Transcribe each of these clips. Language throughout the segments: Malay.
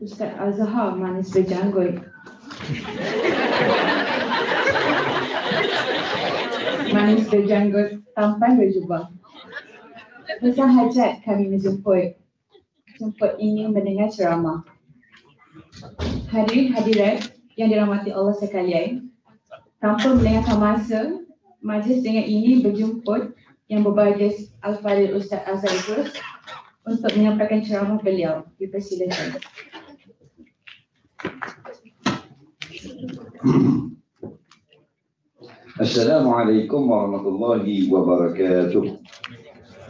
Ustaz Azhar manis berjanggut. Manis berjanggut, tampan berjubah. Ustaz Hajat kami menjemput ingin mendengar ceramah. Hadirin hadirat yang dirahmati Allah sekalian, tanpa melengahkan masa, majlis dengan ini berjemput yang berbahagia Al-Fadhil Ustaz Azhar Idrus untuk menyampaikan ceramah beliau. Dipersilakan. Assalamualaikum warahmatullahi wabarakatuh.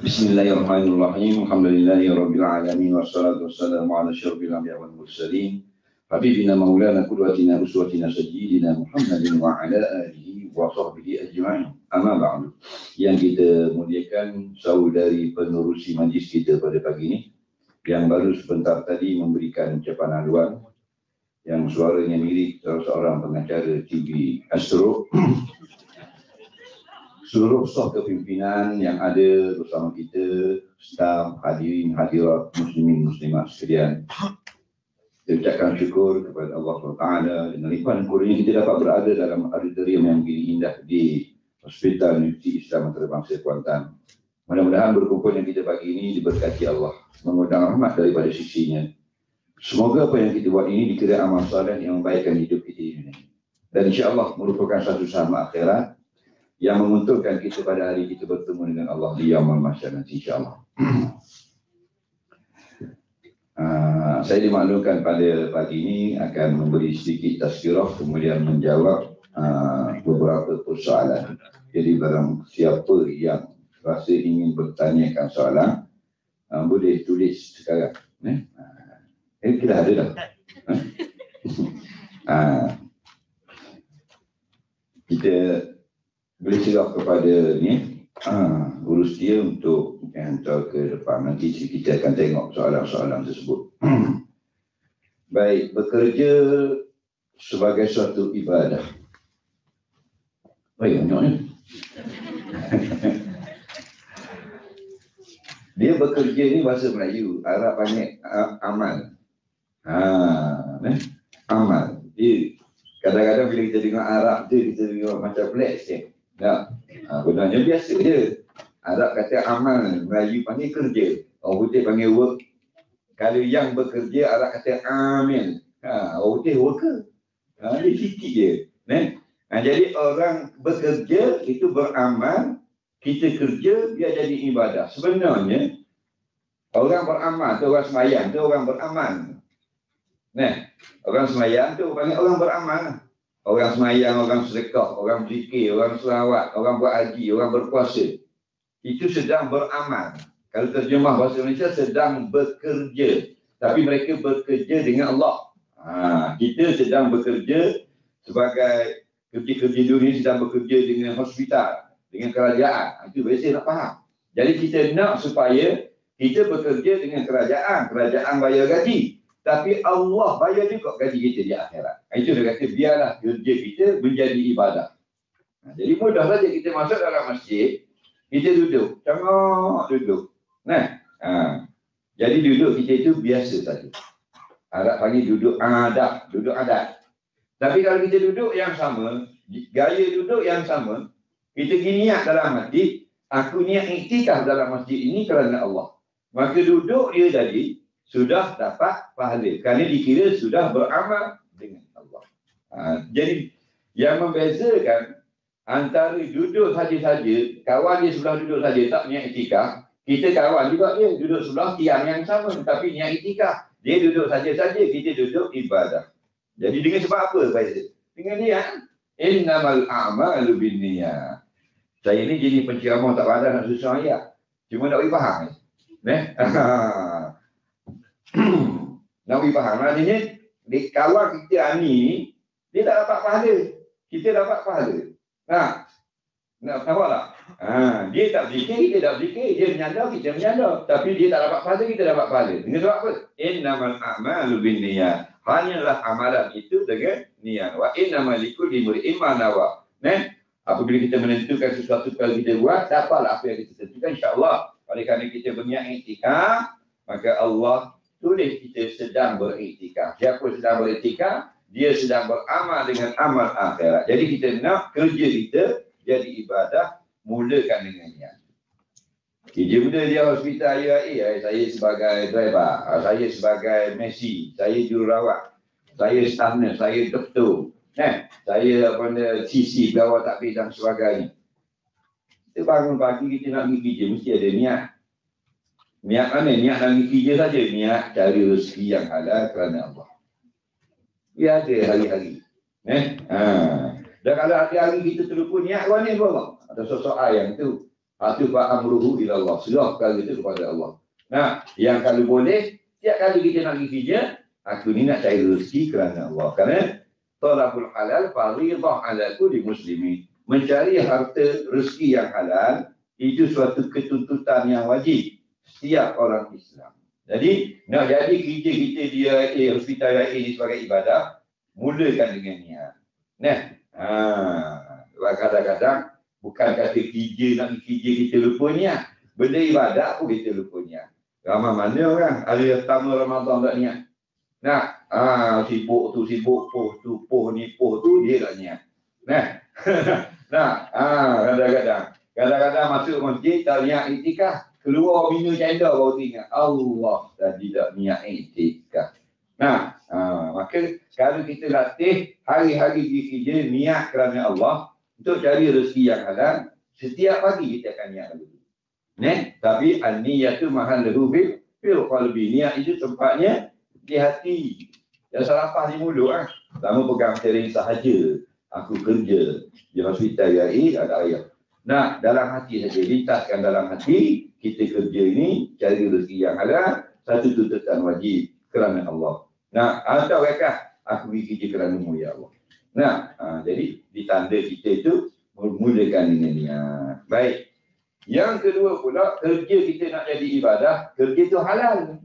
Bismillahirrahmanirrahim. Alhamdulillahirabbil alamin wassalatu wassalamu ala asyrofil anbiya'i wal mursalin. Habibina maulana qudwatina uswatina sayyidina Muhammadin wa ala alihi wa sahbihi ajma'in. Amma ba'du. Yang kita muliakan saudari penerusi majlis kita pada pagi ini yang baru sebentar tadi memberikan ucapan haluan yang suaranya mirip seorang pengacara TV Astro. Seluruh staf kepimpinan yang ada bersama kita, staf, hadirin, hadirat, muslimin, muslimat sekalian. Kita ucapkan syukur kepada Allah SWT dengan limpahan kurnia kita dapat berada dalam auditorium yang begini indah di Hospital Universiti Islam Antarabangsa Kuantan. Mudah-mudahan berkumpulnya kita pagi ini diberkati Allah, mengundang rahmat daripada sisinya. Semoga apa yang kita buat ini dikira amal saleh yang membaikkan hidup kita ini. Dan insya-Allah merupakan satu saham akhirat yang menguntungkan kita pada hari kita bertemu dengan Allah di yaumul mahsyar nanti insya-Allah. Saya dimaklumkan pada pagi ini akan memberi sedikit tazkirah kemudian menjawab beberapa persoalan. Jadi barang siapa yang rasa ingin bertanyakan soalan boleh tulis sekarang. Kita ada dah. Kita boleh serah kepada ni urus dia untuk hantar ke depan. Nanti kita akan tengok soalan-soalan tersebut. Baik, bekerja sebagai suatu ibadah. Baik, banyaknya. Dia bekerja ni bahasa Melayu, Arab panggil amal. Amal. Dia kadang-kadang bila kita dengar Arab tu kita dengar macam pelik sikit. Tak. Benarnya biasa je. Arab kata amal, Melayu panggil kerja. Orang putih panggil work. Kalau yang bekerja, Arab kata amil. Orang putih worker. Dia sikit je. Jadi orang bekerja itu beramal, kita kerja biar jadi ibadah. Sebenarnya orang beramal tu orang semayang tu orang beramal. Orang semayang tu panggil orang beramal. Orang semayang, orang sedekah, orang zikir, orang selawat, orang buat haji, orang berpuasa. Itu sedang beramal. Kalau terjemah bahasa Malaysia, sedang bekerja. Tapi mereka bekerja dengan Allah. Kita sedang bekerja sebagai kerja-kerja dunia, sedang bekerja dengan hospital, dengan kerajaan. Itu biasa nak faham. Jadi kita nak supaya kita bekerja dengan kerajaan. Kerajaan bayar gaji. Tapi Allah bayar juga gaji kita di akhirat. Itu dia kata biarlah kerja kita menjadi ibadah. Jadi mudah saja kita masuk dalam masjid, kita duduk, tengok duduk. Jadi duduk kita itu biasa saja. Arab panggil duduk adat, duduk adat. Tapi kalau kita duduk yang sama, gaya duduk yang sama, kita niat dalam hati, aku niat iktikaf dalam masjid ini kerana Allah. Maka duduk dia jadi sudah dapat pahala kerana dikira sudah beramal dengan Allah. Jadi yang membezakan antara duduk saja-saja, kawan dia sebelah duduk saja tak niat iktikaf, kita kawan juga dia duduk sebelah tiang yang sama tapi niat iktikaf. Dia duduk saja-saja, kita duduk ibadah. Jadi dengan sebab apa beza? Dengan niat. Innamal a'malu binniyat. Saya ni jadi penceramah tak pandai nak susah ayat. Cuma nak bagi faham. Nak bagi faham. Maksudnya, kawan kita ni, dia tak dapat pahala. Kita dapat pahala. Nampak tak? Dia tak berzikir, kita tak berzikir. Dia menyandar, kita menyandar. Tapi dia tak dapat pahala, kita dapat pahala. Dengan sebab apa? Innamal a'malu binniyat. Hanyalah amalan itu dengan niat. Wa innamal likulli imri'in ma nawa. Apabila kita menentukan sesuatu kalau kita buat, dapatlah apa yang kita tentukan insya-Allah. Oleh kerana kita berniat iktikaf, maka Allah tulis kita sedang beriktikaf. Siapa sedang beriktikaf, dia sedang beramal dengan amal akhirat. Jadi kita nak kerja kita jadi ibadah, mulakan dengan niat. Kerja benda dia hospital UAE, saya sebagai driver, saya sebagai Messi, saya jururawat, saya staff nurse, saya doktor, saya CC, pegawai takbir dan sebagainya. Kita bangun pagi kita nak pergi kerja, mesti ada niat. Niat mana? Niat nak pergi kerja saja. Niat cari rezeki yang halal kerana Allah. Dia ada hari-hari. Dan kalau hari-hari kita terlupa niat mana kepada Allah? Ada sosok ayat itu. Hatu fa'amruhu ilallah. Serah perkara itu kepada Allah. Nah, yang kalau boleh, setiap kali kita nak pergi kerja, aku ni nak cari rezeki kerana Allah. Kerana talabul halal faridah ala kulli muslimin. Mencari harta rezeki yang halal itu suatu ketuntutan yang wajib setiap orang Islam. Jadi nak jadi kerja kita di hospital ini sebagai ibadah, mulakan dengan niat. Kadang-kadang bukan kata kerja nak kerja kita lupa niat. Benda ibadah pun kita lupa niat. Ramai mana orang hari pertama Ramadan tak niat. Sibuk tu, sibuk poh tu, poh ni, poh tu, dia tak niat. Kadang-kadang masuk masjid tak niat iktikaf. Keluar minum cendol baru ingat Allah tadi tak niat iktikaf. Maka kalau kita latih hari-hari pergi kerja niat kerana Allah untuk cari rezeki yang halal, setiap pagi kita akan niat dulu. Tapi an-niyatu mahalluhu fil qalbi. Niat itu tempatnya di hati. Jangan salah faham di mulut Lama pegang steering sahaja. Aku kerja di hospital UAE ada ayat. Dalam hati saja, lintaskan dalam hati, kita kerja ini cari rezeki yang halal, satu tuntutan wajib kerana Allah. Ataukah aku pergi kerja kerana-Mu ya Allah. Jadi ditanda kita itu mulakan dengan niat. Baik. Yang kedua pula, kerja kita nak jadi ibadah, kerja itu halal.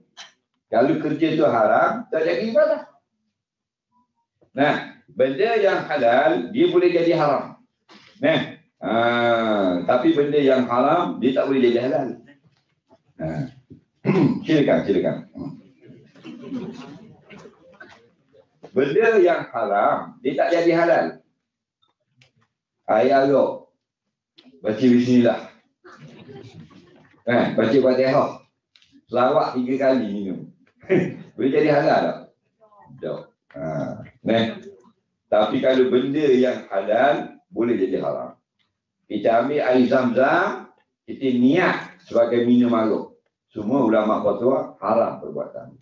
Kalau kerja itu haram, tak jadi ibadah. Benda yang halal, dia boleh jadi haram. Tapi benda yang haram, dia tak boleh jadi halal. Silakan. Benda yang haram, dia tak jadi halal. Air arok. Baca bismillah. Baca Fatihah. Selawat 3 kali minum. Boleh jadi halal tak? Tak. Tapi kalau benda yang halal, boleh jadi haram. Kita ambil air Zam-Zam, kita niat sebagai minum arok. Semua ulama fatwa haram perbuatan.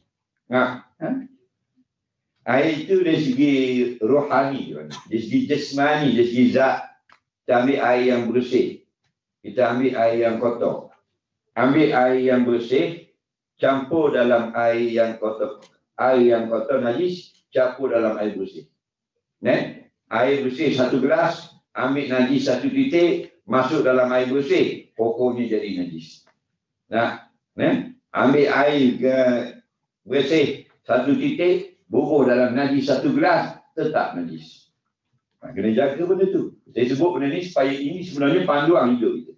Air itu dari segi rohani, dari segi jasmani, dari segi zat. Kita ambil air yang bersih. Kita ambil air yang kotor. Ambil air yang bersih, campur dalam air yang kotor. Air yang kotor najis, campur dalam air bersih. Air bersih 1 gelas, ambil najis 1 titik, masuk dalam air bersih, pokoknya jadi najis. Ambil air bersih 1 titik, bubuh dalam najis 1 gelas, tetap najis. Kena jaga benda tu. Saya sebut benda ni supaya ini sebenarnya panduan hidup kita.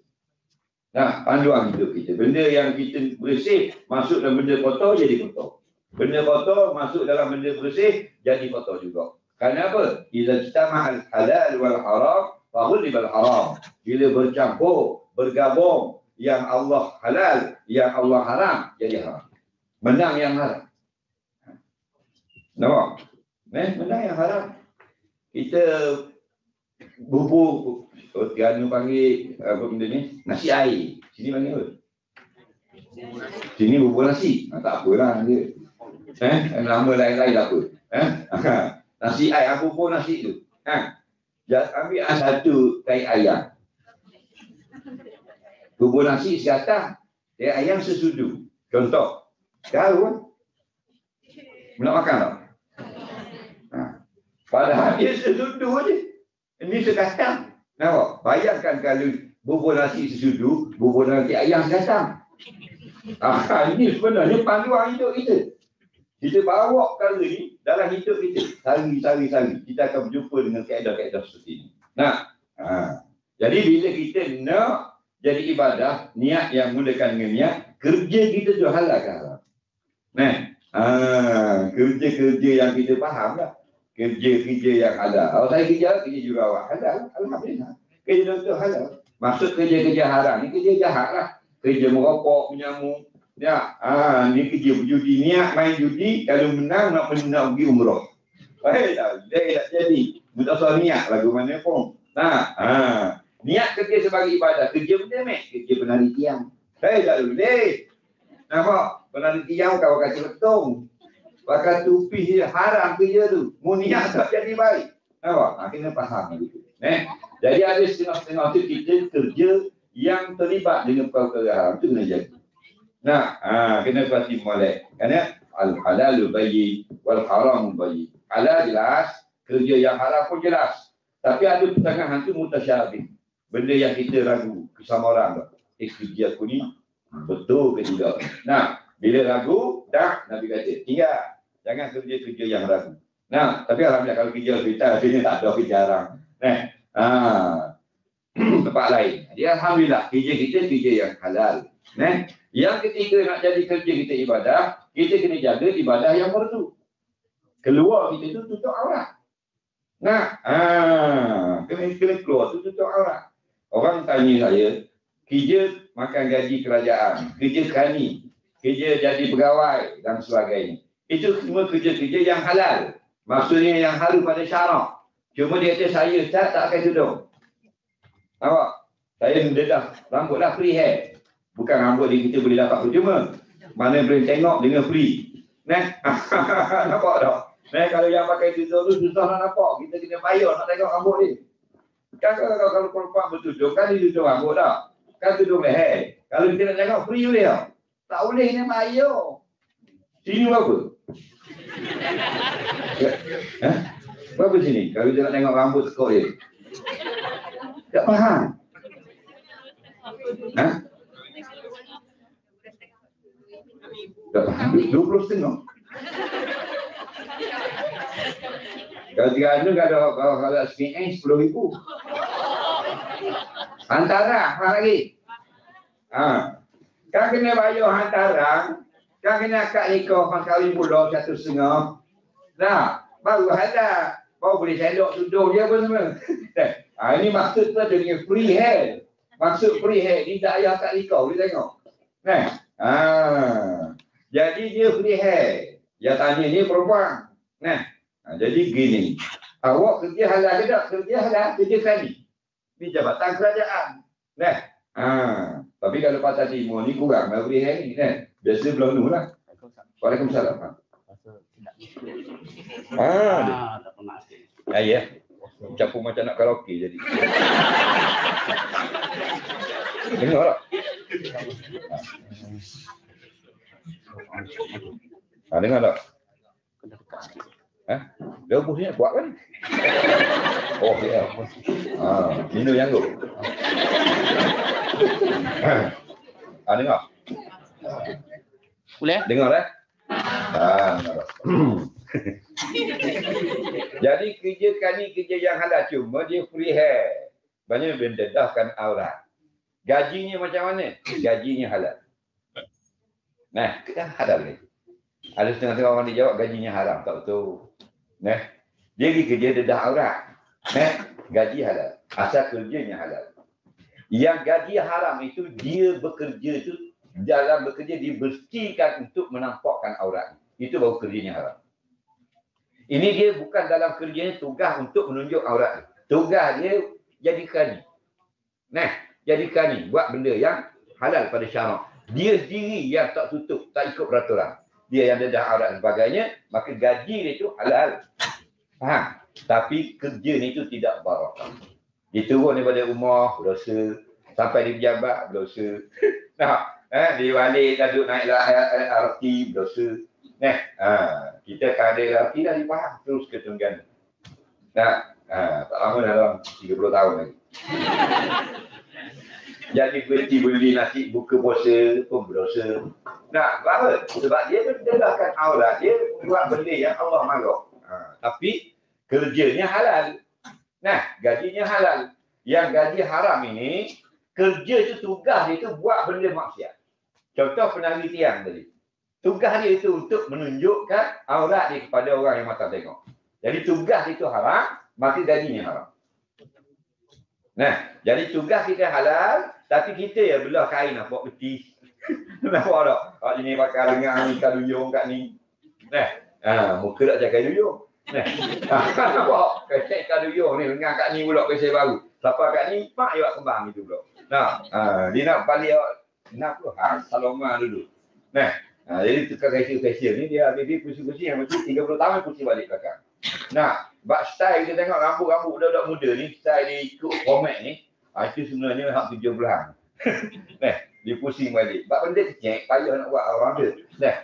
Panduan hidup kita. Benda yang kita bersih, masuk dalam benda kotor, jadi kotor. Benda kotor, masuk dalam benda bersih, jadi kotor juga. Kenapa? Bila kita mahal halal wal haram, fahulibal haram. Bila bercampur, bergabung, yang Allah halal, yang Allah haram, jadi haram. Menang yang haram. Nampak? Menang yang haram. Kita bubur, Tianu panggil apa benda ni? Nasi air. Sini panggil apa? Sini bubur nasi. Tak apalah dia. Nama lain-lain tak apa. Nasi air, apa pun nasi tu. Ambil 1 tai ayam. Bubur nasi sekatang, tai ayam sesudu. Contoh. Tahu kan? Nak makan tak? Padahal dia sesudu je. Ini sekatang. Nampak? Bayangkan kalau bubur nasi sesudu, bubur nasi ayam sekatang. Ini sebenarnya panduan hidup kita. Kita bawa perkara ni dalam hidup kita. Sari. Kita akan berjumpa dengan kaedah-kaedah seperti ini. Jadi bila kita nak jadi ibadah, niat yang mulakan dengan niat, kerja kita tu halal ke haram. Kerja-kerja yang kita faham lah. Kerja-kerja yang halal. Kalau saya kerja jurawat halal. Alhamdulillah. Kerja doktor halal. Maksud kerja-kerja haram ni kerja jahat lah. Kerja merokok, menyamuk. Ya, ni kerja berjudi. Niat main judi, kalau menang nak pergi umrah. Tak jadi. Mutasawwif niat lagu mana pun. Niat kerja sebagai ibadah. Kerja benda mek. Kerja penari tiang. Tak boleh. Nampak? Penari tiang kau kasi betung. Pakai tupi haram kerja tu. Mu niat tak jadi baik. Nampak? Kena faham gitu. Jadi ada setengah-setengah tu kita kerja yang terlibat dengan perkara haram tu kena jaga. Kena pasti molek. Kerana al-halalu bayyin wal haramu bayyin. Halal jelas, kerja yang haram pun jelas. Tapi ada pertengahan tu mutasyabih. Benda yang kita ragu sama orang. Kerja aku ni betul ke tidak? Bila ragu, Nabi kata, tinggal. Jangan kerja-kerja yang ragu. Tapi alhamdulillah kalau kerja kita sini tak ada jarang. Tempat lain. Jadi alhamdulillah kerja kita kerja yang halal. Yang ketiga nak jadi kerja kita ibadah, kita kena jaga ibadah yang fardu. Keluar kita tu tutup aurat. Kena keluar tu tutup aurat. Orang tanya saya, kerja makan gaji kerajaan, kerja kani, kerja jadi pegawai dan sebagainya. Itu semua kerja-kerja yang halal. Maksudnya yang halal pada syarak. Cuma dia kata saya tak pakai tudung. Nampak? Saya dah rambut dah free hair. Bukan rambut ni kita boleh dapat percuma. Mana boleh tengok dengan free. Nampak tak? Kalau yang pakai tudung tu susah nak nampak. Kita kena bayar nak tengok rambut ni. Kan kalau perempuan bertudung kan dia tudung rambut tak? Kan tudung leher. Kalau kita nak tengok free boleh tak? Tak boleh ni bayar. Sini berapa? Berapa sini? Kalau kita nak tengok rambut tekuk dia. Tak faham. Tak faham. 20 setengah. Kalau 300 kalau SPN 10,000. Hantaran, apa lagi? Kan kena bayar hantaran, kan kena akad nikah, kan kahwin pula 1,5. Baru ada. Baru boleh selok tudung dia apa semua. Ini maksud tu dengan free hair. Maksud free hair ni tak payah akad nikah, boleh tengok. Jadi dia free hair. Dia tanya ni perempuan. Jadi gini. Awak kerja halal ke tak? Kerja halal, kerja kali. Ni jabatan kerajaan. Tapi kalau Patah Timur ni kurang lah free hair ni. Biasa belah dulu lah. Waalaikumsalam. Tak pernah. Ya. Campur macam nak karaoke jadi. Dengar tak? Dengar tak? Dia busnya kuat kan? Oh, ya. Minum yang tu. Dengar? Boleh? Dengar dah? Jadi kerja kani kerja yang halal, cuma dia free hair. Banyak mendedahkan aurat. Gajinya macam mana? Gajinya halal. Kita halal ni. Ada setengah-setengah orang dia jawab gajinya haram, tak betul. Dia pergi kerja dedah aurat. Gaji halal. Asal kerjanya halal. Yang gaji haram itu dia bekerja tu dalam bekerja dibersihkan untuk menampakkan aurat. Itu baru kerjanya haram. Ini dia bukan dalam kerjanya tugas untuk menunjuk aurat. Tugas dia jadi kani. Jadi kani. Buat benda yang halal pada syarak. Dia sendiri yang tak tutup, tak ikut peraturan. Dia yang dedah aurat dan sebagainya, maka gaji dia itu halal. Faham? Tapi kerja ni itu tidak barakah. Diturun daripada rumah, berdosa. Sampai di pejabat, berdosa. Dia balik, duduk naiklah RT, berdosa. Kita kan ada RT dah dipaham. Terus ke Terengganu. Tak lama dalam 30 tahun lagi. Jadi berhenti beli nasi buka puasa pun berdosa. Kenapa? Sebab dia mendedahkan aurat. Dia buat benda yang Allah marah. Tapi kerjanya halal. Gajinya halal. Yang gaji haram ini, kerja itu tugas dia itu buat benda maksiat. Contoh penari tiang tadi. Tugas dia itu untuk menunjukkan aurat dia kepada orang yang mata tengok. Jadi tugas itu haram, maka gajinya haram. Nah, jadi tugas kita halal, tapi kita ya belah kain nampak peti. Nampak tak? Kat sini pakai lengan ikan duyung kat ni. Nah, muka tak cakap duyung. Nah, nampak? Kecek ikan duyung ni, lengan kat ni pula kesel baru. Siapa kat ni, mak awak kembang itu pula. Nah, dia nak balik awak, nak pula, saloma dulu. Nah, jadi tukar facial ni dia pusing-pusing yang mesti 30 tahun pusing balik belakang. Nah, bak style kita tengok rambut-rambut budak-budak muda ni, style dia ikut format ni, itu sebenarnya hak 70-an. Nah, dia pusing balik. Bak benda kecil, payah nak buat orang dia. Nah.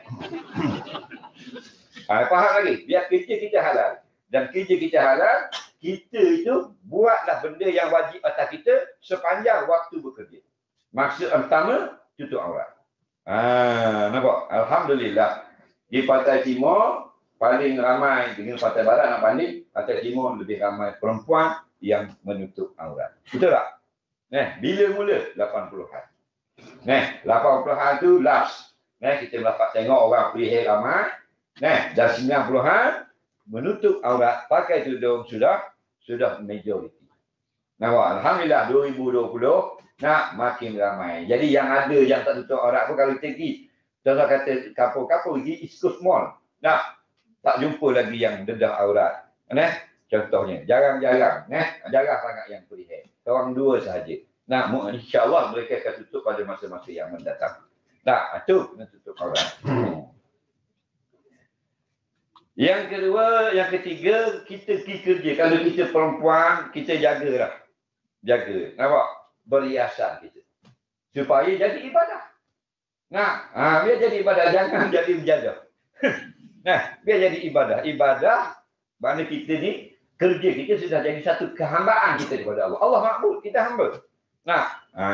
Faham lagi? Biar kerja kita halal. Dan kerja kita halal, kita itu buatlah benda yang wajib atas kita sepanjang waktu bekerja. Maksud pertama, tutup aurat. Nampak? Alhamdulillah. Di Pantai Timur, paling ramai dengan Pantai Barat nak banding, Pantai Timur lebih ramai perempuan yang menutup aurat. Betul tak? Bila mula? 80-an. 80-an tu last. Kita dapat tengok orang pelihara ramai. Dan 90-an menutup aurat pakai tudung sudah majoriti. Nampak? Alhamdulillah 2020 nak makin ramai. Jadi yang ada yang tak tutup aurat pun kalau kita pergi, contoh kata kapur-kapur pergi East Coast Mall. Tak jumpa lagi yang dedah aurat. Contohnya, jarang-jarang. Jarang sangat yang pelihara. Orang dua sahaja. InsyaAllah mereka akan tutup pada masa-masa yang mendatang. Itu kena tutup aurat. Yang kedua, yang ketiga, kita pergi kerja. Kalau kita perempuan, kita jagalah. Jaga. Nampak? Berhiasan kita. Supaya jadi ibadah. Biar jadi ibadah. Jangan jadi menjadah. Biar jadi ibadah. Ibadah, mana kita ni, kerja kita sudah jadi satu kehambaan kita kepada Allah. Allah makbul, kita hamba.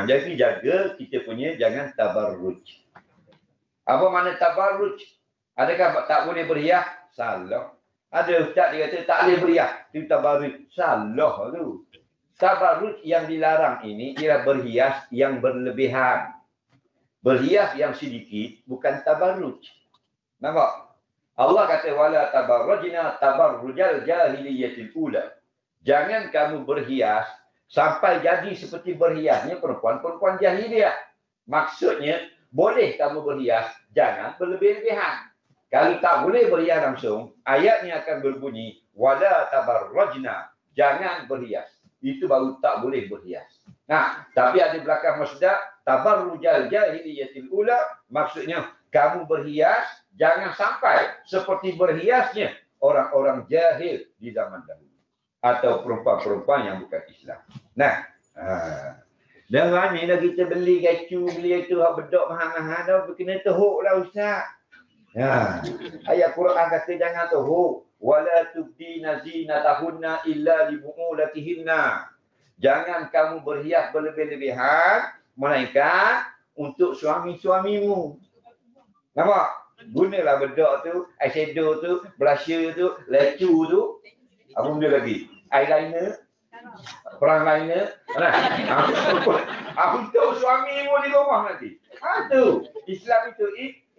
Jadi jaga kita punya jangan tabarruj. Apa makna tabarruj? Adakah tak boleh berhias? Salah. Ada ustaz dia kata tak boleh berhias. Itu tabarruj. Salah tu. Tabarruj yang dilarang ini ialah berhias yang berlebihan. Berhias yang sedikit bukan tabarruj. Nampak? Allah kata wala tabarrujna tabarrujal jahiliyatil ula. Jangan kamu berhias sampai jadi seperti berhiasnya perempuan-perempuan jahiliyah. Maksudnya boleh kamu berhias, jangan berlebih-lebihan. Kalau tak boleh berhias langsung, ayatnya akan berbunyi wala tabarrujna, jangan berhias. Itu baru tak boleh berhias. Tapi ada belakang masdar tabarrujal jahiliyatil ula, maksudnya kamu berhias jangan sampai seperti berhiasnya orang-orang jahil di zaman dahulu atau perempuan-perempuan yang bukan Islam. Dah ramai dah kita beli kecu, beli itu bedok mahal-mahal dah kena teruklah ustaz. Ayat Quran kata jangan teruk. Wala tubdina zinatahunna illa libu'ulatihinna. Jangan kamu berhias berlebih-lebihan melainkan untuk suami-suamimu. Nampak? Gunalah bedok tu, eyeshadow tu, blusher tu, lecu tu. Apa benda lagi? Eyeliner, perang liner. Untuk suamimu di rumah nanti. Tu. Islam itu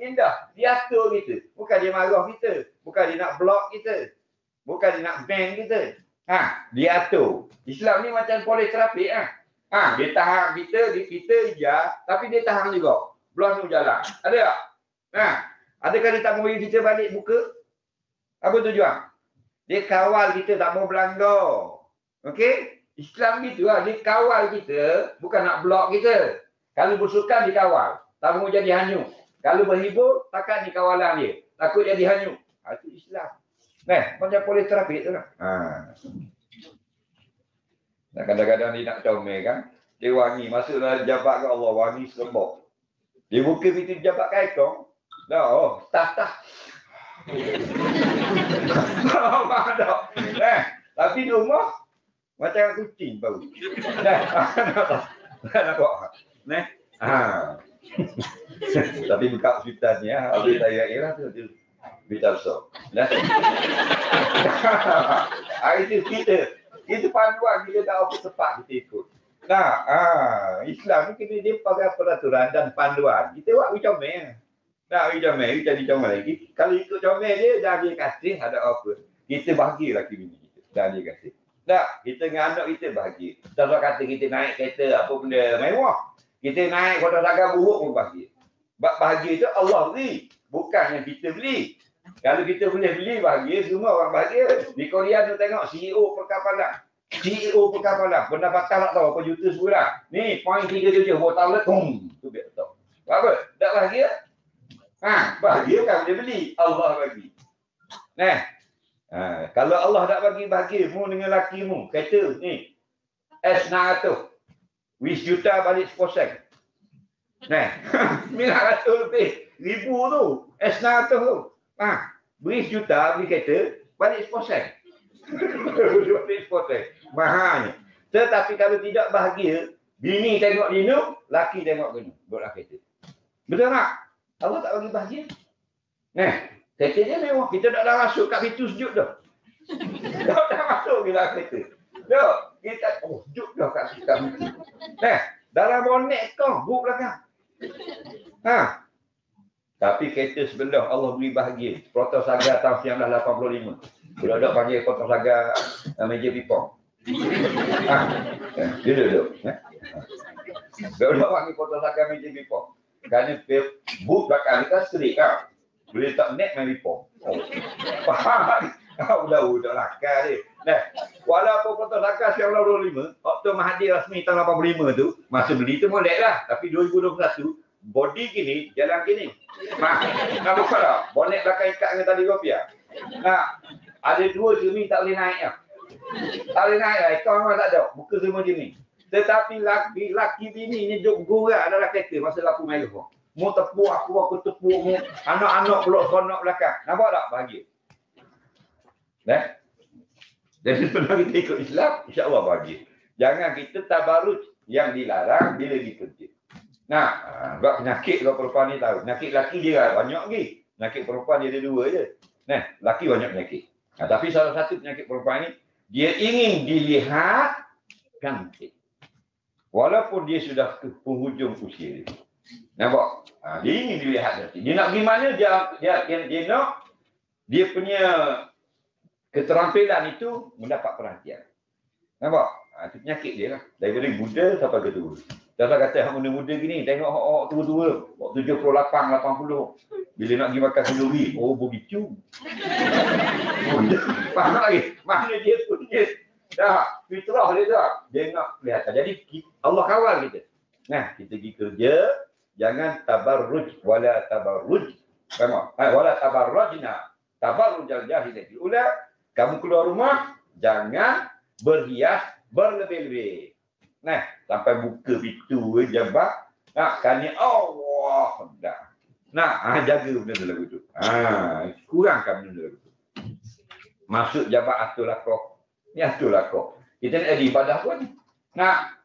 indah. Dia atur kita. Bukan dia marah kita. Bukan dia nak block kita. Bukan dia nak ban kita. Dia atur. Islam ni macam polis trafik. Dia tahan kita, tapi dia tahan juga. Belum jalan. Ada tak? Adakah dia tak mau kita balik buka? Apa tujuan? Dia kawal kita tak mau berlanggar. Okey? Islam gitu lah. Dia kawal kita, bukan nak block kita. Kalau bersukan, dia kawal. Tak mau jadi hanyut. Kalau berhibur, takkan di kawalan dia. Takut jadi hanyut. Itu Islam. Macam polis trafik tu lah. Kadang-kadang dia nak comel kan. Dia wangi. Masuklah jabat ke Allah. Wangi serembok. Dia buka pintu jabat kaikong. Staf-staf. Tapi di rumah, macam kucing bau. Nampak? Tapi buka hospitalnya, habis saya ialah tu hospital so. Itu itu panduan kita tak apa tepat kita ikut. Islam ni kena dia pakai peraturan dan panduan. Kita buat macam ni. Nak pergi comel, kita jadi comel lagi. Kalau ikut comel dia, dah dia kasih, ada apa. Kita bahagia laki bini kita. Dah dia kasih. Tak, kita dengan anak kita bahagia. Kalau kata kita naik kereta apa benda mewah. Kita naik kotak saga buruk pun bahagia. Bahagia tu Allah beri. Bukan yang kita beli. Kalau kita boleh beli bahagia, semua orang bahagia. Di Korea tu tengok CEO perkapalan. CEO perkapalan. Pendapatan tak tahu apa juta sebulan. Ni, poin 37. Buat tahun tu biar tahu. Apa? Tak bahagia? Bahagia kan boleh beli. Allah bagi. Kalau Allah tak bagi bahagia mu dengan laki mu, kereta ni S900 20 juta balik 10%. 900 lebih ribu tu S900 tu. Beri juta beli kereta balik 10%. Balik 10%. Mahalnya. Tetapi kalau tidak bahagia, bini tengok linu, laki tengok gini. Buatlah kereta. Betul tak? Allah tak bagi bahagia. Kereta dia mewah. Kita tak dah masuk kat pintu sejuk dah. Dah masuk bila kereta. Dah. Kita, sejuk dah kat pintu. Dalam bonet kau, buk belakang. Tapi kereta sebelah Allah beri bahagia. Protos Saga tahun 1985. Budak-budak panggil Protos Saga meja pipong. Dia duduk. Budak-budak panggil Protos Saga meja pipong. Kerana buk belakang kita serik kan. Boleh tak net main pipong. Faham? Budak-budak lakar dia. Walaupun Protos Saga 1925, waktu Mahathir rasmi tahun 85 tu, masa beli tu molek lah. Tapi 2021, body gini, jalan gini. Nak buka tak? Bonet belakang ikat dengan tali rupiah. Ada dua sini tak boleh naik lah. Tak boleh naik lah. Ikut memang tak ada. Buka semua jenis. Tetapi laki bini ni duduk gurat adalah kereta masa laku main lupa. Mu tepuk aku tepuk mu. Anak-anak peluk sonok belakang. Nampak tak? Bahagia. Jadi sebenarnya kita ikut Islam, insya-Allah bahagia. Jangan kita tabarruj yang dilarang bila dikerja. Sebab penyakit kalau perempuan ni tahu. Penyakit laki dia banyak lagi. Penyakit perempuan dia ada dua je. Laki banyak penyakit. Tapi salah satu penyakit perempuan ni, dia ingin dilihat cantik. Walaupun dia sudah ke penghujung usia dia. Nampak? Dia ingin dilihat cantik. Dia nak pergi mana, dia nak dia punya keterampilan itu mendapat perhatian. Nampak? Itu penyakit dia lah. Daripada muda sampai ke tua. Kalau kata yang muda-muda gini, tengok orang tua-tua. Waktu 78, 80. Bila nak pergi makan kenduri, begitu. Faham lagi? Mana dia punya fitrah dia tak? Dia nak kelihatan. Jadi Allah kawal kita. Kita pergi kerja, jangan tabarruj wala tabarruj. Faham? Wala tabarrujna. Tabarrujal jahiliyatil ula. Kamu keluar rumah, jangan berhias berlebih-lebih. Sampai buka pintu jabat. Kanya Allah. Jaga benda tu lagu tu. Kurangkan benda tu lagu tu. Masuk jabat atur lakoh. Ni atur lakoh. Kita nak ada ibadah pun.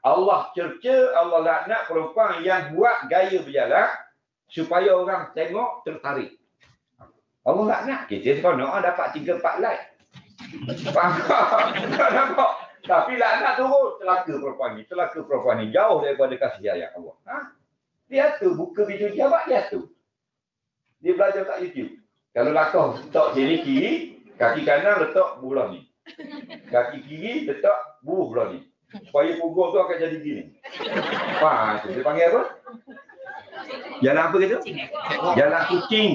Allah cerca, Allah laknat perempuan yang buat gaya berjalan supaya orang tengok tertarik. Allah laknat. Kita seronok dapat 3-4 like. Tak nampak. Tapi laknat turun. Celaka perempuan ni. Jauh daripada kasih sayang Allah. Dia tu buka video jabat dia tu. Dia belajar kat YouTube. Kalau lakoh letak sini kiri, kaki kanan letak belah ni. Kaki kiri letak belah ni. Supaya punggung tu akan jadi gini. Itu dia panggil apa? Jalan apa kata? Jalan kucing.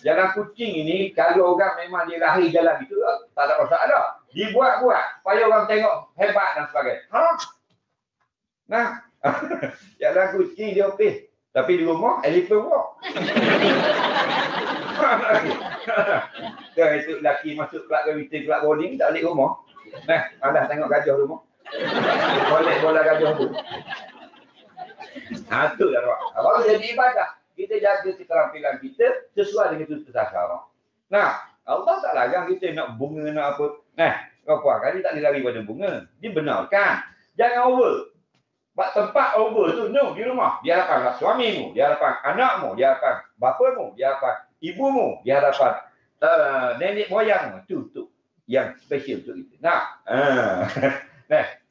Jalan kucing ini kalau orang memang dia lahir jalan gitu, tak ada masalah. Dibuat-buat supaya orang tengok hebat dan sebagainya. Jalan kucing dia okey. Tapi di rumah elephant walk. Itu lelaki masuk kelab kewita, kelab bowling tak balik rumah. Malah tengok gajah rumah. Boleh bola gajah tu. Itu dah nampak. Baru jadi ibadah. Kita jaga keterampilan kita sesuai dengan tutur tasawuf. Allah tak larang kita nak bunga, nak apa. Puan kali tak boleh lari pada bunga. Dibenarkan. Jangan over. Tempat over tu, no, di rumah. Di hadapan suamimu, di hadapan anakmu, di hadapan bapamu, di hadapan ibumu, di hadapan nenek moyangmu. Tu yang special untuk kita.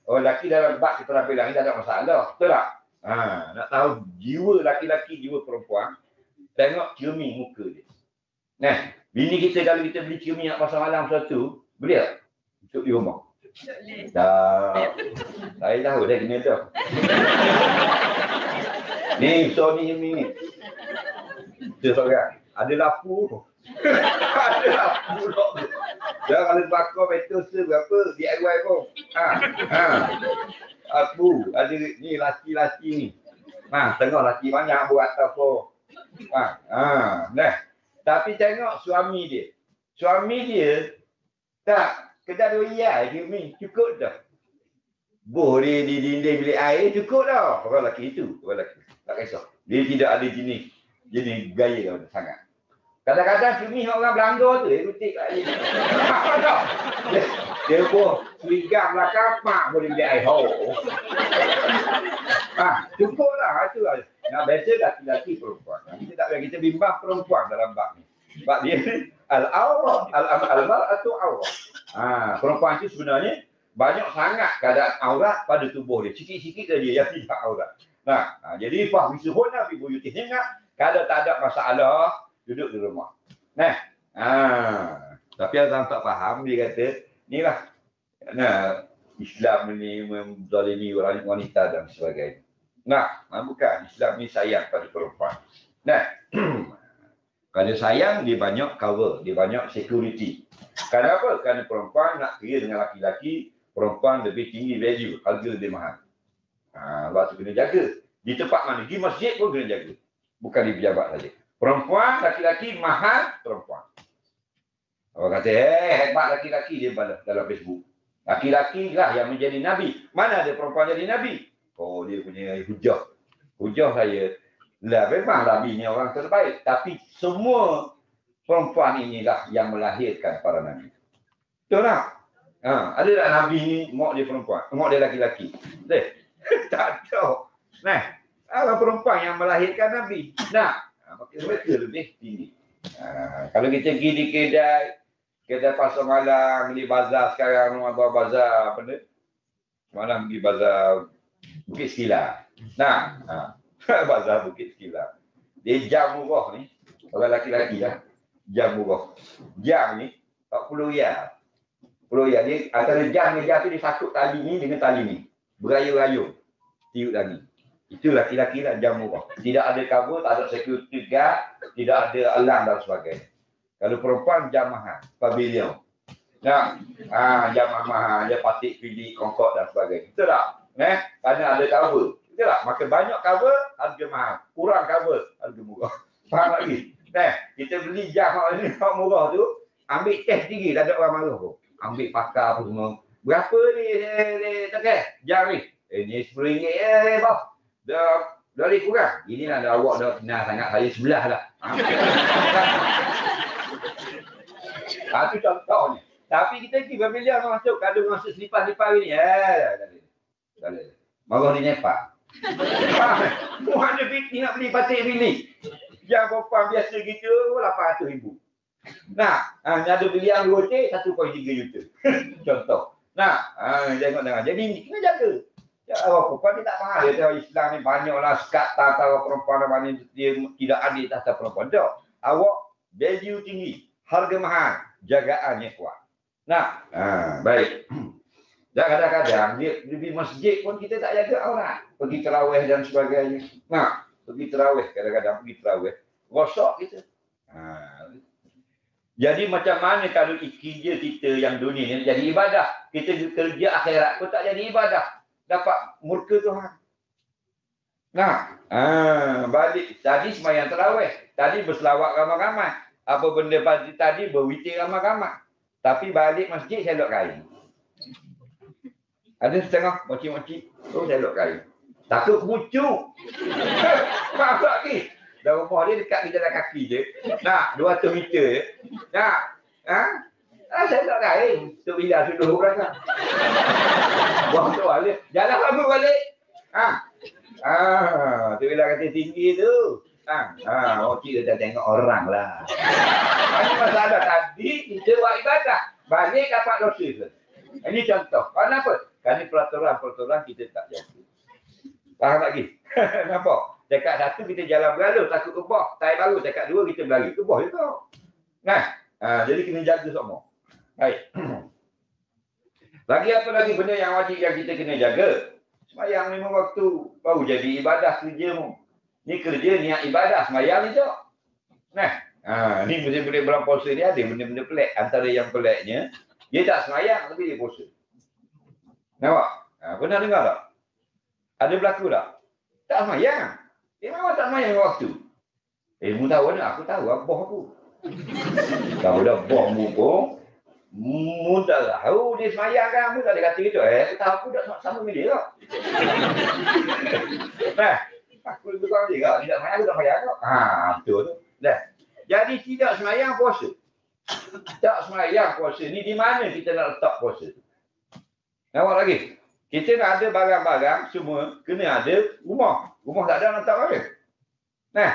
Lelaki dalam bab keterampilan ni tak ada masalah. Betul tak? Nak tahu jiwa laki-laki, jiwa perempuan. tengok cermin muka dia. Nah, bini kita kalau kita beli cermin nak pasal malam satu, beli tak? Untuk di rumah. Tak. Saya tahu dah kena dah. Ni, so ni cermin ni. Dia seorang. Ada lampu. Ada lampu. Dah kalau bakar meter berapa? DIY pun. Aku ada ni laki-laki ni. Tengok laki banyak buat apa. Nah. Tapi tengok suami dia. Suami dia tak kedai doya dia ni cukup dah. Boh dia di dinding bilik air cukup dah. Orang lelaki itu, orang lelaki. Tak kisah. Dia tidak ada jenis gaya dah sangat. Kadang-kadang sini orang Belanda tu dia rutik kat dia. Dia pun serigam belakang mak boleh bilik air. Cukup lah tu lah. Nah, biasa laki-laki perempuan. Kita tak boleh, kita bimbang perempuan dalam bab ni. Sebab dia al-awrah, al-mar'atu awrah. Perempuan itu sebenarnya banyak sangat keadaan aurat pada tubuh dia. Sikit-sikit dia yang tidak aurat. Jadi fah bisuhunna fi buyutihim, kalau tak ada masalah duduk di rumah. Tapi orang tak faham, dia kata, inilah Islam ni menzalimi orang wanita dan sebagainya. Bukan. Islam ni sayang pada perempuan. Kalau sayang, dia banyak cover, dia banyak security. Kenapa? Kerana perempuan nak kira dengan laki-laki, perempuan lebih tinggi value, harga lebih mahal. Sebab tu kena jaga. Di tempat mana? Di masjid pun kena jaga. Bukan di pejabat saja. Perempuan, laki-laki, mahal perempuan. Orang kata, hebat laki-laki, dia balas dalam Facebook. Laki-laki lah yang menjadi Nabi. Mana ada perempuan jadi Nabi? Oh, dia punya hujah. Hujah saya, lah memang Nabi ni orang terbaik. Tapi semua perempuan inilah yang melahirkan para Nabi. Betul tak? Ada tak Nabi ni, mak dia perempuan? Mak dia laki-laki? Tak ada. Orang perempuan yang melahirkan Nabi. Mereka lebih tinggi. Kalau kita pergi di kedai pasar malam, beli bazar sekarang, bazar apa ni? Semalam pergi bazar Bukit Sekilar. Bazar Bukit Sekilar. Dia jam murah ni. Orang laki-laki lah. Jam murah. Jam ni 40 riyal. 10 riyal. Dia antara jam dengan jam tu dia satu tali ni dengan tali ni. Berayun-rayun. Tiup tali. Itu laki-laki lah jam murah. Tidak ada cover, tak ada security guard, tidak ada alarm dan sebagainya. Kalau perempuan jam mahal. Pavilion. Jam mahal. Dia patik, pilih, kongkot dan sebagainya. Betul tak? Kerana ada cover. Betul tak? Makin banyak cover, harga mahal. Kurang cover, harga murah. Faham lagi? Kita beli jam yang murah tu, ambil test tinggi, tak ada orang marah pun. Ambil pakar apa semua. Berapa ni, jam ni? Ni RM10 bos. Dah lebih kurang. Inilah awak dah kenal sangat saya sebelah lah. Itu contohnya. Tapi kita pergi pavilion masuk, kalau masuk selipar-selipar ni, tak ada. Marah di Nepal. Mana binti nak beli patik bilik. Yang perempuan biasa gitu, 800,000. Ada biliang rote, 1.3 juta. Contoh. Jangan. Jadi kena jaga. Orang perempuan ni tak faham. Dia tahu Islam ni banyaklah sekat tata perempuan mana dia tidak adil tata perempuan. Tak. Awak value tinggi, harga mahal, jagaannya kuat. Baik. Dan kadang-kadang dia di masjid pun kita tak jaga aurat. Pergi tarawih dan sebagainya. Pergi tarawih, kadang-kadang pergi tarawih. Rosak kita. Jadi macam mana kalau kerja kita yang dunia ni jadi ibadah. Kita kerja akhirat pun tak jadi ibadah. Dapat murka Tuhan. Balik. Tadi sembahyang tarawih. Tadi berselawat ramai-ramai. Apa benda tadi berwitir ramai-ramai. Tapi balik masjid selok kain. Ada setengah moci-moci. Selok kain. Takut bucuk. Faham tak ni? Dan rumah dia dekat jalan kaki je. 200 meter je. Selok kain. Tu bila sudah orang. Buang tu balik. Jalan apa balik? Tu bila kata tinggi tu. Okey kita tengok orang lah. Ini masalah tadi kita buat ibadah. Balik dapat dosa tu. Ini contoh. Kenapa? Kerana peraturan-peraturan kita tak jaga. Faham lagi? Nampak? Dekat satu kita jalan berlalu, takut kebah. Tai baru, dekat dua kita berlari. Kebah juga. Nah, jadi kena jaga semua. Baik. Lagi apa lagi benda yang wajib yang kita kena jaga? Sembahyang 5 waktu. Baru jadi ibadah kerjamu. Ni kerja niat ibadah. Sembahyang ni tak. Nah, ni benda-benda bulan puasa ni ada benda-benda pelik. Antara yang peliknya, dia tak sembahyang tapi dia puasa. Nampak? Pernah dengar tak? Ada berlaku tak? Tak sembahyang. Dia memang tak sembahyang waktu. Mu tahu tak? Aku tahu. Abah aku. Kalau dah boh mu pun, mu tak tahu dia sembahyang kan? Mu tak ada kata gitu. Aku tahu aku tak sama dengan dia tak? Nah, aku lebih kurang dia tak? Tidak sembahyang, aku tak sembahyang tak? Betul tu. Dah. Jadi tidak sembahyang puasa. Tak sembahyang puasa. Ni di mana kita nak letak puasa tu? Nampak lagi? Kita nak ada barang-barang semua kena ada rumah. Rumah tak ada nak letak barang. Nah,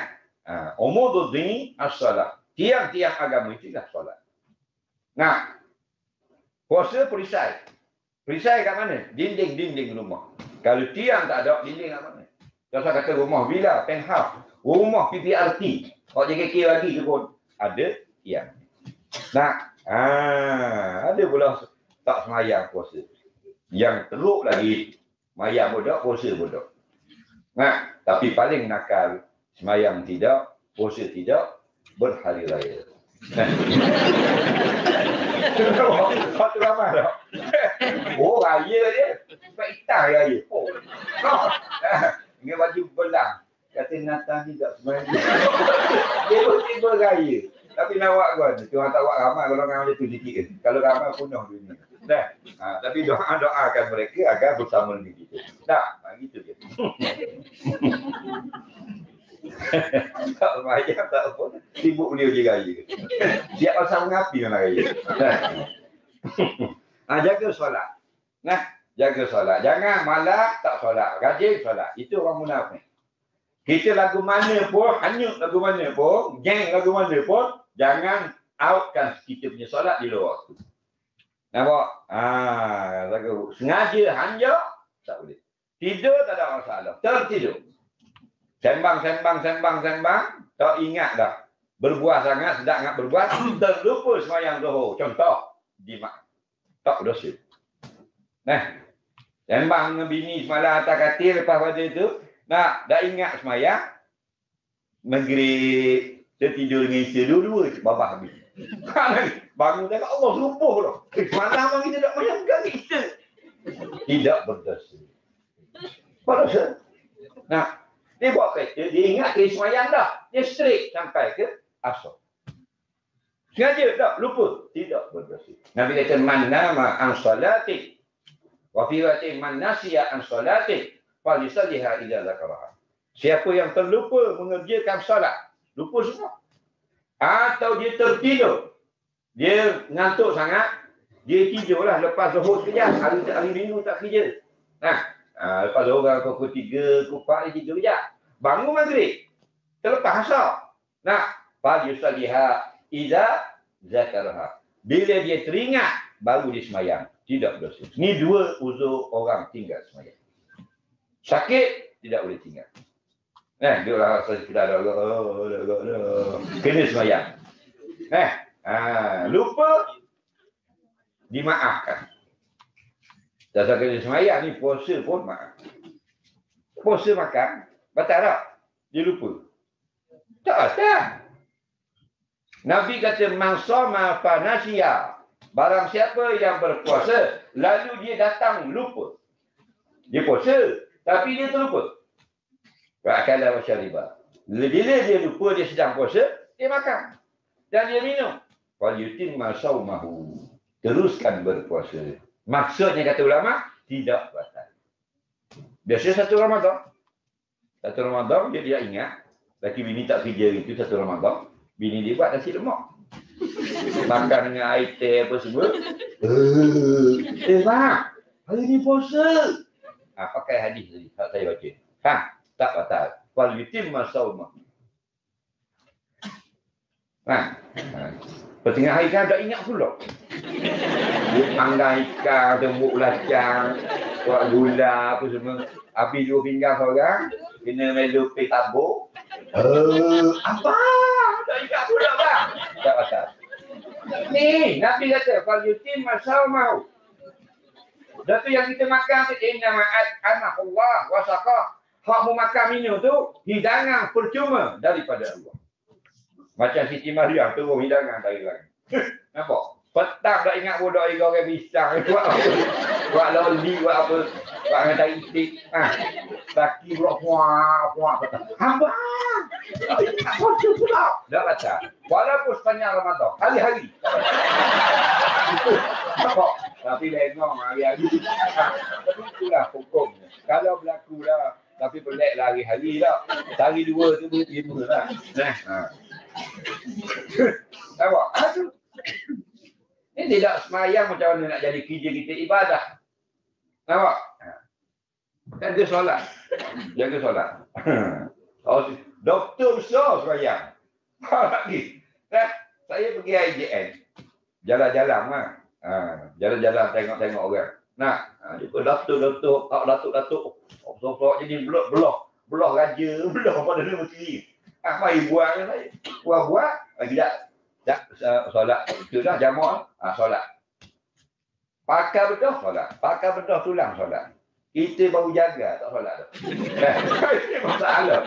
umur dini as-salat. Tiang-tiang agama itu dah solat. Nah, puasa perisai. Perisai kat mana? Dinding-dinding rumah. Kalau tiang tak ada, dinding kat mana? Kalau kata rumah villa, penthouse, rumah PPRT, kalau JKK lagi tu pun ada tiang. Nah, ada pula tak semayang puasa. Yang teruk lagi, semayang bodoh, puasa bodoh. Nah, tapi paling nakal, semayang tidak, puasa tidak, berhari raya. Satu ramai tak? Oh, raya dia. Sebab hitam raya. Oh. Dengan baju belang. Kata Natal ni tak sebenarnya. Dia tiba-tiba raya. Tapi nak buat kan? Tuhan tak buat ramai kalau orang macam tu sikit kan. Kalau ramai penuh dunia. Dah. Tapi doakan mereka agar bersama dengan kita. Tak, gitu dia. Tak semayang, tak apa. Sibuk beliau je raya. Siap pasal mengapi dengan raya. Jaga solat. Nah, jaga solat. Jangan malam tak solat. Rajin solat. Itu orang munafik. Kita lagu mana pun, hanyut lagu mana pun, geng lagu mana pun, jangan outkan kita punya solat di luar waktu. Nampak? Lagu sengaja hanjak, tak boleh. Tidur tak ada masalah. Tertidur. Sembang, tak ingat dah. Berbuah sangat, sedap sangat berbuah, terlupa semayang zuhur. Contoh, tak dosa. Nah, sembang dengan bini semalam atas katil, lepas pada itu, dah ingat semayang, maghrib, tertidur dengan isteri, dua-dua, babah habis. Bangun tengok Allah, lupa pula. Semalam kita tak semayang kan kita. Tidak berdosa. Berdosa. Nah, dia buat kereta, dia ingat dia semayang dah. Dia straight sampai ke asar. Sengaja tak? Lupa. Tidak berdosa. Nabi kata, man nama an salati. Wa fi riwayatin man nasiya an salati. Falisalliha idza zakaraha. Siapa yang terlupa mengerjakan salat. Lupa semua. Atau dia tertidur. Dia ngantuk sangat. Dia tidurlah lepas zuhur sekejap. Hari minggu tak kerja. Lepas orang pukul 3, pukul 4, dia tidur kejap. Bangun maghrib. Terlepas asar. Fal yusalliha idza zakaraha. Bila dia teringat, baru dia semayang. Tidak berdosa. Ni dua uzur orang tinggal semayang. Sakit, tidak boleh tinggal. Dia orang rasa kita ada kena semayang. Lupa, dimaafkan. Dasar kena semayang ni puasa pun maaf. Puasa makan, batal tak? Dia lupa. Tak batal. Nabi kata, man shoma fa nasiya. Barang siapa yang berpuasa, lalu dia datang lupa. Dia puasa, tapi dia terlupa. Akala wa syariba. Bila dia lupa dia sedang puasa, dia makan. Dan dia minum. Wal yutimma shaumahu. Teruskan berpuasa. Maksudnya kata ulama, tidak batal. Biasa satu Ramadan. Satu Ramadan dia tidak ingat. Laki bini tak kerja itu satu Ramadan. Bini dia buat nasi lemak. Makan dengan air teh apa semua. Bang, hari ni puasa. Pakai hadis tadi. Tak saya baca. Tak batal. Wal yutimma shaumahu. Pertengah hari kan tak ingat pula. Dia panggang ikan, tembuk belacang, buat gula apa semua. Habis 2 pinggang seorang, kena melu pergi tabur. Apa? Tak ingat pula bang. Tak pasal. Ni, Nabi kata, kalau yutim masal mau. Dan tu yang kita makan tu, inna ma'at anak Allah wasaqah. Hak mu makan minum tu, hidangan percuma daripada Allah. Macam Siti Maryam turun hidangan dari langit. Nampak? Petang tak ingat budak orang pisang. Buat apa? Buat loli, buat apa? Buat dengan tarik stick. Laki buat puak petang. Hamba! Apa pula? Tak baca. Walaupun sepanjang Ramadan. Hari-hari. Nampak? Tapi lengong hari-hari. Tapi itulah hukumnya. Kalau berlaku dah. Tapi pelik lah hari-hari lah. Hari 2 tu 5 lah. Nampak? Aduh. Ini tidak semayang macam mana nak jadi kerja kita ibadah. Nampak? Jaga solat. Jaga solat. Doktor besar semayang. Lagi. Saya pergi IJN. Jalan-jalan lah. Jalan-jalan tengok-tengok orang. Jumpa datuk-datuk. Datuk-datuk. Sok-sok jadi belah raja. Belah pada nama kiri. Mari buat dengan saya. Buat. Tak solat. Itu dah jamaah. Solat. Pakai betul solat. Pakai betul tulang solat. Kita baru jaga tak solat tu. Ini masalah.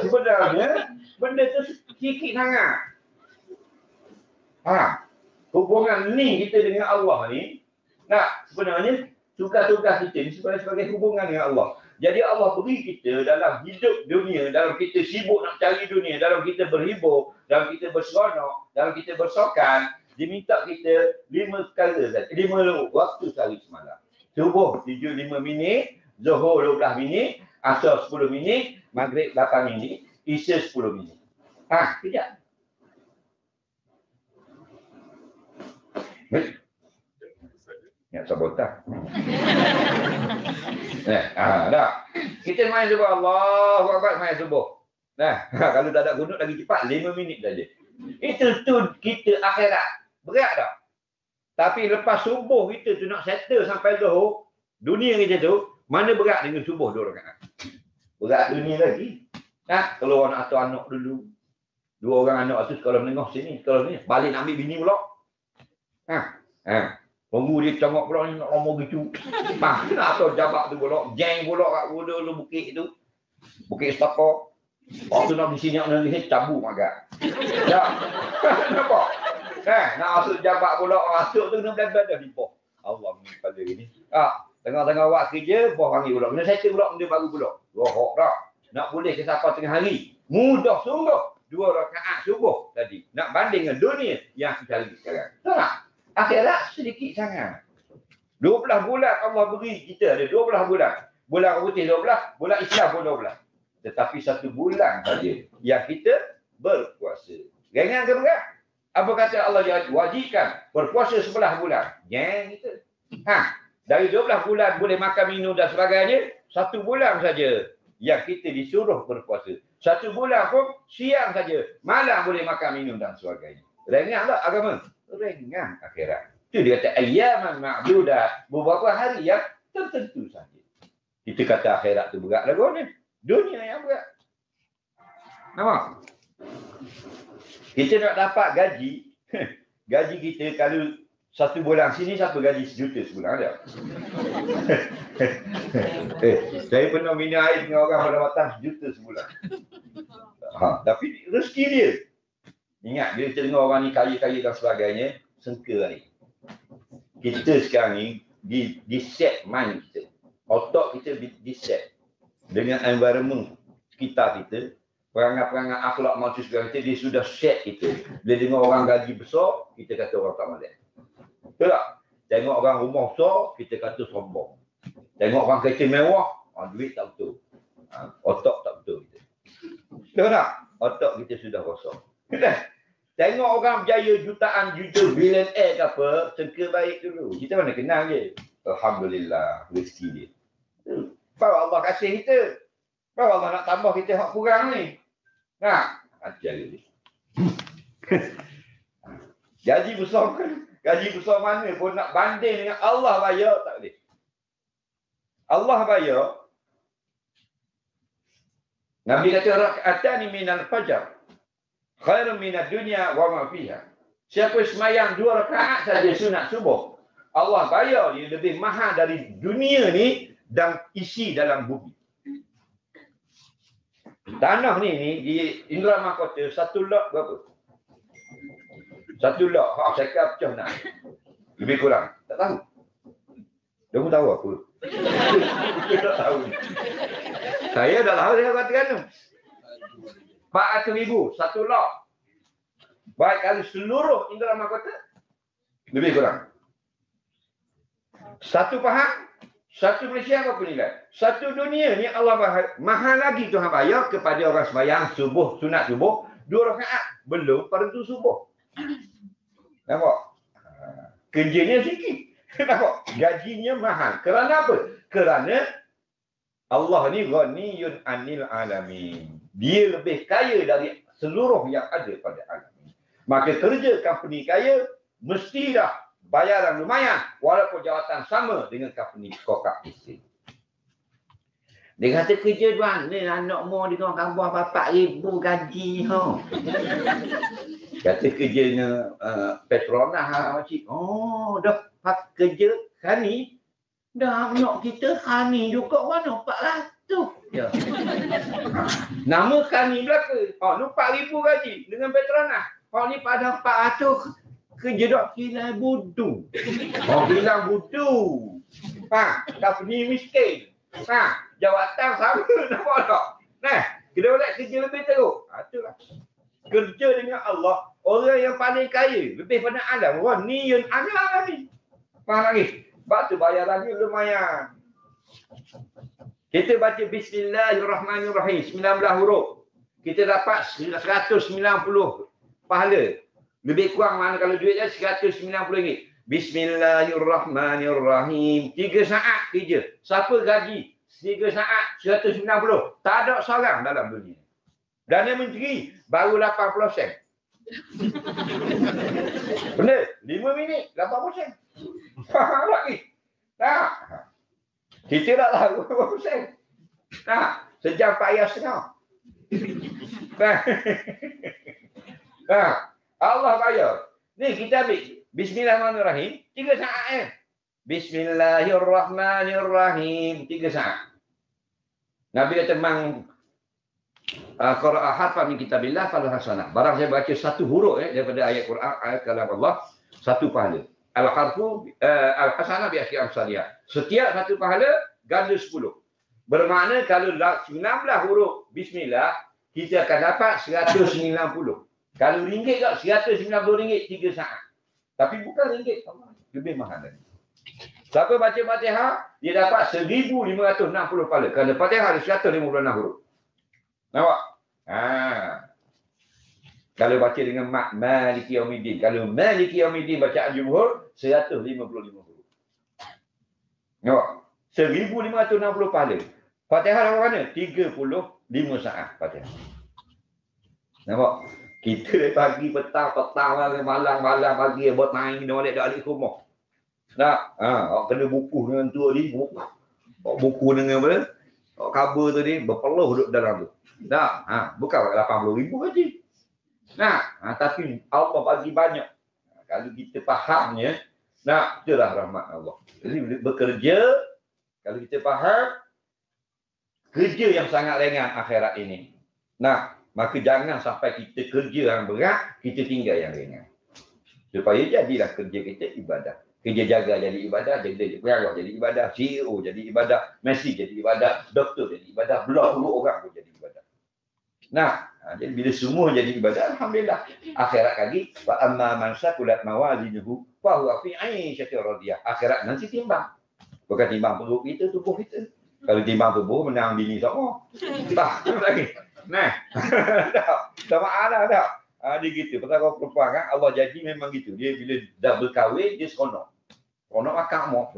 Sebenarnya benda tu sikit sangat. Hubungan ni kita dengan Allah ni. Sebenarnya tugas-tugas kita ni sebagai hubungan dengan Allah. Jadi Allah beri kita dalam hidup dunia, dalam kita sibuk nak cari dunia, dalam kita berhibur, dalam kita berseronok, dalam kita bersokan, diminta kita 5 perkara saja, 5 waktu sehari semalam. Subuh 7:05, Zuhur 12 minit, Asar 10 minit, Maghrib 8 minit, Isya 10 minit. Kejap. Ya, sabotah. Dah. Kita main subuh. Allahu Akbar, main subuh. Kalau tak ada gunung lagi cepat 5 minit saja. Itu tu kita akhirat. Berat tak? Tapi lepas subuh kita tu nak settle sampai zuhur, dunia kita tu mana berat dengan subuh 2 rakaat. Berat dunia lagi. Kalau orang atuk anak dulu. 2 orang anak tu sekolah menengah sini, sekolah ni. Balik nak ambil bini pula. Tunggu dia congok pula ni nak ngomong gitu. Nak atau jabak tu pula. Jeng pula kat bodoh bukit tu. Bukit Stakor. Waktu nak di sini nak lihat cabut agak. Ya. Nampak? Nak masuk jabak pula masuk tu kena belah-belah dah dipoh. Allah ni pada ini. Tengah-tengah awak kerja, bos panggil pula. Kena settle pula benda baru pula. Rohok dah. Nak boleh ke siapa tengah hari. Mudah sungguh. 2 rakaat subuh tadi. Nak banding dengan dunia yang kita lagi sekarang. Tak? Akhirat sedikit sangat. 12 bulan Allah beri kita ada 12 bulan. Bulan putih 12, bulan Islam pun 12. Tetapi 1 bulan saja yang kita berpuasa. Ringan ke berat? Apa kata Allah wajibkan berpuasa 11 bulan? Yang kita. Dari 12 bulan boleh makan minum dan sebagainya, 1 bulan saja yang kita disuruh berpuasa. 1 bulan pun siang saja, malam boleh makan minum dan sebagainya. Ringanlah agama. Ringan akhirat. Itu dia kata ayyaman ma'dudat. Beberapa hari yang tertentu saja. Kita kata akhirat tu berat lagu ni. Dunia yang berat. Nampak? Kita nak dapat gaji. Gaji kita kalau 1 bulan sini, siapa gaji 1 juta sebulan ada? Saya pernah minum air dengan orang pada batang 1 juta sebulan. Tapi rezeki dia. Ingat, bila kita dengar orang ni kaya-kaya dan sebagainya, sengka ni. Kita sekarang ni, di set mind kita. Otak kita di set. Dengan environment sekitar kita, perangai-perangai akhlak manusia sekarang kita, dia sudah set kita. Bila dengar orang gaji besar, kita kata orang tak malak. Betul tak? Tengok orang rumah besar, kita kata sombong. Tengok orang kereta mewah, duit tak betul. Otak tak betul kita. Betul tak? Otak kita sudah rosak. Tengok orang berjaya jutaan, juta, billionaire ke apa, sengka baik dulu. Kita mana kenal je. Alhamdulillah, rezeki dia. Baru Allah kasih kita. Baru Allah nak tambah kita hak kurang ni. Ajar dia. Gaji besar mana pun nak banding dengan Allah bayar, tak boleh. Allah bayar, Nabi kata raka'atani minal fajar khairun minad dunya wa ma fiha. Siapa semayang 2 rakaat saja sunat subuh, Allah bayar dia lebih mahal dari dunia ni dan isi dalam bumi. Tanah ni di Indra Mahkota 1 lot berapa? 1 lot. Hak saya pecah nak. Lebih kurang. Tak tahu. Kamu tahu apa? Tak tahu. Saya dah tahu saya katakan tu. 400,000 1 lot. Baik kalau seluruh Indra Mahkota lebih kurang. Satu faham? Satu Malaysia apa nilai? Satu dunia ni Allah mahal lagi Tuhan bayar kepada orang sembahyang subuh, sunat subuh 2 rakaat. Belum fardu subuh. Nampak? Kerjanya sikit. Nampak? Gajinya mahal. Kerana apa? Kerana Allah ni ghaniyun anil alamin. Dia lebih kaya dari seluruh yang ada pada alamin. Maka kerja company kaya mestilah bayaran lumayan walaupun jawatan sama dengan company kokak bising. Dia kata kerja tuan, ni anak mu di kampung 4,000 gaji ha. Kata kerjanya Petronas makcik. Oh, dah kerja Khani. Dah anak kita Khani juga mana 400. Ya. Nama Khani belaka. Oh, ni 4,000 gaji dengan Petronas. Oh, ni pada 400 kerja dok kilang budu. Oh, kilang budu. Ha, company miskin. Ha, jawatan sama nampak tak? Nah, kita boleh kerja lebih teruk. Ha, itulah. Kerja dengan Allah, orang yang paling kaya, lebih pada alam. Orang ni yang ada ni. Faham lagi? Sebab tu bayarannya lumayan. Kita baca Bismillahirrahmanirrahim 19 huruf. Kita dapat 190 pahala. Lebih kurang mana kalau duitnya RM190. Bismillahirrahmanirrahim. 3 saat kerja. Siapa gaji 3 saat 190? Tak ada seorang dalam dunia. Dana Menteri baru 80 sen. Benar? 5 minit 80 sen. Faham lagi? Tak? Kita tak tahu berapa sen. Tak? Sejam payah setengah. Tak? Allah bayar. Ni kita ambil. Bismillahirrahmanirrahim. 3 saat Bismillahirrahmanirrahim. 3 saat. Nabi kata mang qara'a harfan min kitabillah falahu hasanah. Barang saya baca satu huruf daripada ayat Quran, ayat kalam Allah, satu pahala. Al-harfu al-hasanah bi asyri amsaliyah. Setiap satu pahala ganda 10. Bermakna kalau 19 huruf bismillah, kita akan dapat 190. Kalau ringgit tak 190 ringgit 3 saat. Tapi bukan ringgit, lebih mahal lagi. Siapa baca Fatihah, dia dapat 1,560 pahala. Kerana Fatihah ada 156 huruf. Nampak? Ha. Kalau baca dengan Maliki Yaumiddin. Kalau Maliki Yaumiddin bacaan jumhur, 155 huruf. Nampak? 1,560 pahala. Fatihah dalam mana? 35 saat Fatihah. Nampak? Kita dari pagi, petang, malam, pagi, buat main, minum balik rumah. Tak? Ha, kena buku dengan tu ni, buku dengan apa? Cover tu ni, berpeluh duduk dalam tu. Tak? Ha, bukan 80,000 gaji. Nah, tapi Allah bagi banyak. Kalau kita fahamnya, nah, itulah rahmat Allah. Jadi bekerja, kalau kita faham, kerja yang sangat ringan akhirat ini. Nah, maka jangan sampai kita kerja yang berat, kita tinggal yang ringan. Supaya jadilah kerja kita ibadah. Kerja jaga jadi ibadah, jadi pengarah jadi ibadah, CEO jadi ibadah, Messi jadi ibadah, doktor jadi ibadah, blok 10 orang pun jadi ibadah. Nah, jadi bila semua jadi ibadah, alhamdulillah. Akhirat lagi, wa amma man saqulat mawazinuhu fa huwa fi 'aishatin radiyah. Akhirat nanti timbang. Bukan timbang perut kita, tubuh kita. Kalau timbang tubuh menang bini semua. Tak lagi. Nah, sama ada tak? Dia gitu. Pasal kau perempuan kan, Allah jadi memang gitu. Dia bila dah berkahwin, dia seronok. Seronok makan mau.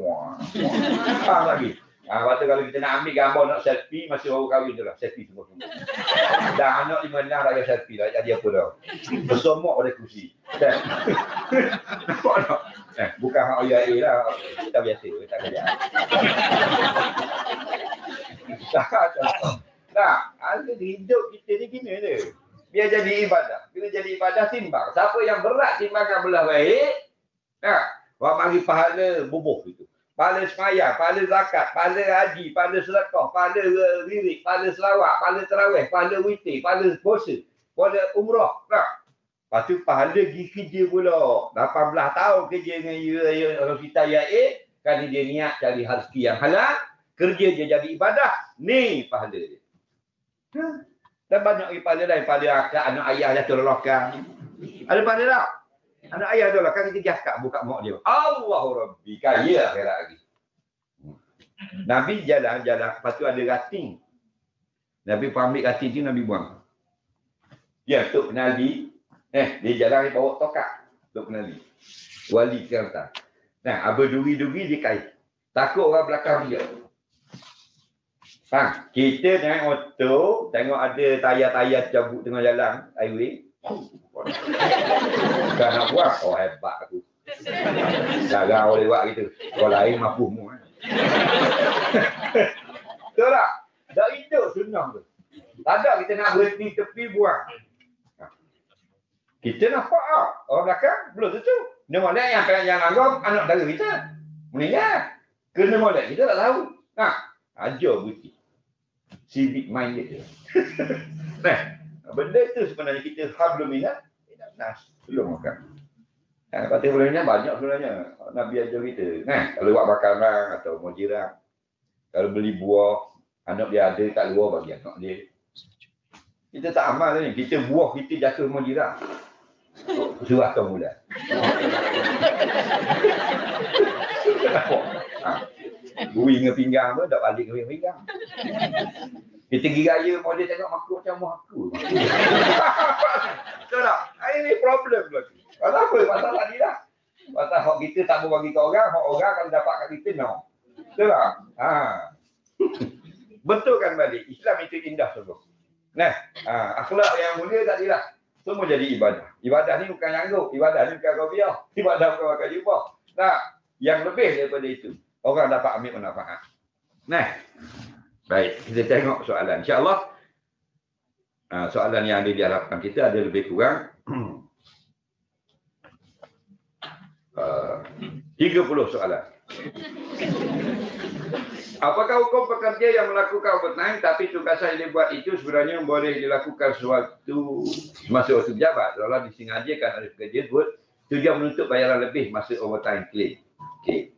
Faham lagi? Lepas tu kalau kita nak ambil gambar, nak selfie, masih baru kahwin je lah. Selfie semua. Dah anak 5 enam raya selfie lah. Jadi apa dah? Bersomok pada kursi. Nampak tak? Bukan hak ayah lah. Kita biasa. Tak kerja. Nah, ada hidup kita ni gini je. Biar jadi ibadah. Bila jadi ibadah, timbang. Siapa yang berat timbangan belah baik, orang bagi pahala bubuh itu. Pahala semaya, pahala zakat, pahala haji, pahala sedekah, pahala wirid, pahala selawat, pahala tarawih, pahala witir, pahala puasa, pahala umrah. Lepas tu pahala pergi kerja pula. 18 tahun kerja dengan Rosita Yaib. Kan dia niat cari rezeki yang halal. Kerja dia jadi ibadah. Ni pahala dia. Dan banyak lagi pahala lain. Pahala akak, anak ayah jatuh lelakang. Ada pahala tak? Anak ayah tu lah. Kan kita akak buka mak dia. Allahu Rabbi. Kaya akhirat lagi. Nabi jalan-jalan. Lepas tu ada rating. Nabi ambil rating tu, Nabi buang. Ya, Tok Nabi. Dia jalan, dia bawa tokak. Tok Nabi. Wali kerta. Nah, apa duri-duri dia kait. Takut orang belakang dia. Faham? Kita naik motor, tengok ada tayar-tayar cabut tengah jalan, highway. Kan nak buat, hebat aku. Garau lewat gitu. Kalau lain mampu mu. Betul tak? Dah hidup senang tu. Tak ada kita nak berhenti tepi buang. Kita nampak orang belakang belum tentu. Dia molek yang anggap anak dara kita. Meninggal. Kena molek kita tak tahu. Ajar bukti. Civic minded dia. Benda tu sebenarnya kita belum minat. Belum makan. Kata sebenarnya banyak sebenarnya. Nabi ajar kita. Kalau buat makanan atau mau jirang. Kalau beli buah. Anak dia ada kat luar bagi anak dia. Kita tak amal ni. Kita buah kita jatuh mau jirang. Surat kau mula. Bui dengan pinggang pun tak balik dengan pinggang. Kita pergi raya mau dia tengok makhluk macam aku. Betul tak? Ini problem lagi. Pasal apa? Pasal tadi lah. Pasal hak kita tak mau bagi ke orang, hak orang kalau dapat kat kita, no. Betul tak? Betul kan balik. Islam itu indah sungguh. Akhlak yang mulia tadilah. Semua jadi ibadah. Ibadah ni bukan nyangguk. Ibadah ni bukan kopiah. Ibadah bukan makan jubah. Yang lebih daripada itu. Orang dapat ambil manfaat. Baik. Kita tengok soalan. InsyaAllah. Soalan yang ada di hadapan kita ada lebih kurang 30 soalan. Apakah hukum pekerja yang melakukan overtime tapi tugasan yang dibuat itu sebenarnya boleh dilakukan sewaktu masa waktu pejabat? Kalau disengajakan oleh pekerja buat tujuan menuntut bayaran lebih masa overtime claim. Okey.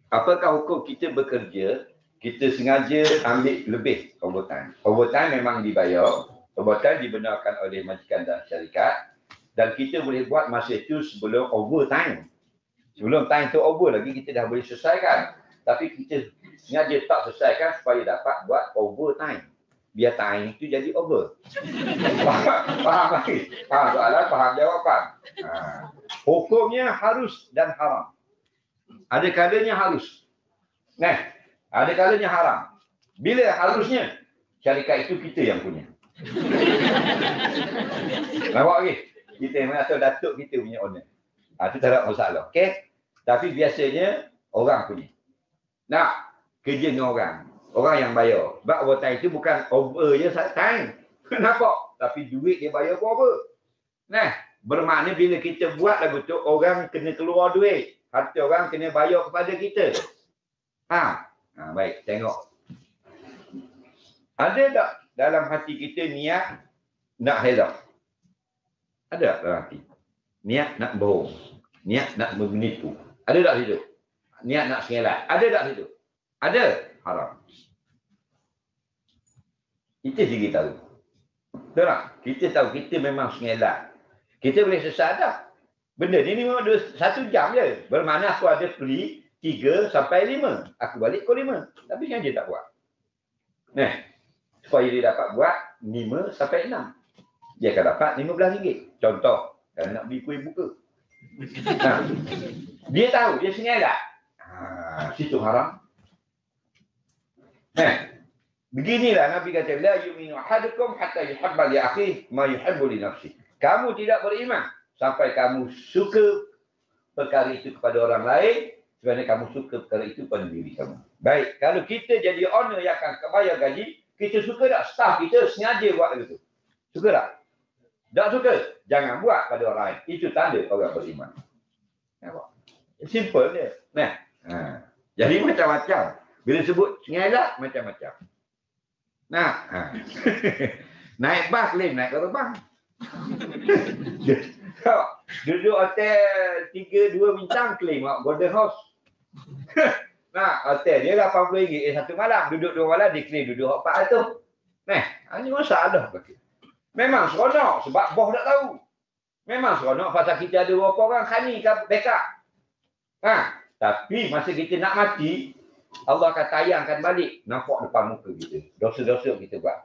Apakah hukum kita bekerja, kita sengaja ambil lebih overtime? Overtime memang dibayar. Overtime dibenarkan oleh majikan dan syarikat. Dan kita boleh buat masa itu sebelum overtime. Sebelum time tu over lagi kita dah boleh selesaikan. Tapi kita sengaja tak selesaikan supaya dapat buat overtime. Biar time itu jadi over. Faham lagi? Faham soalan, faham jawapan. Hukumnya harus dan haram. Ada kalanya harus. Ada kalanya haram. Bila harusnya? Syarikat itu kita yang punya. Nampak lagi? Kita yang atau datuk kita punya owner. Itu tak ada masalah. Okey? Tapi biasanya orang punya. Kerja dengan orang. Orang yang bayar. Sebab overtime itu bukan over je time. Nampak? Tapi duit dia bayar pun over. Bermakna bila kita buat lagu tu, orang kena keluar duit. Harta orang kena bayar kepada kita. Baik, tengok. Ada tak dalam hati kita niat nak hezah? Ada dalam hati? Niat nak bohong. Niat nak menipu. Ada tak situ? Niat nak sengelat. Ada tak situ? Ada. Haram. Kita sendiri tahu. Betul tak? Kita tahu kita memang sengelat. Kita boleh sesat dah. Benda ni memang 1 jam je. Bermakna aku ada free 3 sampai 5. Aku balik pukul 5. Tapi sengaja tak buat. Supaya dia dapat buat 5 sampai 6. Dia akan dapat RM15. Contoh. Kalau nak beli kuih buka. Dia tahu. Dia sengaja. Situ haram. Beginilah Nabi kata, la yu'minu ahadukum hatta yuhibba li akhihi ma yuhibbu li nafsihi. Kamu tidak beriman sampai kamu suka perkara itu kepada orang lain sebenarnya kamu suka perkara itu pada diri kamu. Baik, kalau kita jadi owner yang akan bayar gaji, Kita suka tak staff kita sengaja buat begitu? Suka tak? Tak suka? Jangan buat pada orang lain. Itu tanda orang beriman. Nampak? Simple dia. Nah. Jadi macam-macam. Bila sebut ngelak, macam-macam. Nah. Naik bas lain, naik terbang. Duduk hotel 3-2 bintang claim Golden House. Nah, hotel dia RM80 satu malam. Duduk 2 malam dia claim duduk 400. Nah, ini masalah bagi. Memang seronok sebab bos tak tahu. Memang seronok pasal kita ada berapa orang khani backup. Tapi masa kita nak mati, Allah akan tayangkan balik nampak depan muka kita. Dosa-dosa kita buat.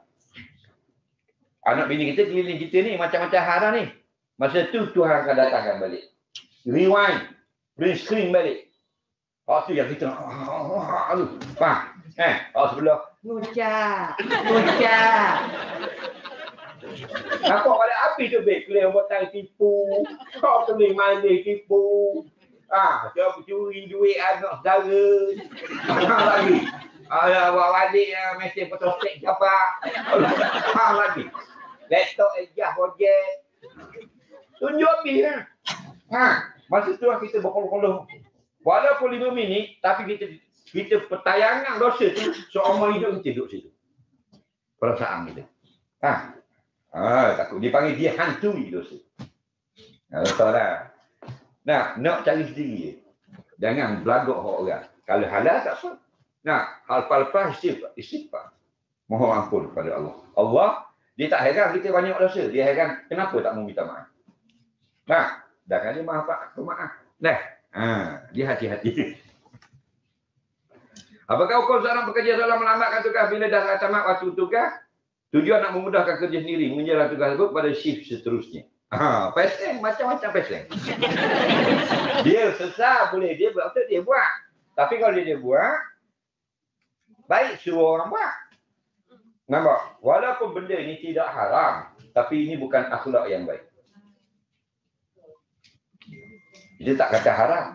Anak bini kita, keliling kita ni macam-macam haram ni. Masa tu Tuhan akan datangkan balik. Rewind. Print screen balik. Tu yang kita faham? Sebelah ngucap. Nampak pada api tu baik. Keliling buatan tipu. Kau keliling manis tipu. Kau curi duit anak saudara. Lagi. Bawa balik mesin photostat siapa. Lagi. Laptop ejah projek. Tunjuk habis lah. Masa tu kita berkoluh-koluh. Walaupun 5 minit, tapi kita pertayangan dosa tu seumur hidup kita duduk situ. Perasaan kita. Takut. Dia panggil dia hantui dosa. Betul lah. Nak cari sendiri. Jangan belagak orang. Kalau halal tak apa. Hal-hal istighfar. Mohon ampun kepada Allah. Allah, dia tak heran kita banyak dosa. Dia heran kenapa tak mau minta maaf. Dah kan dia maaf. Dia hati-hati. Apakah hukum seorang pekerja dalam melambatkan tugas bila dah tamat waktu tugas? Tujuan nak memudahkan kerja sendiri, mengejar tugas tersebut pada shift seterusnya. PSM macam-macam PSM. Dia sesat boleh dia buat, betul dia buat. Tapi kalau dia buat, baik suruh orang buat. Nampak? Walaupun benda ini tidak haram, tapi ini bukan akhlak yang baik. Dia tak kata haram.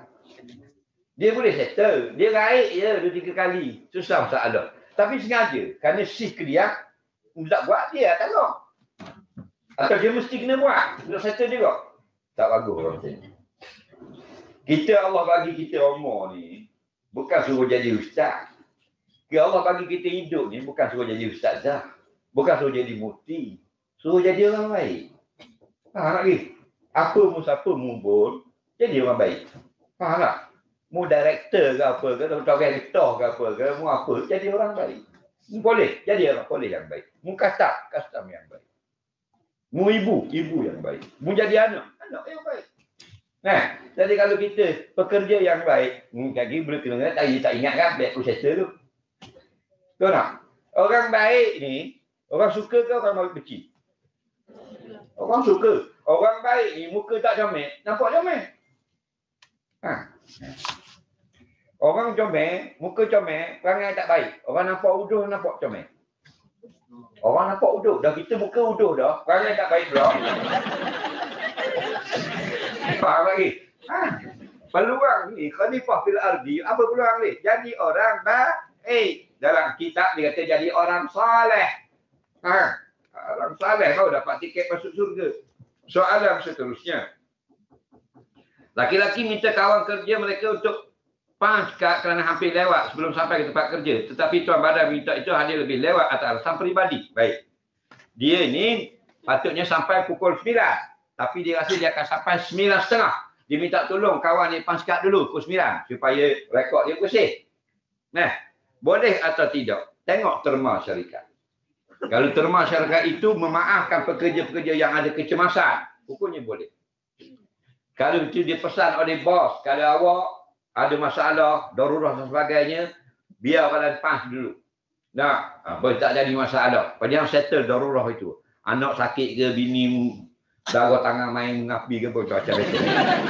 Dia boleh settle. Dia raih je 2-3 kali. Susah masalah. Tapi sengaja. Kerana shift ke dia, tak buat dia tak tolong. Atau dia mesti kena buat. Untuk settle juga. Tak bagus orang macam ni. Allah bagi kita umur ni, bukan suruh jadi ustaz. Allah bagi kita hidup ni, bukan suruh jadi ustazah. Bukan suruh jadi mufti. Suruh jadi orang baik. Faham lagi? Apa mu siapa mu pun, jadi orang baik. Faham tak? Mu director ke apa ke, atau rektor ke apa ke, mu apa, jadi orang baik. Boleh, jadi orang boleh yang baik. Mu kastam yang baik. Mu ibu yang baik. Mu jadi anak yang baik. Jadi kalau kita pekerja yang baik, kaki boleh kena tak ingat kan, back processor tu. Tahu tak? Orang baik ni, orang suka ke orang benci? Orang suka. Orang baik ni, muka tak comel, nampak comel. Orang comel, muka comel, perangai tak baik. Orang nampak uduh, nampak comel. Orang nampak uduh. Dah kita muka uduh dah, perangai tak baik pula. Faham lagi? Peluang ni, khalifah fil ardi, apa peluang ni? Jadi orang baik. Dalam kitab dia kata jadi orang saleh. Orang saleh kau dapat tiket masuk surga. Soalan seterusnya. Laki-laki minta kawan kerja mereka untuk punch kerana hampir lewat sebelum sampai ke tempat kerja. Tetapi tuan badan minta itu hanya lebih lewat atas alasan peribadi. Baik. Dia ni patutnya sampai pukul 9. Tapi dia rasa dia akan sampai 9.30. Dia minta tolong kawan ni punch card dulu pukul 9 supaya rekod dia bersih. Boleh atau tidak? Tengok terma syarikat. Kalau terma syarikat itu memaafkan pekerja-pekerja yang ada kecemasan, hukumnya boleh. Kalau itu dipesan oleh bos, kalau awak ada masalah, darurat dan sebagainya, biar badan punch dulu. Boleh tak jadi masalah. Padahal settle darurat itu. Anak sakit ke, bini darah tangan main mengapi ke, macam-macam itu.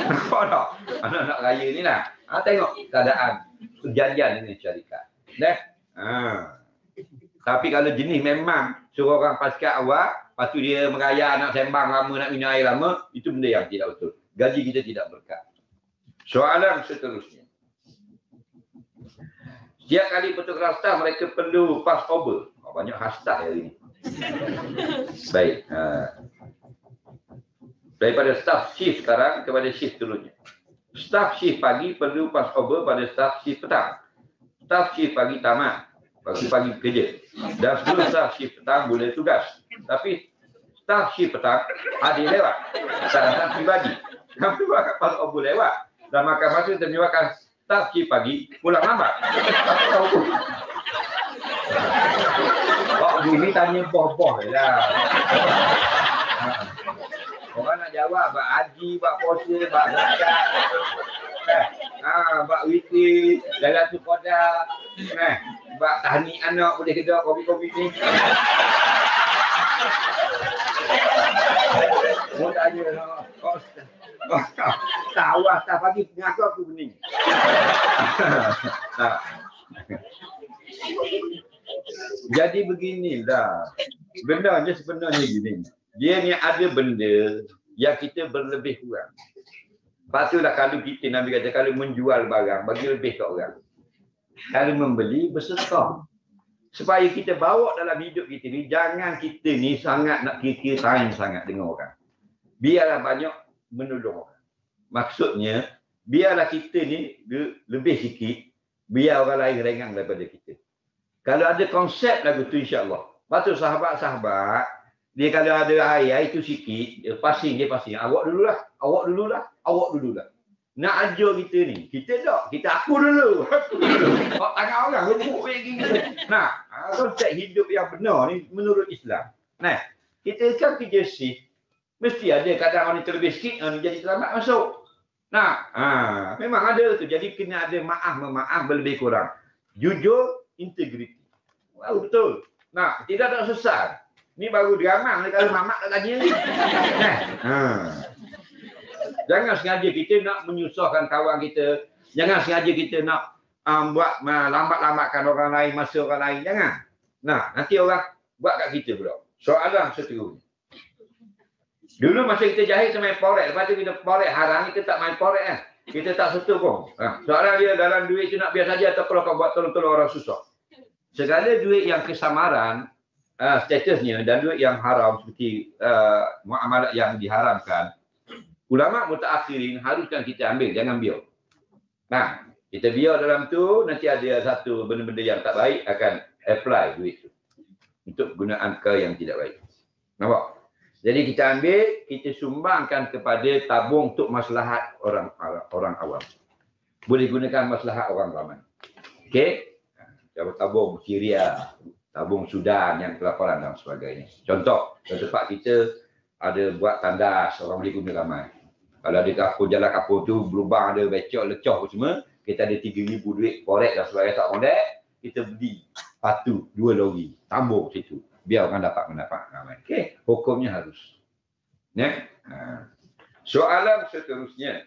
Nampak tak? Anak nak raya ni lah. Tengok keadaan perjanjian dengan syarikat. Tapi kalau jenis memang suruh orang pasca awal, lepas tu dia meraya nak sembang lama, nak minum air lama, itu benda yang tidak betul. Gaji kita tidak berkat. Soalan seterusnya. Setiap kali petugas staff mereka perlu pass over. banyak hashtag hari ini. Baik. Daripada staff shift sekarang kepada shift seterusnya. Staff shift pagi perlu pass over pada staff shift petang. Staff shift pagi tamat, pagi kerja. Dan sebelum staff shift petang boleh tugas. Tapi staff shift petang ada lewat. Kesalahan pribadi. Kami akan pass over lewat. Dan makan masa terjemahkan staff shift pagi pulang lambat. Kok gini tanya boh-boh lah. Orang nak jawab, bak haji, bak puasa, bak zakat. Bak witi, dalam tu kodak. Bak tahni anak boleh kedok kopi-kopi ni. Mau tanya, tahu tak pagi mengaku aku bening. Jadi beginilah. Benarnya sebenarnya gini. Dia ni ada benda yang kita berlebih kurang. Patutlah kalau kita, Nabi kata, kalau menjual barang, bagi lebih ke orang. Kalau membeli, bersedekah. Supaya kita bawa dalam hidup kita ni, jangan kita ni sangat nak kira-kira time sangat dengan orang. Biarlah banyak menolong orang. Maksudnya, biarlah kita ni lebih sikit, biar orang lain ringan daripada kita. Kalau ada konsep lagu tu, insya-Allah. Patut sahabat-sahabat, dia kalau ada air itu sikit, dia pasing. Awak dululah. Nak ajar kita ni. Kita tak. Kita aku dulu. Tangan orang lembut begini. Nah, konsep hidup yang benar ni menurut Islam. Nah, kita kan kerja shift. Mesti ada kadang orang terlebih sikit, jadi terlambat masuk. Nah, memang ada tu. Jadi kena ada maaf berlebih kurang. Jujur, integriti. Wow, betul. Nah, tidak ada sesat. Ni baru diamal kalau mamak tak tanya ni. Jangan sengaja kita nak menyusahkan kawan kita. Jangan sengaja kita nak buat lambat-lambatkan orang lain, masa orang lain. Jangan. Nah, nanti orang buat kat kita pula. Soalan seterusnya. Dulu masa kita jahit kita main porek. Lepas tu kita porek haram, kita tak main porek kan. Kita tak sentuh pun. Soalan dia dalam duit tu nak biar saja atau kalau kau buat tolong-tolong orang susah. Segala duit yang kesamaran, statusnya dan duit yang haram seperti muamalat yang diharamkan, ulama mutaakhirin haruskan kita ambil, jangan biar. Nah, kita biar dalam tu, nanti ada satu benda-benda yang tak baik akan apply duit tu untuk gunaan ke yang tidak baik. Nampak? Jadi kita ambil, kita sumbangkan kepada tabung untuk maslahat orang awam. Boleh gunakan maslahat orang ramai. Okey? Tabung Syria, tabung Sudan yang kelaparan dan sebagainya. Contoh, di tempat kita ada buat tandas, orang boleh guna ramai. Kalau ada kapur, jalan kapur tu berlubang, ada becok, lecoh semua, kita ada 3,000 duit korek dan sebagainya tak modek, kita beli patu 2 lori, tambung situ. Biar orang dapat ramai. Okey, hukumnya harus. Soalan seterusnya.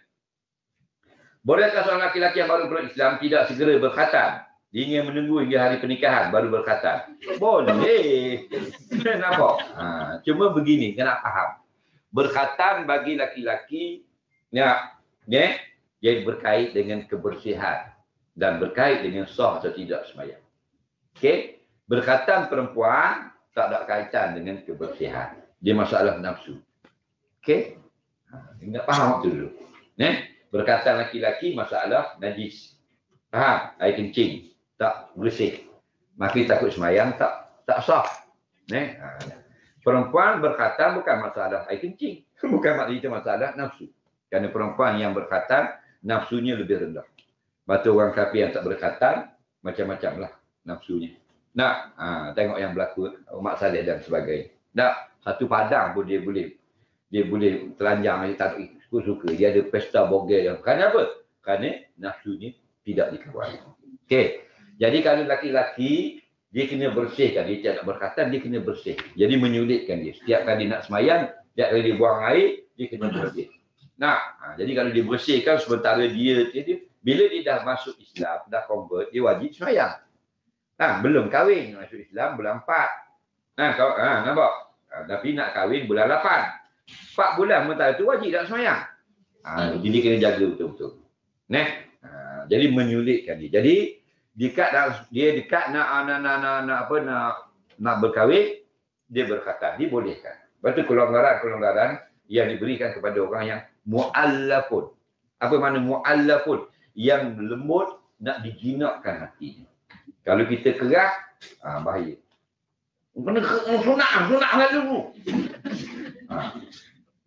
Bolehkah seorang lelaki yang baru berislam tidak segera berkhatan? Dia ingin menunggu hingga hari pernikahan baru berkhatan. Boleh. Nampak? Cuma begini, kena faham. Berkhatan bagi laki-laki dia berkait dengan kebersihan dan berkait dengan sah atau tidak sembahyang. Okey? Berkhatan perempuan tak ada kaitan dengan kebersihan. Dia masalah nafsu. Okey? Ingat faham tu dulu. Berkhatan laki-laki masalah najis. Faham? Air kencing tak bersih. Maka takut semayang tak sah. Perempuan berkhatan bukan masalah air kencing. Bukan maknanya masalah nafsu. Kerana perempuan yang berkhatan nafsunya lebih rendah. Batu orang kafir yang tak berkhatan macam-macam lah nafsunya. Tengok yang berlaku Mak Saleh dan sebagainya. Satu padang pun dia boleh telanjang, dia tak suka. Dia ada pesta bogel yang. Kerana apa? Kerana nafsunya tidak dikawal. Okey. Jadi kalau laki-laki, dia kena bersihkan. Dia tidak berkhatan, dia kena bersih. Jadi menyulitkan dia. Setiap kali nak semayang, setiap kali dia buang air, dia kena bersih. Jadi kalau dia bersihkan sementara dia bila dia dah masuk Islam, dah convert, dia wajib semayang. Belum kahwin, masuk Islam bulan 4. Nampak? Tapi nak kahwin bulan 8. 4 bulan mentara tu wajib tak semayang. Jadi kena jaga betul-betul. Jadi menyulitkan dia. Jadi dia dekat nak nak berkahwin, dia berkata, dibolehkan. Lepas tu kelonggaran-kelonggaran yang diberikan kepada orang yang mu'allafun. Apa makna mu'allafun? Yang lembut, nak dijinakkan hatinya. Kalau kita keras, bahaya. Kena sunat dulu.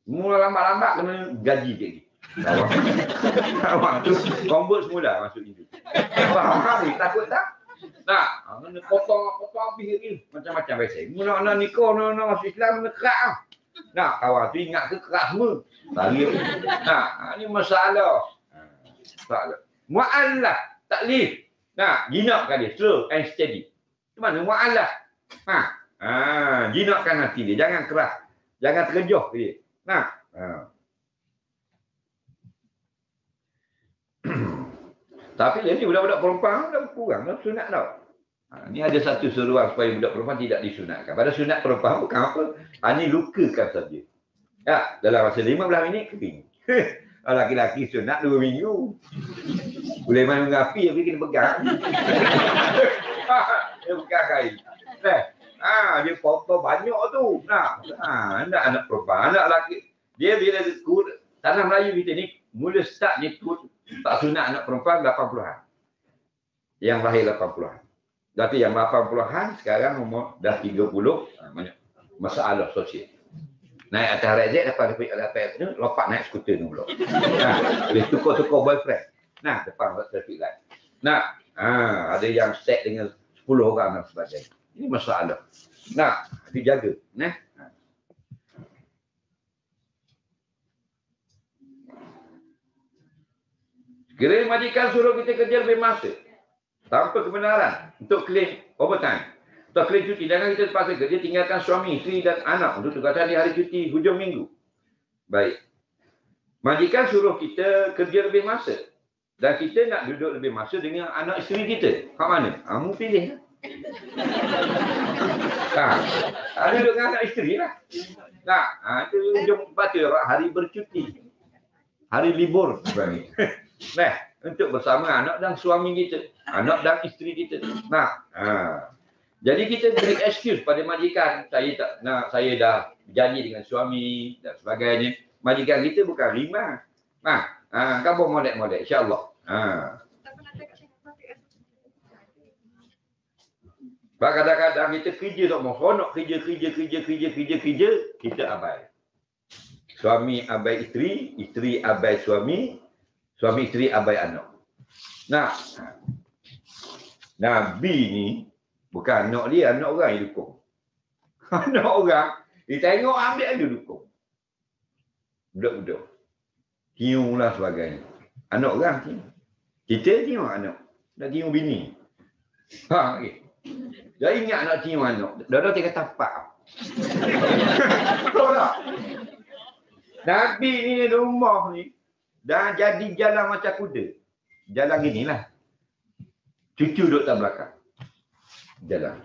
Mula lambat-lambat kena gaji dia. Awak tu convert semula masuk Hindu. Faham ni? Takut tak? Tak. Kena potong habis lagi. Macam-macam biasa. Mula nak nikah, nak masuk Islam, kena keras. Nak, kawan tu ingat ke keras semua. Lari. Nah, ni masalah. Mu'allaf, taklif. Nah, jinakkan dia, slow and steady. Itu mana mu'allaf? Jinakkan hati dia, jangan keras. Jangan terkejuh dia. Nah. Tapi dia ni budak-budak perempuan dah kurang dah sunat tau. Ni ada satu seruan supaya budak perempuan tidak disunatkan. Pada sunat perempuan bukan apa. Ini lukakan saja. Ya, dalam masa 15 minit kering. Laki-laki sunat 2 minggu. Boleh main dengan api tapi kena pegang. Dia pegang kain. Dia foto banyak tu. Anak perempuan, anak lelaki. Dia bila tanah Melayu kita ni mula start ni tak sunat anak perempuan 80-an. Yang lahir 80-an. Berarti yang 80-an sekarang umur dah 30, banyak masalah sosial. Naik atas rezek dapat ni lompat naik skuter ni pula. Boleh tukar-tukar boyfriend. Depan traffic light. Ada yang stay dengan 10 orang dan sebagainya. Ini masalah. Dijaga. Kira majikan suruh kita kerja lebih masa tanpa kebenaran untuk claim overtime atau claim cuti. Jangan kita terpaksa kerja tinggalkan suami, isteri dan anak untuk tugasan di hari cuti hujung minggu. Baik. Majikan suruh kita kerja lebih masa dan kita nak duduk lebih masa dengan anak isteri kita. Kat mana? Kamu pilih. Duduk dengan anak isteri lah. Itu hujung patut hari bercuti. Hari libur. Untuk bersama anak dan suami kita, anak dan isteri kita. Jadi kita beri excuse pada majikan, saya dah berjanji dengan suami dan sebagainya. Majikan kita bukan rimah. Kamu molek-molek, insya-Allah. Kadang-kadang kita kerja tak mau seronok, kerja, kita abai. Suami abai isteri, isteri abai suami, suami isteri abai anak. Nabi ni bukan anak dia, anak orang yang dukung. Anak orang, dia tengok ambil dia dukung. Budak-budak. Cium lah sebagainya. Anak orang cium. Kita cium anak. Nak cium bini. Okay. Dah ingat nak cium anak. Dah tiga tapak. Tahu tak? Nabi ni rumah ni dah jadi jalan macam kuda. Jalan ginilah. Cucu duduk tak belakang. Jalan.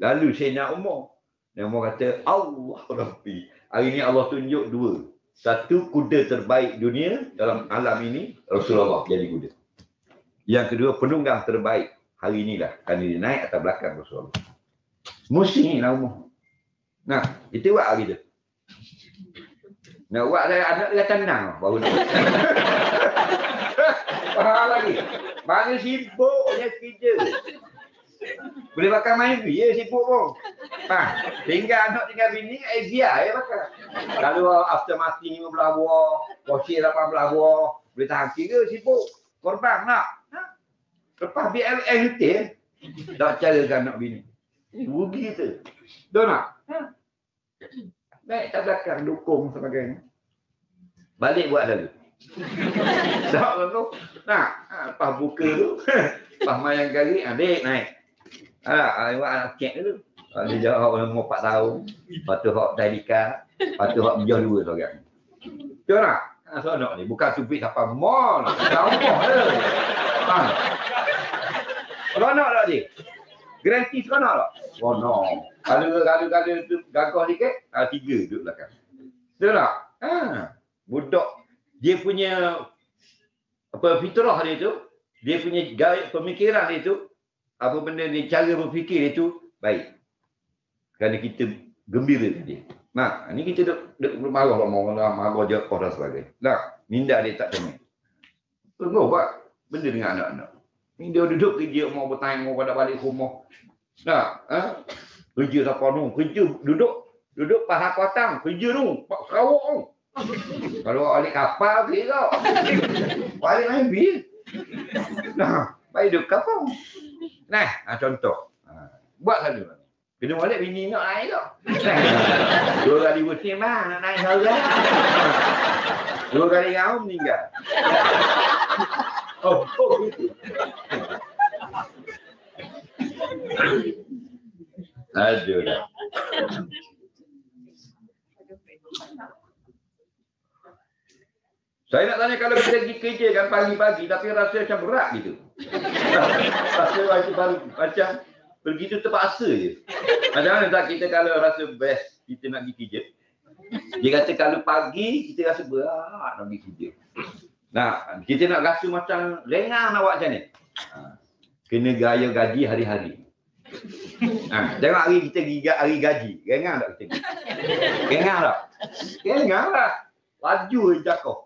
Lalu Sayyidina Umar. Dan Umar kata, Allah Rabbi. Hari ni Allah tunjuk dua. Satu, kuda terbaik dunia dalam alam ini, Rasulullah jadi kuda. Yang kedua, penunggang terbaik. Hari inilah. Kerana dia naik atas belakang Rasulullah. Mesti ni lah Umar. Kita buat hari tu. Nak buat saya anak dia tenang baru nak. Faham lagi. Mana sibuknya kerja. Boleh bakar main dia sibuk pun. Tinggal anak tinggal bini, biar ya bakar. Kalau after mati 15 buah, kosir 18 buah, boleh tahan kira sibuk. Korban nak. Lepas BLN hutin, tak carakan anak bini. Rugi kita. Betul tak? Baik tak belakang, dukung sebagainya. Balik buat lalu. Tak tu. Lepas buka tu. Lepas mayang kari, adik naik. Awak nak cek dulu. Dia jawab umur 4 tahun. Lepas tu hak tadika. Lepas tu hak menjual 2 seorang. Betul tak? Seronok ni. Bukan tupik sampai mall. Sampah je. Seronok tak dia? Garanti seronok tak? Seronok. Kalau tu gagah sikit, 3 duduk belakang. Betul tak? Budak. Dia punya fitrah dia tu, dia punya gaya pemikiran dia tu, apa benda ni, cara berfikir dia tu, baik. kerana kita gembira tadi. Nah, ni kita duk marah je apa dan sebagainya. Nah, minda dia tak temui. Tunggu buat benda dengan anak-anak. Ni dia duduk kerja mau bertanya mau pada balik rumah. Nah, kerja siapa tu? Kerja duduk pahak kotang, kerja tu, Pak Sarawak tu. Kalau balik kapal kira. Balik main bil. Nah, baik duduk kapal. Nah, contoh. Buat satu. Kena balik bini nak naik tak? 2 kali musim lah, nak naik harga. 2 kali kau meninggal. Oh, gitu. Aduh dah. Saya nak tanya kalau kita pergi kerja kan pagi-pagi tapi rasa macam berat gitu. Rasa macam begitu terpaksa je. Macam mana tak kita kalau rasa best kita nak pergi kerja. Dia kata kalau pagi kita rasa berat nak pergi kerja. Nah, kita nak rasa macam lengah nak buat macam ni. Kena gaya gaji hari-hari. Tengok hari kita hari gaji. Lengah tak kita? Lengah tak? Lengah lah. Laju je jatuh.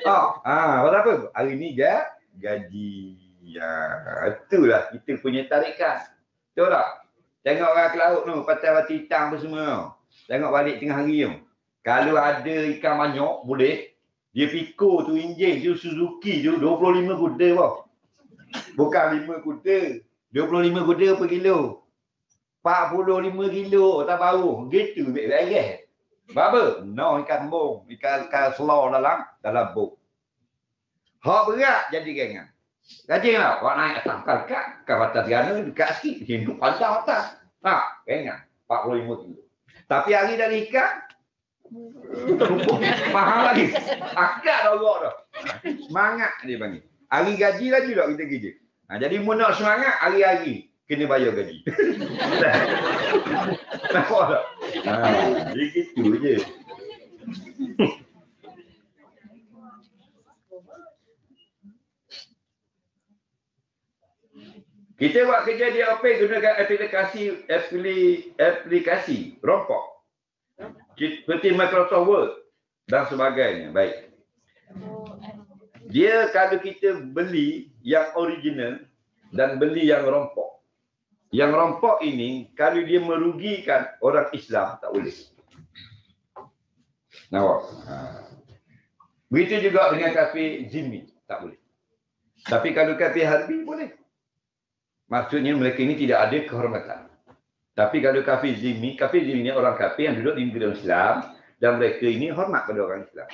Pasal apa? Hari ni gaji. Itulah kita punya tarikan. Betul tak? Tengok orang ke laut tu, patah batu hitam apa semua tu. Tengok balik tengah hari tu. Kalau ada ikan banyak, boleh. Dia pikul tu enjin tu Suzuki tu 25 kuda bawah. Bukan 5 kuda. 25 kuda per kilo. 45 kilo tak bau. Gitu beres. Apa? No ikan bong, ikan selau dalam buk. Hak berat jadi gengan. Gaji lah, orang naik atas kalkat, ke atas Tiana, dekat sikit, hidup panjang atas. Gengan, 45 kilo. Tapi hari dari ikan, mahal lagi. Akad dah orang dah. Semangat dia panggil. Hari gaji lagi tak kita kerja. Jadi mu nak semangat, hari-hari kena bayar gaji. Nampak tak? Jadi gitu je. Kita buat kerja di OP gunakan aplikasi rompok. Seperti Microsoft Word dan sebagainya. Baik. Dia kalau kita beli yang original dan beli yang rompok. Yang rompok ini kalau dia merugikan orang Islam tak boleh. Nampak? Begitu juga dengan kafe Zimmi tak boleh. Tapi kalau kafe Harbi boleh. Maksudnya mereka ini tidak ada kehormatan. Tapi kalau kafir zimmi ini orang kafir yang duduk di negara Islam dan mereka ini hormat pada orang Islam.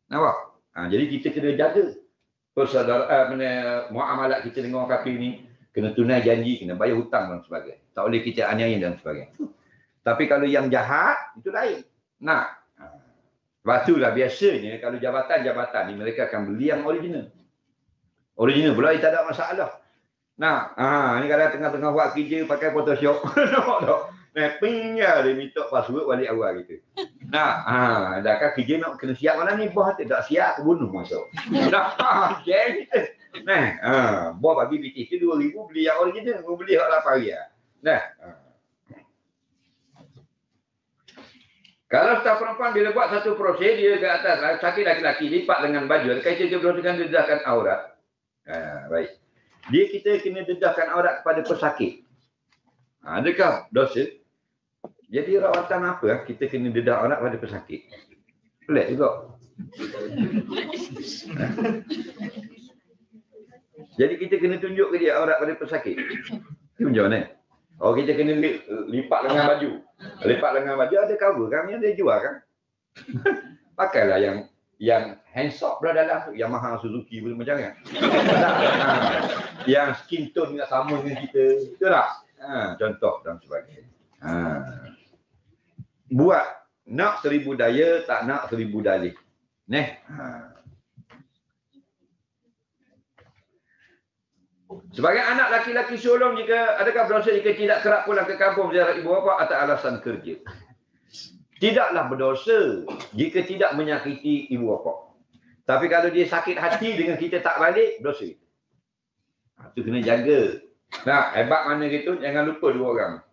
Nampak? Jadi kita kena jaga persaudaraan, muamalat kita dengan orang kafir ini. Kena tunai janji, kena bayar hutang dan sebagainya. Tak boleh kita aniaya dan sebagainya. Tapi kalau yang jahat, itu lain. Nah, lepas itulah biasanya kalau jabatan-jabatan ni mereka akan beli yang original. Original pula tak ada masalah. Nah, ni kadang tengah-tengah buat kerja pakai Photoshop. Nampak tak? Mappingnya dia minta password balik awal gitu. Nah, dah kan kerja nak kena siap mana ni? Bos tak siap, aku bunuh masuk. Dah, gitu. Nah, bos bagi BTC 2,000 beli yang original, aku beli hak 8 hari. Nah. Kalau staf perempuan bila buat satu proses dia ke atas, sakit laki-laki lipat dengan baju, kaitan dia berusaha dedahkan aurat. Baik. Dia kita kena dedahkan aurat kepada pesakit. Adakah dosa? Jadi rawatan apa kita kena dedah aurat kepada pesakit? Pelik juga. Jadi kita kena tunjuk ke dia aurat pada pesakit. Tunjuk ni. Oh kita kena lipat lengan baju. Lipat lengan baju ada cover kan? Yang dia jual kan? Pakailah yang handsop belah dalam tu, Yamaha Suzuki pun macam kan. Yang skin tone tak sama dengan kita. Betul tak? Contoh dan sebagainya. Buat nak 1000 daya, tak nak 1000 dalih. Sebagai anak laki-laki sulung adakah berdosa jika tidak kerap pulang ke kampung ziarah ibu bapa atas alasan kerja? Tidaklah berdosa jika tidak menyakiti ibu bapa. Tapi kalau dia sakit hati dengan kita tak balik, dosa. Itu kena jaga. Nah, hebat mana gitu, jangan lupa 2 orang.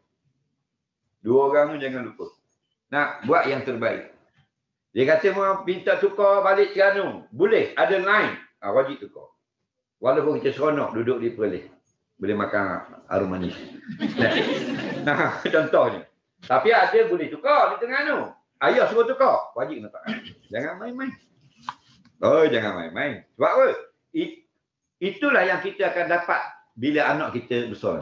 Dua orang tu jangan lupa. Nak buat yang terbaik. Dia kata mau minta tukar balik Terengganu. Boleh, ada line. Wajib tukar. Walaupun kita seronok duduk di Perlis. Boleh makan harum manis. Nah, contohnya. Tapi ada boleh tukar di Terengganu. Ayah suruh tukar. Wajib nak. Jangan main-main. Oh, jangan main-main. Sebab apa? Itulah yang kita akan dapat bila anak kita besar.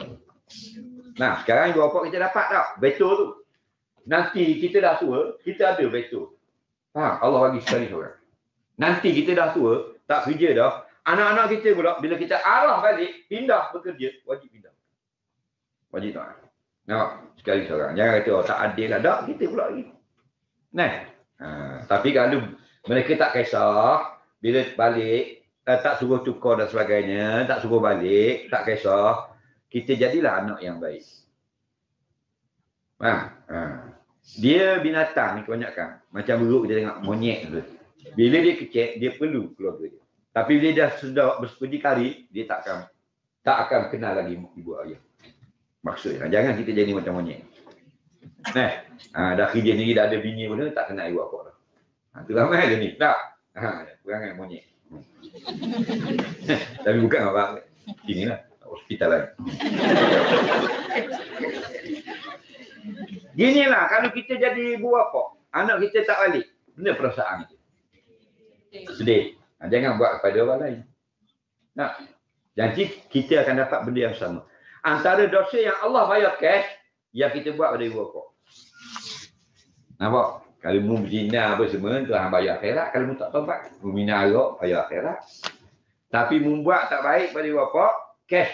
Nah, sekarang ibu bapa kita dapat tak veto tu. Nanti kita dah tua, kita ada veto. Allah bagi sekali seorang. Nanti kita dah tua, tak kerja dah. Anak-anak kita pula, bila kita arah balik, pindah bekerja, wajib pindah. Wajib tak? Nampak? Sekali seorang. Jangan kata, tak adil lah. Tak, kita pula lagi. Nah, tapi kalau mereka tak kisah, bila balik, tak suruh tukar dan sebagainya, tak suruh balik, tak kisah, kita jadilah anak yang baik. Dia binatang ni kebanyakan. Macam buruk kita tengok monyet tu. Bila dia kecil, dia perlu keluarga dia. Tapi bila dia sudah berdikari, dia tak akan kenal lagi ibu ayah. Maksudnya, jangan kita jadi macam monyet. Dah kerja ni, dah ada bini pun, tak kenal ibu apa dah. Tu ramai dia ni. Tak. Perangai monyet. Tapi bukan apa. Inilah. Hospital lain. Ginilah kalau kita jadi ibu bapa, anak kita tak balik, benda perasaan kita. Sedih. Jangan buat kepada orang lain. Janji kita akan dapat benda yang sama. Antara dosa yang Allah bayar cash, yang kita buat pada ibu bapa. Nampak? Kalau mu berzina apa semua, Tuhan bayar akhirat. Kalau mu tak tobat, mu minum arak, bayar akhirat. Tapi mu buat tak baik pada ibu bapa, cash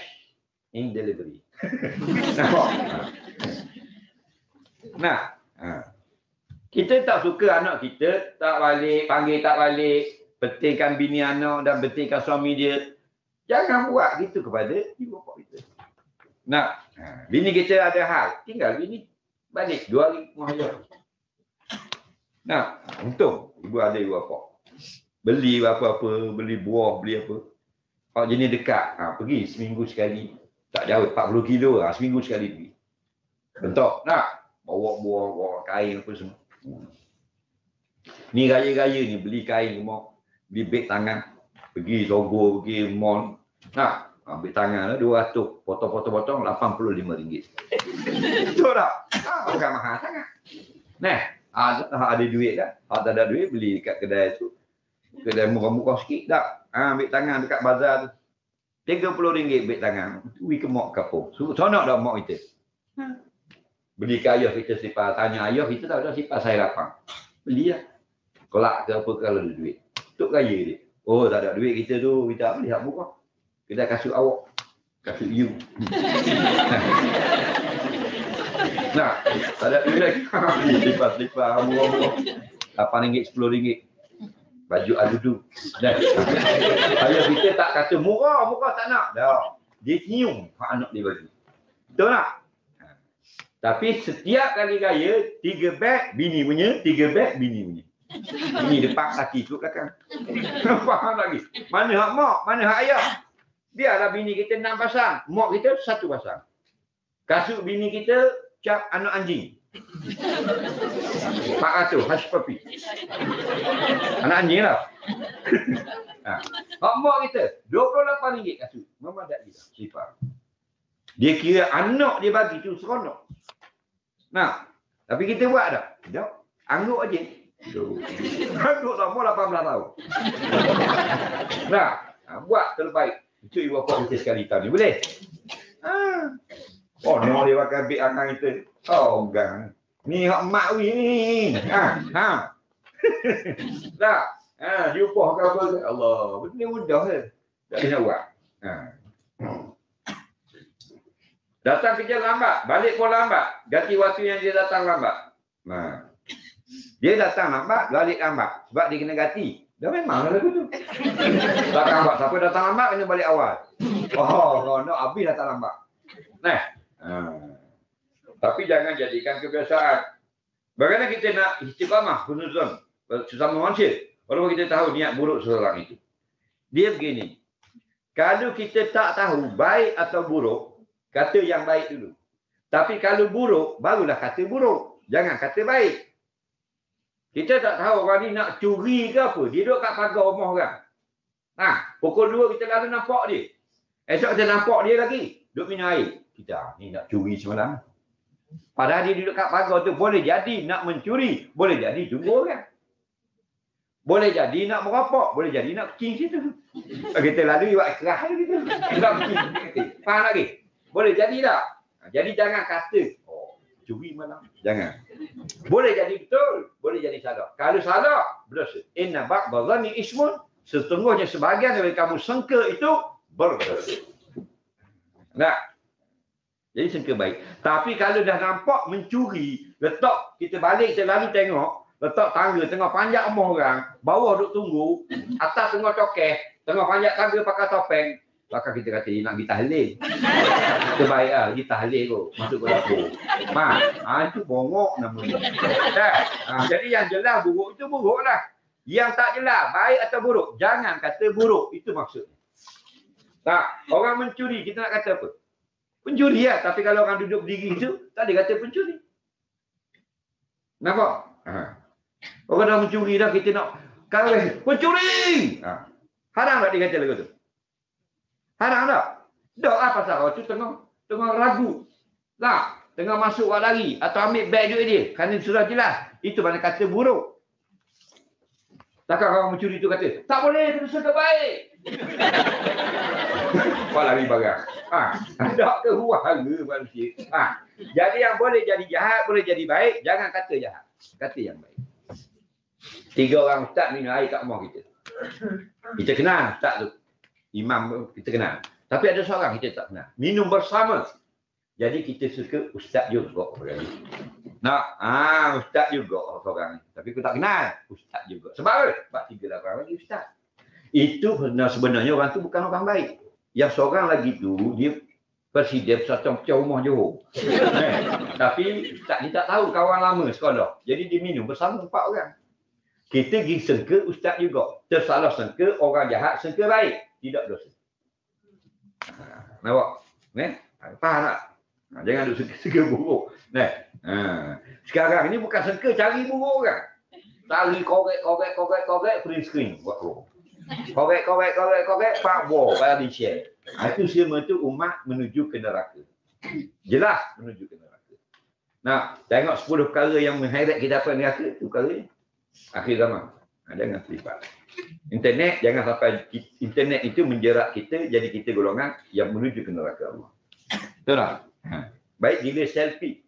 in delivery. Nampak? Kita tak suka anak kita tak balik, panggil tak balik, pentingkan bini anak dan pentingkan suami dia. Jangan buat gitu kepada ibu bapa kita. Bini kita ada hal, tinggal bini balik 2 hari mengajar. Untung ibu ada ibu bapa. Beli apa-apa, beli buah, beli apa. Kalau jenis dekat, pergi seminggu sekali. Tak jauh, 40 kilo lah, seminggu sekali pergi. Bentuk, bawa buah, bawa kain apa semua. Ni raya-raya ni, beli kain semua. Beli beg tangan. Pergi Sogo, pergi mall. Beg tangan lah, 200. Potong-potong-potong, RM85. Betul tak? Bukan mahal sangat. Ada duit kan? Tak ada duit, beli dekat kedai tu. Kedai murah-murah sikit tak? Beg tangan dekat bazar tu. RM30 beg tangan. Wih ke mak kapur. Sonok dah mak kita. Beli ke ayah kita sifat. Tanya ayah kita tak ada sifat saya lapang. Beli lah. Kolak ke apa kalau ada duit. Tok kaya dia. Oh tak ada duit kita tu. Kita beli hak murah. Kita kasut awak. Kasut you. Tak ada duit lagi. Beli sifat-sifat murah-murah. RM8, RM10. Baju adudu. Ayah kita tak kata murah tak nak. Dah. Dia nyium hak anak dia bagi. Betul tak? Tapi setiap kali raya, 3 beg bini punya, 3 beg bini punya. Bini depan, laki tu belakang. Faham lagi? Mana hak mak, mana hak ayah. Biarlah bini kita 6 pasang, mak kita 1 pasang. Kasut bini kita cap anak anjing. 400, hush puppy. Anak anjing lah. Hak mak kita, RM28 kasut. Memadak dia, sifar. Dia kira anak dia bagi tu seronok. Tapi kita buat tak? Tak. Angguk aja. Angguk lama 18 tahun. Buat terbaik. Itu ibu bapa kita sekali tahun ni. Boleh? No dia pakai beg anak kita. Oh, gang. Ni hak mak wih ni. Tak. Jumpa ke apa ke? Allah. Benda mudah ke? Tak kena buat. Datang kerja lambat, balik pun lambat. Ganti waktu yang dia datang lambat. Dia datang lambat, balik lambat. Sebab dia kena ganti. Dah memang lagu tu. Datang lambat. Siapa datang lambat, kena balik awal. Nak habis datang lambat. Tapi jangan jadikan kebiasaan. Bagaimana kita nak istiqamah, khusnuzon, sesama manusia. Walaupun kita tahu niat buruk seseorang itu. Dia begini. Kalau kita tak tahu baik atau buruk, kata yang baik dulu. Tapi kalau buruk, barulah kata buruk. Jangan kata baik. Kita tak tahu orang ni nak curi ke apa. Dia duduk kat pagar rumah orang. Pukul 2 kita lalu nampak dia. Esok kita nampak dia lagi. Duduk minum air. Kita ni nak curi semalam. Padahal dia duduk kat pagar tu. Boleh jadi nak mencuri. Boleh jadi tunggu orang. Boleh jadi nak merapok. Boleh jadi nak kecing situ. Kita lalu buat kerah gitu. Nak kecing. Faham lagi? Boleh jadi tak? Jadi jangan kata, curi malam. Jangan. Boleh jadi betul. Boleh jadi salah. Kalau salah, berdosa. Inna ba'dadhani ismun. Sesungguhnya sebahagian dari kamu sangka itu berdosa. Nah. Jadi sangka baik. Tapi kalau dah nampak mencuri, letak, kita balik, kita lalu tengok, letak tangga, tengah panjat rumah orang, bawah duduk tunggu, atas tengah cokeh, tengah panjat tangga pakai topeng, maka kita kata, nak pergi tahlil. Terbaik lah, pergi tahlil kot. Masuk ke dapur. Itu bongok namanya. Jadi yang jelas buruk itu buruk lah. Yang tak jelas, baik atau buruk. Jangan kata buruk. Itu maksudnya. Orang mencuri, kita nak kata apa? Pencuri lah. Tapi kalau orang duduk berdiri itu, tak ada kata pencuri. Nampak? Orang dah mencuri dah, kita nak kawin. Pencuri! Haram tak dia kata lagu tu? Haram tak? Tak lah pasal orang tu tengah ragu. Tak. Tengah masuk buat lari. Atau ambil beg duit dia. Kerana sudah jelas. Itu mana kata buruk. Takkan orang mencuri tu kata, tak boleh, itu sudah baik. Buat lari barang. Tak kehuara manusia. Jadi yang boleh jadi jahat, boleh jadi baik. Jangan kata jahat. Kata yang baik. 3 orang ustaz minum air kat rumah kita. Kita kenal ustaz tu. Imam kita kenal. Tapi ada seorang kita tak kenal. Minum bersama. Jadi kita suka ustaz juga orang ni. Ustaz juga seorang ni. Tapi aku tak kenal. Ustaz juga. Sebab apa? Sebab 3 orang lagi ustaz. Itu sebenarnya orang tu bukan orang baik. Yang seorang lagi tu, dia presiden Persatuan Pecah Rumah Johor. Tapi ustaz ni tak tahu kawan lama sekolah. Jadi dia minum bersama 4 orang. Kita pergi sangka ustaz juga. Tersalah sangka orang jahat sangka baik. Tidak dosa. Nampak? Faham tak? Jangan duk sangka buruk. Sekarang ni bukan sangka cari buruk orang. Cari korek, print screen buat buruk. Korek, pak war, bagi share. Itu semua tu umat menuju ke neraka. Jelas menuju ke neraka. Tengok 10 perkara yang mengheret kita dapat neraka. Itu perkara ni. Akhir zaman. Jangan terlibat. Internet, jangan sampai internet itu menjerat kita, jadi kita golongan yang menuju ke neraka Allah. Betul tak? Baik gila selfie.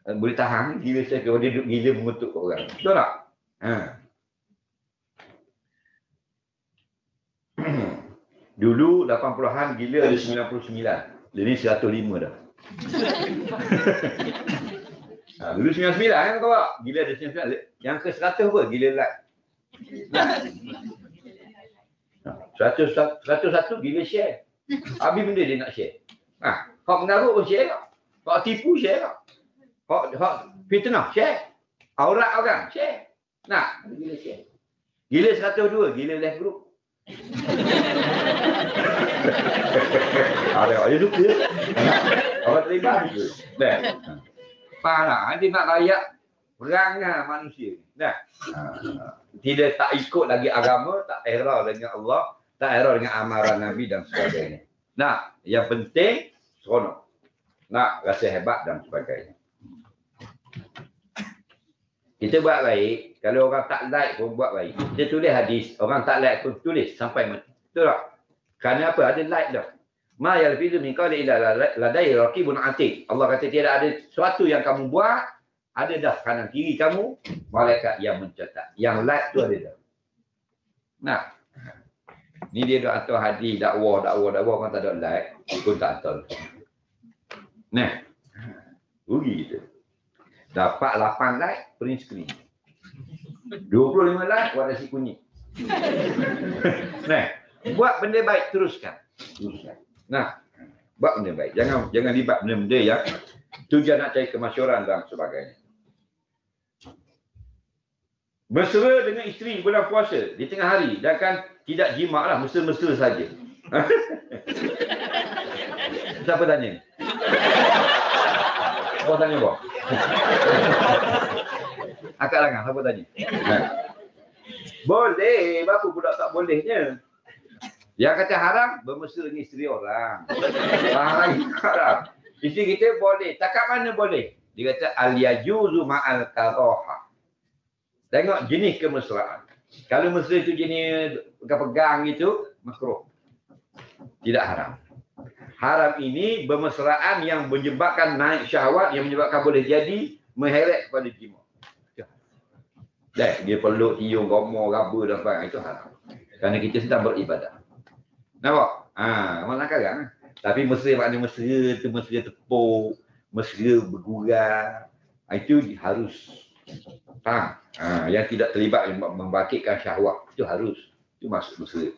Boleh tahan gila selfie. Kalau dia duduk gila mengutuk orang. Betul tak? Dulu 80-an gila ada 99. Jadi 105 dah. Dulu 99 kan kau tak? Gila ada 99. Yang ke 100 apa? Gila like. 101 gila share. Habis benda dia nak share. Hak mengarut pun share tak? Hak tipu share tak? Hak fitnah share. Aurat orang share. Gila share. Gila 102, gila left group. Ada orang suka. Orang terlibat juga. Faham tak? Dia nak layak perangai manusia. Tidak tak ikut lagi agama, tak error dengan Allah, tak error dengan amaran Nabi dan sebagainya. Yang penting seronok. Rasa hebat dan sebagainya. Kita buat baik, kalau orang tak like pun buat baik. Kita tulis hadis, orang tak like pun tulis sampai mati. Betul tak? Kerana apa? Ada like dah. Ma yalfizu min qawli illa ladai raqibun atid. Allah kata tidak ada sesuatu yang kamu buat, ada dah kanan kiri kamu malaikat yang mencatat. Yang like tu ada dah. Ni dia dah atur hadis dakwah kan tak ada like, pun tak atur. Rugi kita. Dapat 8 like, print screen. 25 like, buat nasi kunyit. Buat benda baik, teruskan. Buat benda baik. Jangan libat benda-benda yang tujuan nak cari kemasyhuran dan sebagainya. Mesra dengan isteri bulan puasa di tengah hari. Dan kan tidak jima lah, mesra-mesra saja. Siapa tanya? Apa tanya boh? Akak langan, apa tanya? Boleh, apa pula tak bolehnya? Yang kata haram, bermesra dengan isteri orang. Haram. Isteri kita boleh. Takat mana boleh? Dia kata, al-yajuzu ma'al karoha. Tengok jenis kemesraan. Kalau mesra itu jenis pegang-pegang itu, makruh. Tidak haram. Haram ini bermesraan yang menyebabkan naik syahwat, yang menyebabkan boleh jadi mengheret kepada jima. Dia peluk, tiung, gomor, raba dan sebagainya. Itu haram. Kerana kita sedang beribadah. Nampak? Mana sekarang. Tapi mesra maknanya mesra tu, mesra tepuk, mesra bergurau. Itu harus. Faham? Yang tidak terlibat membangkitkan syahwat. Itu harus. Itu masuk mesra.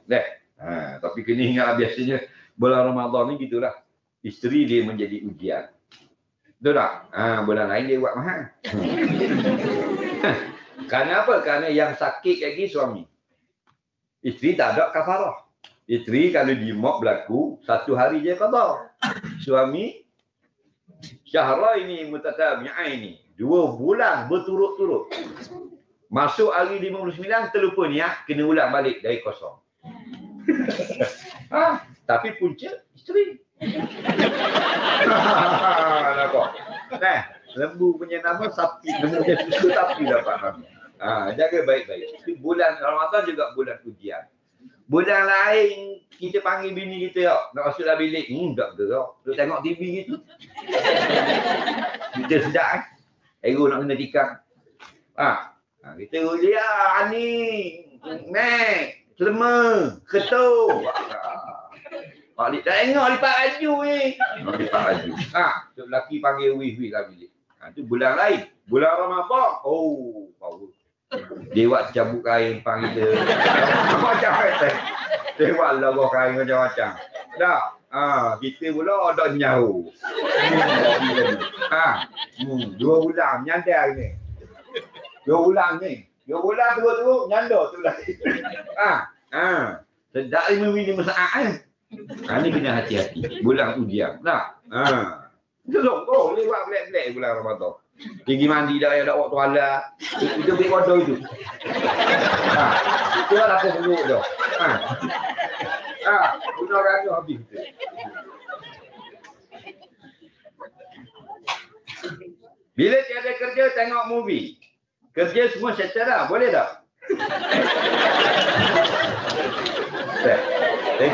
Tapi kena ingat biasanya bulan Ramadan ni gitulah. Isteri dia menjadi ujian. Betul tak? Bulan lain dia buat mahal. Kerana apa? Kerana yang sakit lagi suami. Isteri tak ada kafarah. Isteri kalau dimok berlaku, 1 hari je qada. Suami, syahra ini mutatabi'ah ini. 2 bulan berturut-turut. Masuk hari 59, terlupa niat, kena ulang balik dari kosong. Tapi punca isteri. Nampak? Lembu punya nama sapi. Dia susu sapi dapat nama. Jaga baik-baik. Bulan Ramadan juga bulan ujian. Bulan lain kita panggil bini kita nak masuk dalam bilik. Tak gerak. Duk tengok TV gitu. Kita sedap. Ego nak kena tikam. Kita lihat ni. Nek. Selema. Ketuk. Pak tengok lipat baju ni. Lipat baju. Tu lelaki panggil wih-wih dalam bilik. Itu bulan lain. Bulan Ramadan. Power. Dia buat cabut kain pang kita. Macam-macam. Dia buat logo kain macam-macam. Tak? Kita pula ada nyahu. 2 bulan nyandar ni. 2 bulan ni. 2 bulan terus-terus nyandar tu lagi. Sedap 5 minit masalah. Ini kena hati-hati. Bulan ujian. Tak? Tolong lewat black-black bulan Ramadan. Pergi mandi dah, ada waktu halal. Itu beri kodoh itu. Itu lah aku perlu dah. Guna raja habis. Bila tiada kerja, tengok movie. Kerja semua settle dah. Boleh tak?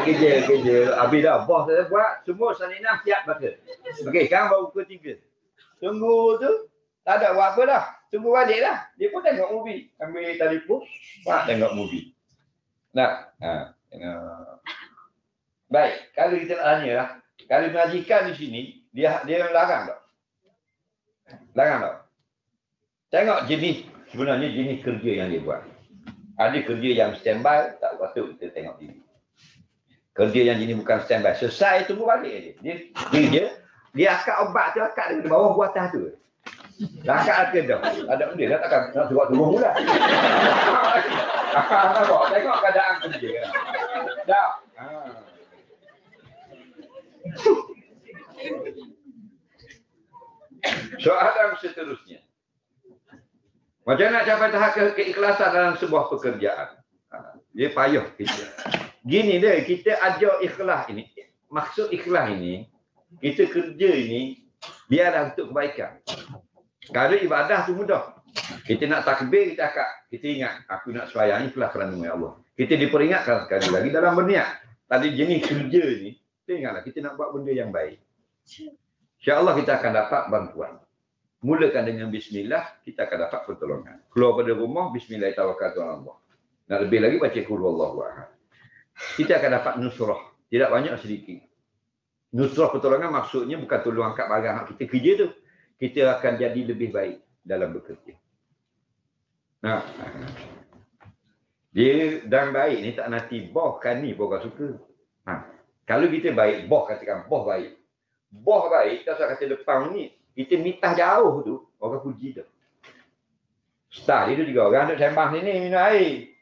Kerja. Habis dah. Bos saya buat. Semua salinah siap baca. Okey, sekarang baru pukul 3. Tunggu tu. Tak ada buat apa dah. Tunggu balik lah. Dia pun tengok movie. Ambil telefon. Tengok movie. Nak? Tengok. Baik. Kalau kita nak tanya lah. Kalau majikan di sini. Dia larang tak? Larang tak? Tengok jenis. Sebenarnya jenis kerja yang dia buat. Ada kerja yang standby. Tak patut kita tengok TV. Kerja yang jenis bukan standby. Selesai tunggu balik je. Dia akak obat tu. Akak dari bawah buat atas tu. Langkah ke dah. Ada benda dah takkan nak suruh turun pula. Tengok keadaan kerja. Dah. Soalan seterusnya. Macam nak capai tahap keikhlasan dalam sebuah pekerjaan. Dia payah kita. Gini dia, kita ajar ikhlas ini. Maksud ikhlas ini, kita kerja ini biarlah untuk kebaikan. Kalau ibadah tu mudah. Kita nak takbir, kita ingat, aku nak sembahyang ikhlas kerana Allah. Kita diperingatkan sekali lagi dalam berniat. Tadi jenis kerja ni, kita ingatlah kita nak buat benda yang baik. InsyaAllah kita akan dapat bantuan. Mulakan dengan bismillah, kita akan dapat pertolongan. Keluar pada rumah, bismillahirrahmanirrahim. Nak lebih lagi baca qul huwallahu ahad. Kita akan dapat nusrah. Tidak banyak, sedikit. Nusrah pertolongan maksudnya bukan tolong angkat barang kita kerja tu. Kita akan jadi lebih baik dalam bekerja. Dia dan baik ni tak nanti boh kan ni boh suka. Kalau kita baik, boh katakan boh baik. Boh baik, tak usah kata depan ni. Kita mitah jauh tu, orang puji tu. Start itu 3 orang duk sembang sini minum air.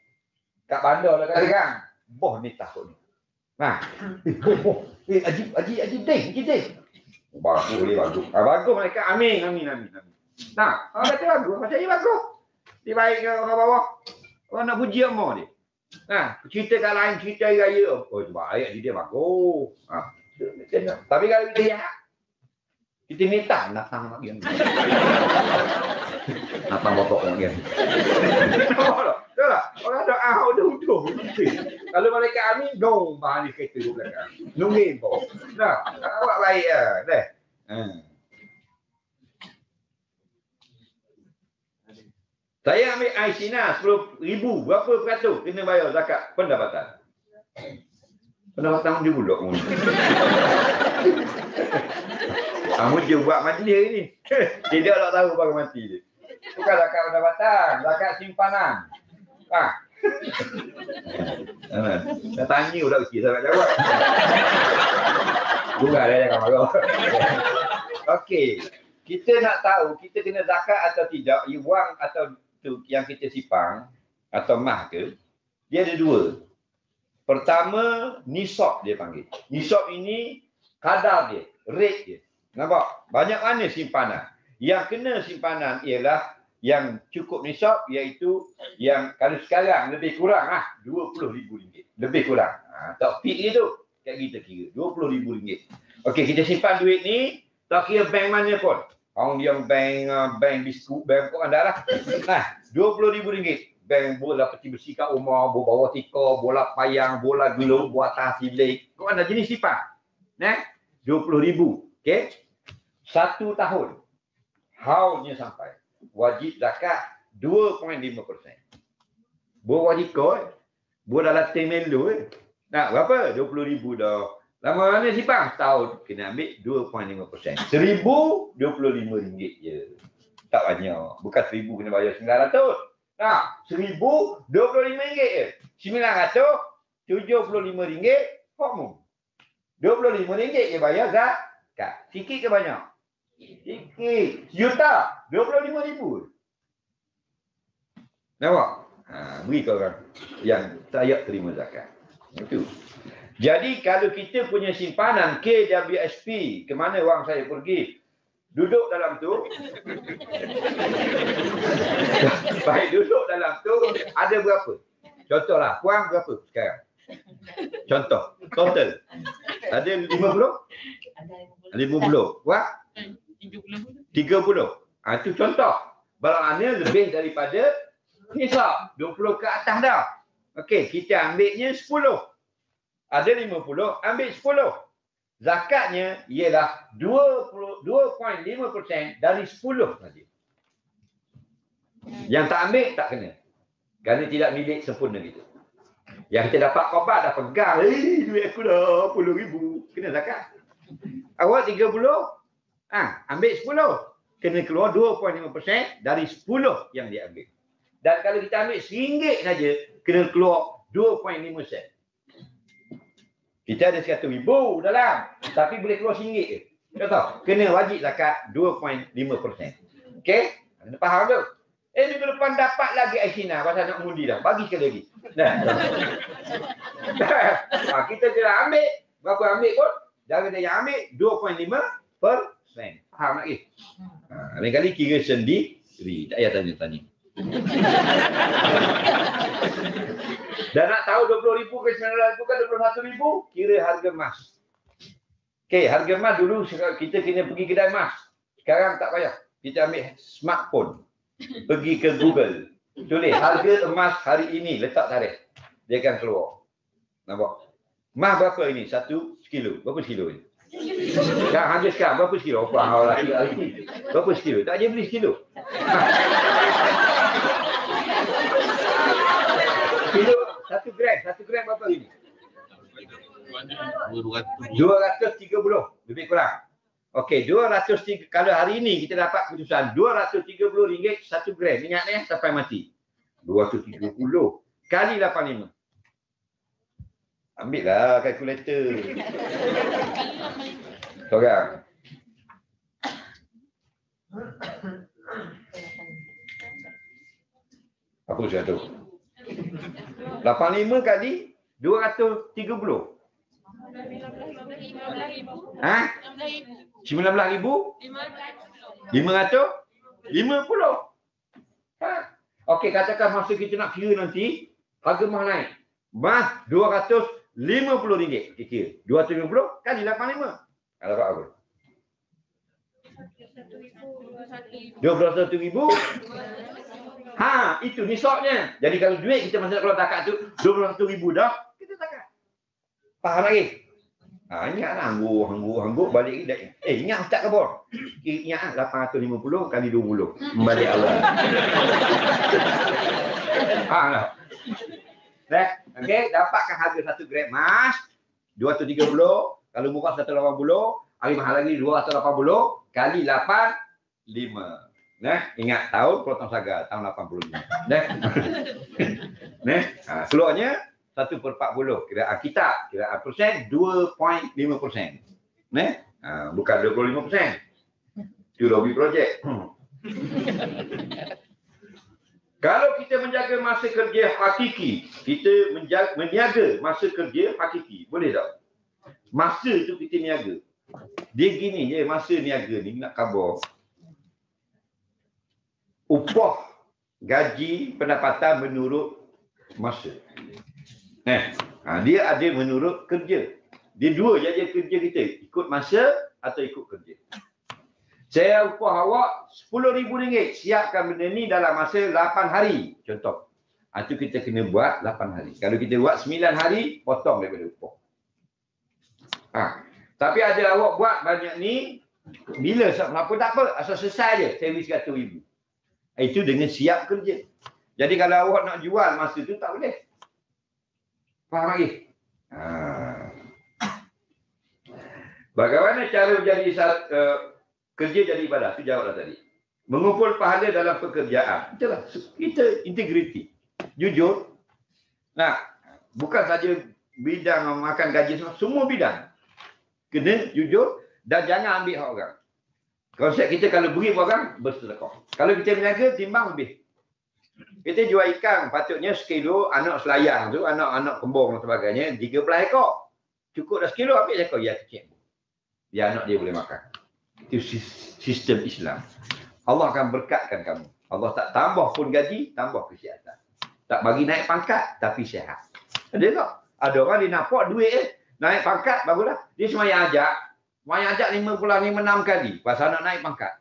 Kat bandar dah katakan, boh mitah kot ni. Haji ding. Bagus, boleh bagus. Bagus mereka. Amin. Nah, orang kata bagus. Macam ni bagus. Dia baik ke orang bawah. Orang nak puji apa dia. Nah, cerita kat lain, cerita hari raya. Oh, baik dia bagus. Tapi kalau kita jahat, kita minta datang lagi. Datang bapak lagi. Betul tak? Orang doa udah. Kalau mereka amin, dong balik kereta duduk belakang. Nungguin kau. Nah, awak baik lah. Dah. Saya ambil Aisina 10,000. Berapa peratus kena bayar zakat pendapatan? Pendapatan dia pula. Kamu je buat majlis ni. Dia tak tahu baru mati dia. Bukan zakat pendapatan, zakat simpanan. Dah tanya pula kecil, saya nak jawab. Bukan dia jangan marah. Okey. Kita nak tahu kita kena zakat atau tidak, wang atau tu yang kita simpan atau mah ke, dia ada dua. Pertama, nisab dia panggil. Nisab ini kadar dia, rate dia. Nampak? Banyak mana simpanan? Yang kena simpanan ialah yang cukup nisab, iaitu yang kalau sekarang lebih kurang RM20,000. Lebih kurang. Tak peak dia tu. Kat kita kira RM20,000. Okey, kita simpan duit ni, tak kira bank mana pun. Orang dia bank biskut, bank pun ada lah. Nah, RM20,000. Bank bola peti besi kat rumah, bawa tikar, bola payang, bola globe, buatan silik. Kau ada jenis simpan. RM20,000. Okey. 1 tahun. Haulnya sampai. Wajib zakat 2.5%. Buat wajib kau. Buat dalam temelo. Nak berapa? RM20,000 dah. Lama mana simpan? Setahun. Kena ambil 2.5%. RM1,000, RM25 je. Tak banyak. Bukan RM1,000 kena bayar RM900. Nah, RM1,000, RM25 je. RM900, RM75. Formu. RM25 je bayar zakat. Sikit ke banyak? Sikit. Sejuta, RM25,000. Nampak? Beri ke orang yang saya terima zakat. Itu. Jadi kalau kita punya simpanan KWSP, ke mana wang saya pergi? Duduk dalam tu. Baik, duduk dalam tu ada berapa? Contohlah, wang berapa sekarang? Contoh, total. Ada 50? Ada 50. Wang? 30. Itu contoh. Bermakna lebih daripada nisab. 20 ke atas dah. Okey, kita ambilnya 10. Ada 50, ambil 10. Zakatnya ialah 2.5% dari 10 saja. Yang tak ambil, tak kena. Kerana tidak milik sempurna kita. Yang kita dapat korban dah pegang. Duit aku dah 10,000. Kena zakat. Awak 30, ambil 10. Kena keluar 2.5% dari 10 yang dia ambil. Dan kalau kita ambil RM1 saja, kena keluar 2.5 sen. Kita ada RM100,000 dalam, tapi boleh keluar RM1 je. Contoh, kena wajib zakat 2.5%. Okey? Kena faham tu? Minggu depan dapat lagi Aisina pasal nak undi dah. Bagi sekali lagi. Kita kena ambil, berapa ambil pun, jangan dia yang ambil 2.5%. Faham lagi? Lain kali kira sendiri. Tak payah tanya-tanya. Dan nak tahu 20,000 ke 9,000 ke 21,000, kira harga emas. Okey, harga emas dulu kita kena pergi kedai emas. Sekarang tak payah. Kita ambil smartphone. Pergi ke Google. Tulis harga emas hari ini, letak tarikh. Dia akan keluar. Nampak? Emas berapa ini? 1 kilo. Berapa kilo ni? Sekarang harga sekarang berapa kilo? Berapa kilo? Tak je beli sekilo. Kilo 1 gram berapa ini? 230 lebih kurang. Okey, 230 kalau hari ini kita dapat keputusan RM230 1 gram. Ingat ni sampai mati. 230 kali 85. Ambillah kalkulator. Seorang. Apa saya tu? 85 kali 230. 19,550. Ha. Okey, katakan masa kita nak kira nanti, harga emas naik. Emas RM250. Kira 250 kali 85. Kalau apa? 21,000. Ha, itu nisabnya. Jadi kalau duit kita masa kalau takat tu 21,000 dah, kita takat. Faham lagi? Ha, ingat hanggu balik lagi. Ingat Ustaz Kabur. Ingat 850 kali 20. Balik awal. Faham tak? Okey, dapatkan harga 1 gram emas 230, kalau murah 180, hari mahal lagi 280 kali 85. Ingat tahun potong saga tahun 85. Keluarnya 1/40. Kiraan kita, kiraan persen 2.5%. Bukan 25%. Itu lobby projek. Kalau kita menjaga masa kerja hakiki, kita menjaga masa kerja hakiki. Boleh tak? Masa tu kita niaga. Dia gini je, masa niaga ni nak khabar. Upah, gaji, pendapatan menurut masa. Dia ada menurut kerja. Dia dua je kerja kita. Ikut masa atau ikut kerja. Saya upah awak RM10,000. Siapkan benda ni dalam masa 8 hari. Contoh. Itu kita kena buat 8 hari. Kalau kita buat 9 hari, potong daripada upah. Tapi ada awak buat banyak ni, bila apa tak apa, asal selesai je, servis RM100,000. Itu dengan siap kerja. Jadi kalau awak nak jual masa tu tak boleh. Faham lagi? Bagaimana cara menjadi kerja jadi ibadah? Itu jawablah tadi. Mengumpul pahala dalam pekerjaan. Itulah. Kita integriti. Jujur. Bukan saja bidang makan gaji semua bidang. Kena jujur dan jangan ambil hak orang. Konsep kita kalau beri orang, bersedekah. Kalau kita berniaga, timbang lebih. Kita jual ikan, patutnya sekilo, anak selayang tu, anak kembung dan sebagainya, 13 ekor. Cukup dah sekilo, ambil ekor. Ya, kecil. Biar anak dia boleh makan. Itu sistem Islam. Allah akan berkatkan kamu. Allah tak tambah pun gaji, tambah kesihatan. Tak bagi naik pangkat, tapi sihat. Ada tak? Ada orang dia nampak duit naik pangkat, bagulah. Dia semayang ajak 56 kali. Pasal nak naik pangkat.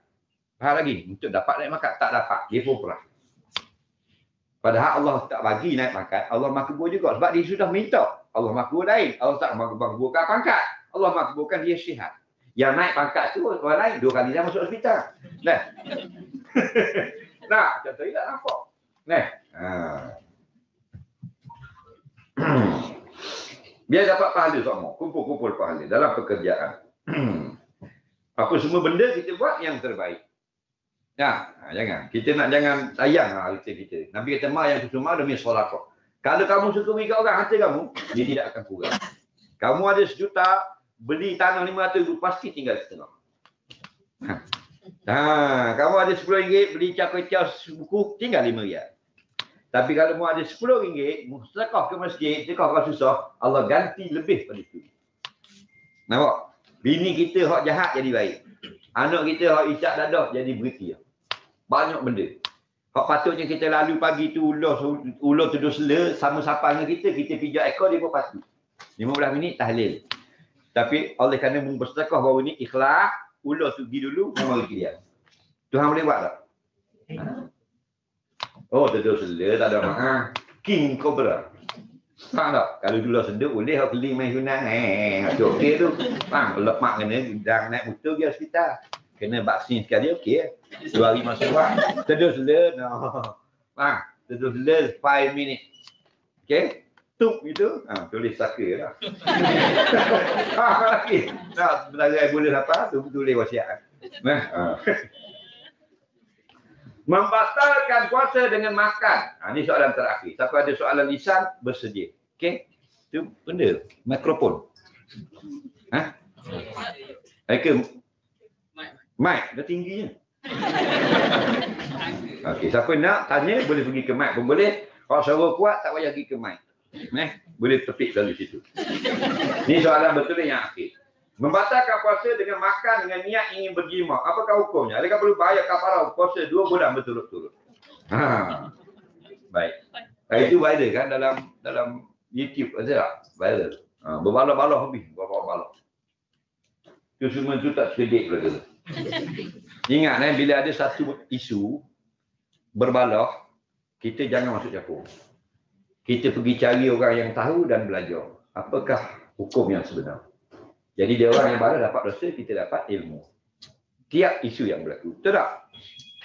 Faham lagi? Untuk dapat naik pangkat, tak dapat. Dia pun perah. Padahal Allah tak bagi naik pangkat, Allah makbul juga. Sebab dia sudah minta. Allah makbul lain. Allah tak makbulkan pangkat. Allah makbulkan dia sihat. Yang naik pangkat tu, orang lain 2 kali dah masuk hospital. Contoh ni tak nampak. Biar dapat pahala semua. Kumpul-kumpul pahala dalam pekerjaan. Apa semua benda kita buat yang terbaik. Jangan. Kita jangan sayang harta kita. Nabi kata, ma yang kusuma demi solatah. Kalau kamu suka beri kat orang harta kamu, dia tidak akan kurang. Kamu ada 1 juta, beli tanah 500 ribu, pasti tinggal setengah. Kamu ada RM10, beli cakwe-cakwe sebuku, tinggal RM5. Tapi kalau mu ada RM10, mu sedekah ke masjid, sedekah kalau susah, Allah ganti lebih pada itu. Nampak? Bini kita hak jahat jadi baik. Anak kita hak icak dadah jadi berhenti. Banyak benda. Hak patutnya kita lalu pagi tu ular tuduh sela sama sapa dengan kita pijak ekor dia pun patut. 15 minit tahlil. Tapi oleh kerana mu bersedekah baru ni ikhlas, ular tu pergi dulu, memang rezeki dia. Tuhan boleh buat tak? Tuduh sela tak ada makan. King Cobra. Faham tak? Kalau dulu sedut boleh hak keling main Yunan. Cok dia tu. Faham? Lemak kena dah naik motor pergi hospital. Kena vaksin sekali okey. 2 hari masuk buat. Tuduh sela no. Faham? Tuduh sela 5 minit. Okey? Tuk gitu. Tulis saka lah. Lagi. Sebenarnya boleh apa? Tulis wasiat. Membatalkan puasa dengan makan. Ini soalan terakhir. Siapa ada soalan lisan, bersedia. Okey? Itu benda. Mikrofon. Mic. Dah tingginya. Okey. Siapa nak tanya, boleh pergi ke mic pun boleh. Kalau suara kuat, tak payah pergi ke mic. Boleh tepik dari situ. Ini soalan betul yang akhir. Membatalkan puasa dengan makan dengan niat ingin berjima. Apakah hukumnya? Adakah perlu bayar kafarah puasa 2 bulan berturut-turut? Baik. Itu viral kan dalam YouTube aja. Viral. Berbalok-balok habis. Berbalok-balok. Itu semua itu tak sedik pula. Ingat bila ada satu isu berbalok, kita jangan masuk campur. Kita pergi cari orang yang tahu dan belajar. Apakah hukum yang sebenar? Jadi dia orang yang baru dapat dosa, kita dapat ilmu. Tiap isu yang berlaku. Betul tak?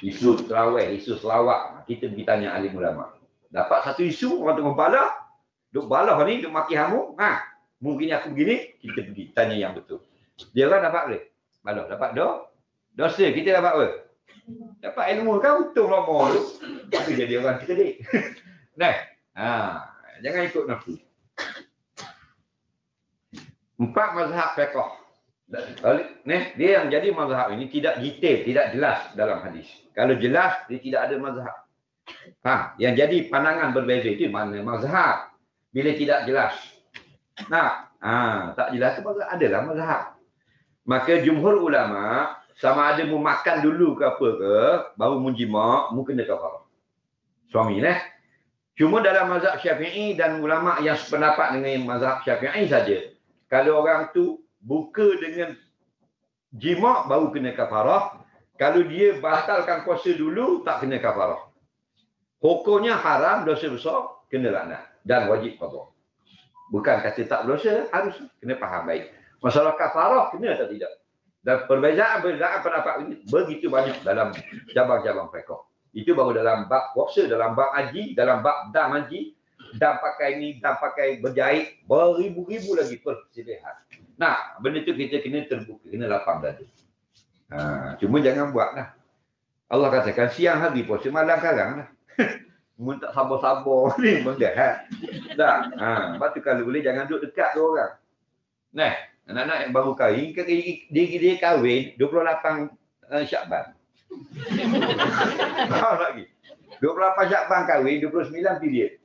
Isu terawih, isu selawat. Kita pergi tanya alim ulama. Dapat satu isu, orang tengah balah. Duk balah ni, duk maki hamu. Mungkin aku begini, kita pergi tanya yang betul. Dia orang dapat boleh? Balah, dapat dosa. Kita dapat apa? Dapat ilmu kan untung lama tu. Itu jadi orang cerdik. Nah, jangan ikut nafsu. 4 mazhab fiqh. Dia yang jadi mazhab ini tidak detail, tidak jelas dalam hadis. Kalau jelas, dia tidak ada mazhab. Yang jadi pandangan berbeza itu mana mazhab. Bila tidak jelas. Tak jelas itu adalah mazhab. Maka jumhur ulama sama ada mu makan dulu ke apa ke, baru menjima, mu kena kafarah. Suami Cuma dalam mazhab Syafi'i dan ulama yang sependapat dengan mazhab Syafi'i saja. Kalau orang tu buka dengan jima baru kena kafarah. Kalau dia batalkan puasa dulu tak kena kafarah. Hukumnya haram, dosa besar, kena laknat dan wajib qada. Bukan kata tak berdosa, harus kena faham baik. Masalah kafarah kena atau tidak. Dan perbezaan pendapat ini begitu banyak dalam cabang-cabang fiqh. Itu baru dalam bab puasa, dalam bab haji, dalam bab dam haji. Dan pakai ni, dan pakai berjahit, beribu-ribu lagi perselisihan. Benda tu kita kena terbuka, kena lapang dada. Cuma jangan buatlah. Allah katakan siang hari puasa, malam karang lah. Mun tak sabar-sabar ni benda. Lepas tu kalau boleh jangan duduk dekat tu orang. Anak-anak yang baru kahwin, dia kahwin 28 Syakban. Lagi. 28 Syakban kahwin, 29 period.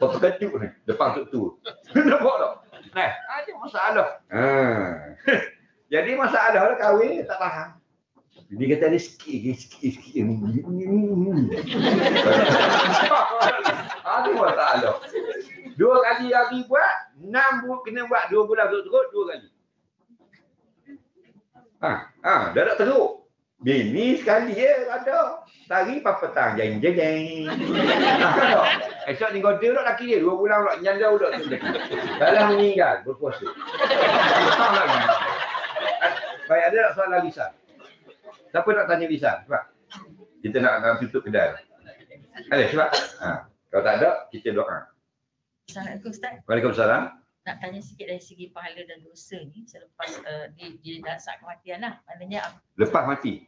Terkejut ni depan tu. Nampak tak? Ada masalah. Jadi masalah kahwin tak faham. Dia kata ada sikit. Ada masalah. 2 kali lagi buat, 6 kena buat 2 bulan berturut-turut 2 kali. Dah tak teruk. Bini sekali ada. Tari pas petang jeng. Esok ni kau duduk laki dia 2 bulan pula nyanda duduk tu. Dalam meninggal berpuasa. Baik, ada tak soalan lisan? Siapa nak tanya lisan? Sebab kita nak tutup kedai. Ada sebab? Kalau tak ada, kita doa. Assalamualaikum Ustaz. Waalaikumsalam. Nak tanya sikit dari segi pahala dan dosa ni selepas dia dah saat kematian lah. Maknanya Lepas mati.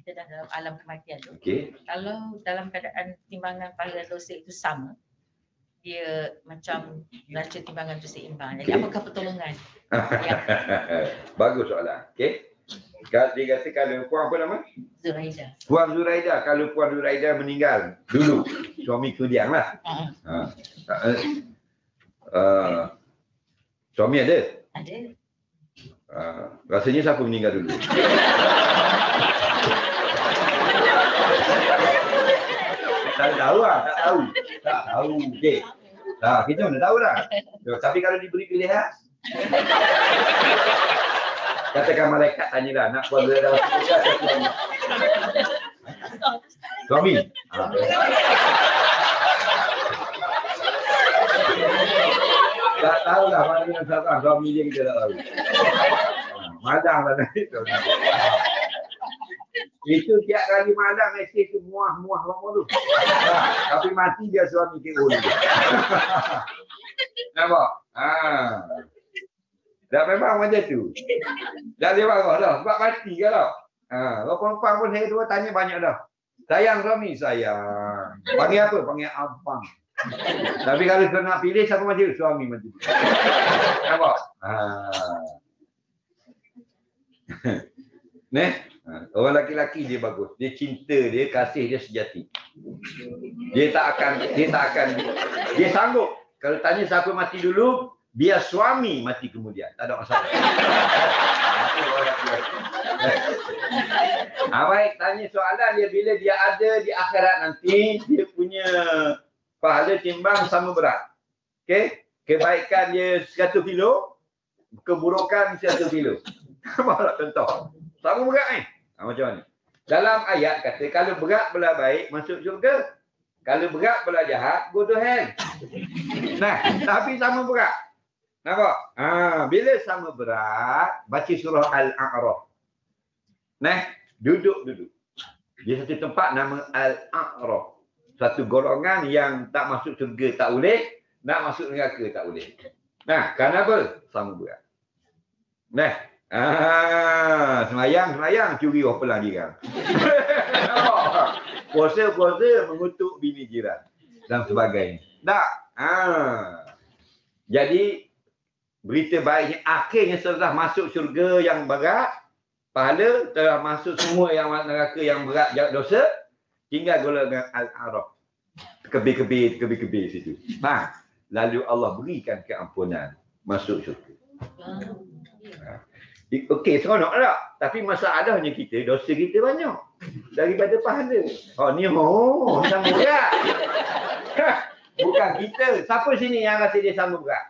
kita dah dalam alam kematian tu. Okey. Kalau dalam keadaan timbangan pahala dan dosa itu sama, dia macam neraca timbangan tu seimbang. Jadi apakah pertolongan? Bagus soalan. Okey. Dia kata kalau puan apa nama? Zuraida. Puan Zuraida, kalau Puan Zuraida meninggal dulu, suami kudiang lah. Suami ada? Ada. Rasanya siapa meninggal dulu? Tak tahu lah, tak tahu. Okey. Kita mana tahu lah. Tapi kalau diberi pilihan, katakan malaikat tanyalah, nak Puan Zuraida suami. Tak tahu lah mana yang salah suami dia, kita tak tahu. Madang lah nanti. Itu tiap kali madang mesej tu muah lama tu. Tapi mati dia suami ke ulu. Nampak? Dah memang macam tu. Dah dia marah dah. Sebab mati ke tau. Perempuan pun saya dua tanya banyak dah. Sayang suami, sayang. Panggil apa? Panggil abang. Tapi kalau kau nak pilih siapa mati? Suami mati. Nampak? Orang laki-laki dia bagus. Dia cinta dia, kasih dia sejati. Dia tak akan dia sanggup. Kalau tanya siapa mati dulu, biar suami mati kemudian. Tak ada masalah. Baik, tanya soalan dia bila dia ada di akhirat nanti, dia punya pahala timbang sama berat. Okey? Kebaikan dia 100 kilo, keburukan 100 kilo. Apa contoh? Sama berat ni. Macam mana? Dalam ayat kata kalau berat belah baik masuk syurga. Kalau berat belah jahat go to hell. Nah, tapi sama berat. Nampak? Bila sama berat, baca surah Al-A'raf. Nah, duduk. Di satu tempat nama Al-A'raf. Satu golongan yang tak masuk syurga tak boleh, nak masuk neraka tak boleh. Nah, kenapa? Sama berat. Nah, semayang, curi orang pelang jiran. Puasa, mengutuk bini jiran. Dan sebagainya. Tak. Jadi, berita baiknya akhirnya setelah masuk syurga yang berat, pahala telah masuk semua yang neraka yang berat dosa, tinggal golongan Al-A'raf. Kebir situ. Lalu Allah berikan keampunan masuk syurga. Okey, seronok tak? Tapi masalahnya kita, dosa kita banyak daripada pahala. Sama berat. Bukan kita. Siapa sini yang rasa dia sama berat?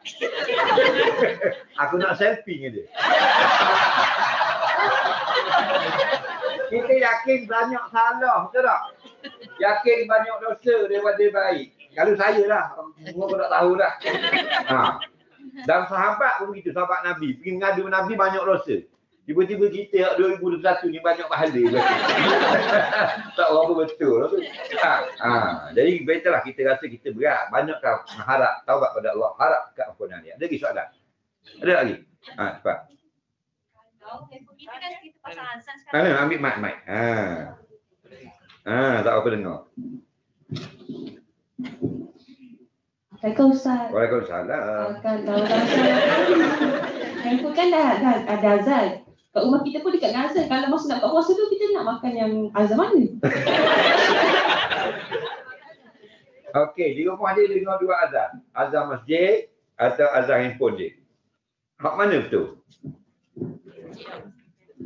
Aku nak selfie dengan dia. Kita yakin banyak salah, betul tak? Yakin banyak dosa daripada baik. Kalau saya lah, semua kau tak tahu dah. Dan sahabat pun begitu, sahabat Nabi. Pergi mengadu Nabi banyak dosa. Tiba-tiba kita 2021 ni banyak pahala. Tak apa betul. Jadi better lah kita rasa kita berat. Banyakkah harap taubat pada Allah. Harap keampunan dia. Ada lagi soalan? Ada lagi? Cepat. Ambil mic. Tak apa dengar. Waalaikumsalam. Waalaikumsalam. Handphone kan dah ada azan. Kat rumah kita pun dekat dengan azan. Kalau masa nak buka puasa tu, kita nak makan yang azan mana? Okey, di rumah dia dengar dua azan. Azan masjid atau azan handphone dia. Hak mana betul?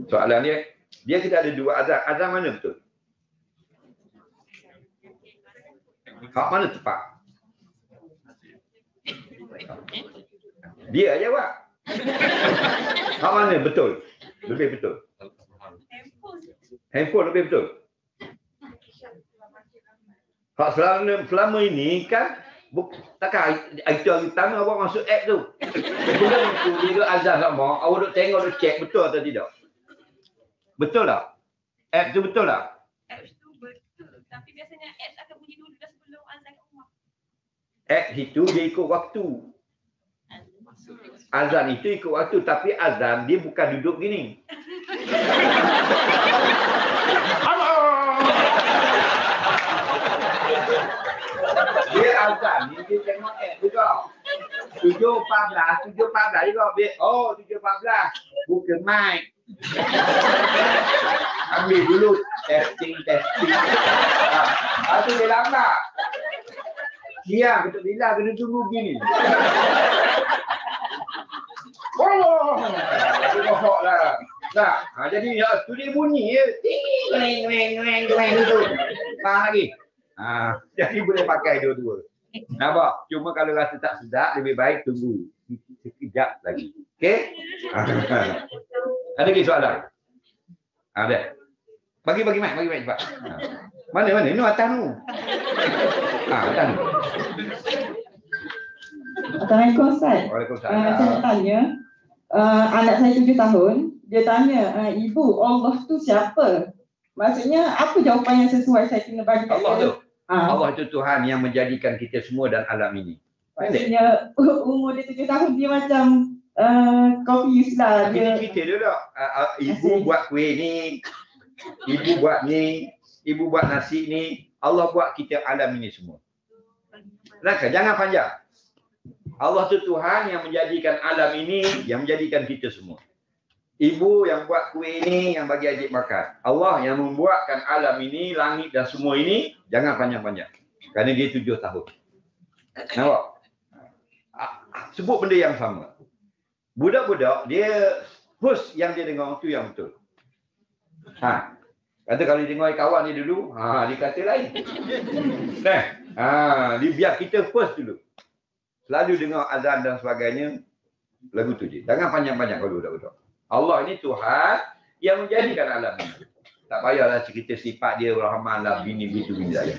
Soalan dia kita ada dua azan. Azan mana betul? Hak mana tepat? Dia jawab. Hak mana betul? Lebih betul. Handphone lebih betul. Hak selama ini kan takkan itu hari pertama awak masuk app tu. Kemudian itu dia azan sama, awak duk tengok, duk check betul atau tidak. Betul tak? App tu betul tak? App tu betul. Tapi biasanya app akan bunyi dulu dah sebelum azan kat rumah. App itu dia ikut waktu. Azan itu ikut waktu, tapi azan dia bukan duduk gini. Dia azan, dia tengok app juga. 7.14 juga. 7.14. Buka mic. Ambil dulu testing. Itu dia lambat. Siang kita bila kena tunggu gini. Bohong lah. Jadi tu dia bunyi ya. Ting tu. Lagi. Jadi boleh pakai dua-dua. Nampak? Cuma kalau rasa tak sedap lebih baik tunggu sekejap lagi. Okey? Ada lagi soalan? Ada. Bagi mic cepat. Mana? Ini atas tu. Atas tu. Assalamualaikum Ustaz. Waalaikumsalam. Saya nak tanya, anak saya 7 tahun, dia tanya, Ibu, Allah tu siapa? Maksudnya, apa jawapan yang sesuai saya kena bagi kat Allah dia? tu. Allah itu Tuhan yang menjadikan kita semua dan alam ini. Maksudnya, umur dia 7 tahun, dia macam confused lah. Kita cerita dulu tak? Ibu buat kuih ni, ibu buat ni, ibu buat nasi ni, Allah buat kita alam ini semua. Jangan panjang. Allah tu Tuhan yang menjadikan alam ini, yang menjadikan kita semua. Ibu yang buat kuih ini, yang bagi adik makan. Allah yang membuatkan alam ini, langit dan semua ini, jangan panjang-panjang. Kerana dia 7 tahun. Nampak? sebut benda yang sama. Budak-budak dia first yang dia dengar tu yang betul. Kata kalau dia dengar kawan dia dulu, dia kata lain. Dia biar kita first dulu. Selalu dengar azan dan sebagainya, lagu tu je. Jangan panjang-panjang kalau budak-budak. Allah ini Tuhan yang menjadikan alam ini. Tak payahlah cerita sifat dia, Rahman lah, bini, bitu, bini saya.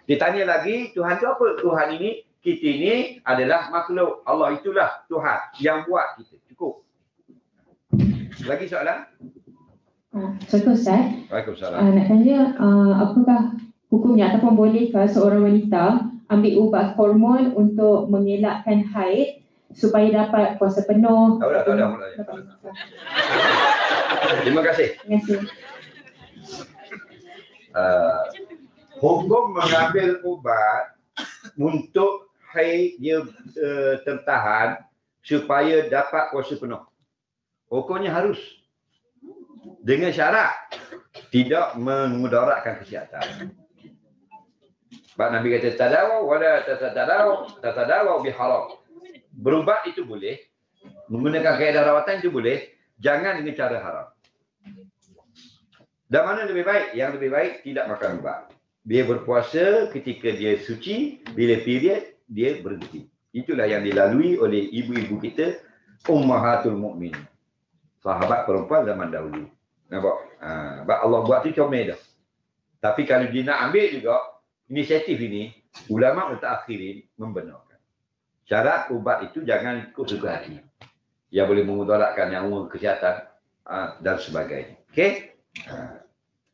Dia tanya lagi, Tuhan tu apa? Tuhan ini, kita ini adalah makhluk. Allah itulah Tuhan yang buat kita. Cukup. Lagi soalan? Contoh Ustaz, Waalaikumsalam. nak tanya apakah hukumnya ataupun bolehkah seorang wanita ambil ubat hormon untuk mengelakkan haid supaya dapat puasa penuh? Tak ada. Terima kasih. Terima kasih. Hukum mengambil ubat untuk haid dia tertahan supaya dapat puasa penuh. Hukumnya harus. Dengan syarat tidak memudaratkan kesihatan. Sebab Nabi kata tadawaw wala tatadawaw biharam. Berubat itu boleh, menggunakan kaedah rawatan itu boleh, jangan dengan cara haram. Dan mana lebih baik? Yang lebih baik tidak makan ubat. Dia berpuasa ketika dia suci, bila period dia berhenti. Itulah yang dilalui oleh ibu-ibu kita, ummahatul mukminin. Sahabat perempuan zaman dahulu. Nampak? Sebab Allah buat tu comel dah. Tapi kalau dia nak ambil juga inisiatif ini, ulama mutaakhirin membenarkan. Syarat ubat itu jangan ikut suka hati. Yang boleh memudaratkan nyawa, kesihatan dan sebagainya. Okey?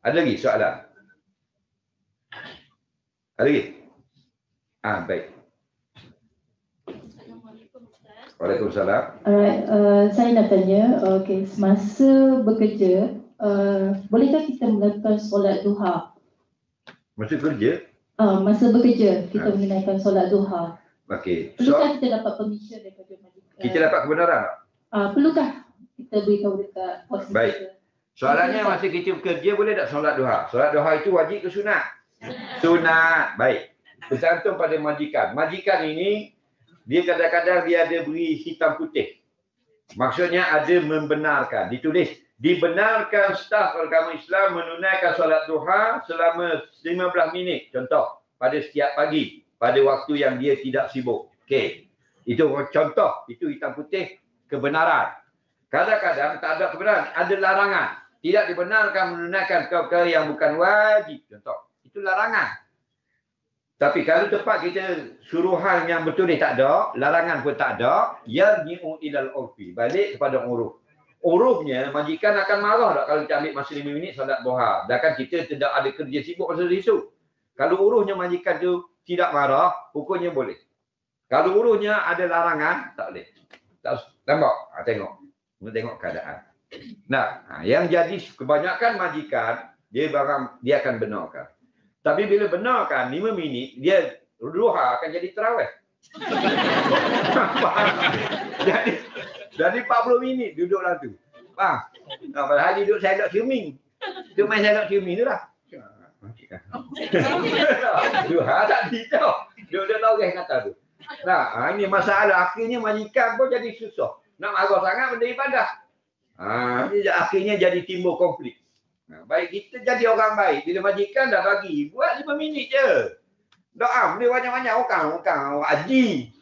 Ada lagi soalan? Ada lagi? Baik. Waalaikumsalam. Saya nak tanya, semasa bekerja, bolehkah kita melakukan solat duha? Masa kerja? Masa bekerja, kita menunaikan solat duha. Okey. Perlukah kita dapat permission daripada majikan? Kita dapat kebenaran tak? Perlukah kita beritahu dekat bos kita? Baik. Soalannya masa kita bekerja boleh tak solat duha? Solat duha itu wajib ke sunat? Sunat. Baik. Bergantung pada majikan. Majikan ini dia kadang-kadang dia ada beri hitam putih. Maksudnya ada membenarkan. Ditulis, dibenarkan staf agama Islam menunaikan solat duha selama 15 minit. Contoh, pada setiap pagi. Pada waktu yang dia tidak sibuk. Okey. Itu contoh. Itu hitam putih kebenaran. Kadang-kadang tak ada kebenaran. Ada larangan. Tidak dibenarkan menunaikan perkara yang bukan wajib. Contoh. Itu larangan. Tapi kalau tempat kita suruhan yang betul ni tak ada, larangan pun tak ada, yarji'u ilal urfi, balik kepada uruf. Urufnya majikan akan marah tak kalau kita ambil masa 5 minit solat duha. Sedangkan kita tidak ada kerja sibuk masa esok. Kalau urufnya majikan tu tidak marah, hukumnya boleh. Kalau urufnya ada larangan, tak boleh. Tak nampak? Tengok. Tengok keadaan. Yang jadi kebanyakan majikan dia akan benarkan. Tapi bila benarkan 5 minit, dia duha akan jadi tarawih. jadi 40 minit duduk dalam tu. Padahal duduk silent filming. Duduk main silent filming tu lah. Duha tak ditau. Duduk tarawih kata tu. Ini masalah. Akhirnya majikan pun jadi susah. Nak marah sangat benda ibadah. Akhirnya jadi timbul konflik. Baik kita jadi orang baik. Bila majikan dah bagi, buat 5 minit je. Doa, boleh banyak-banyak orang haji.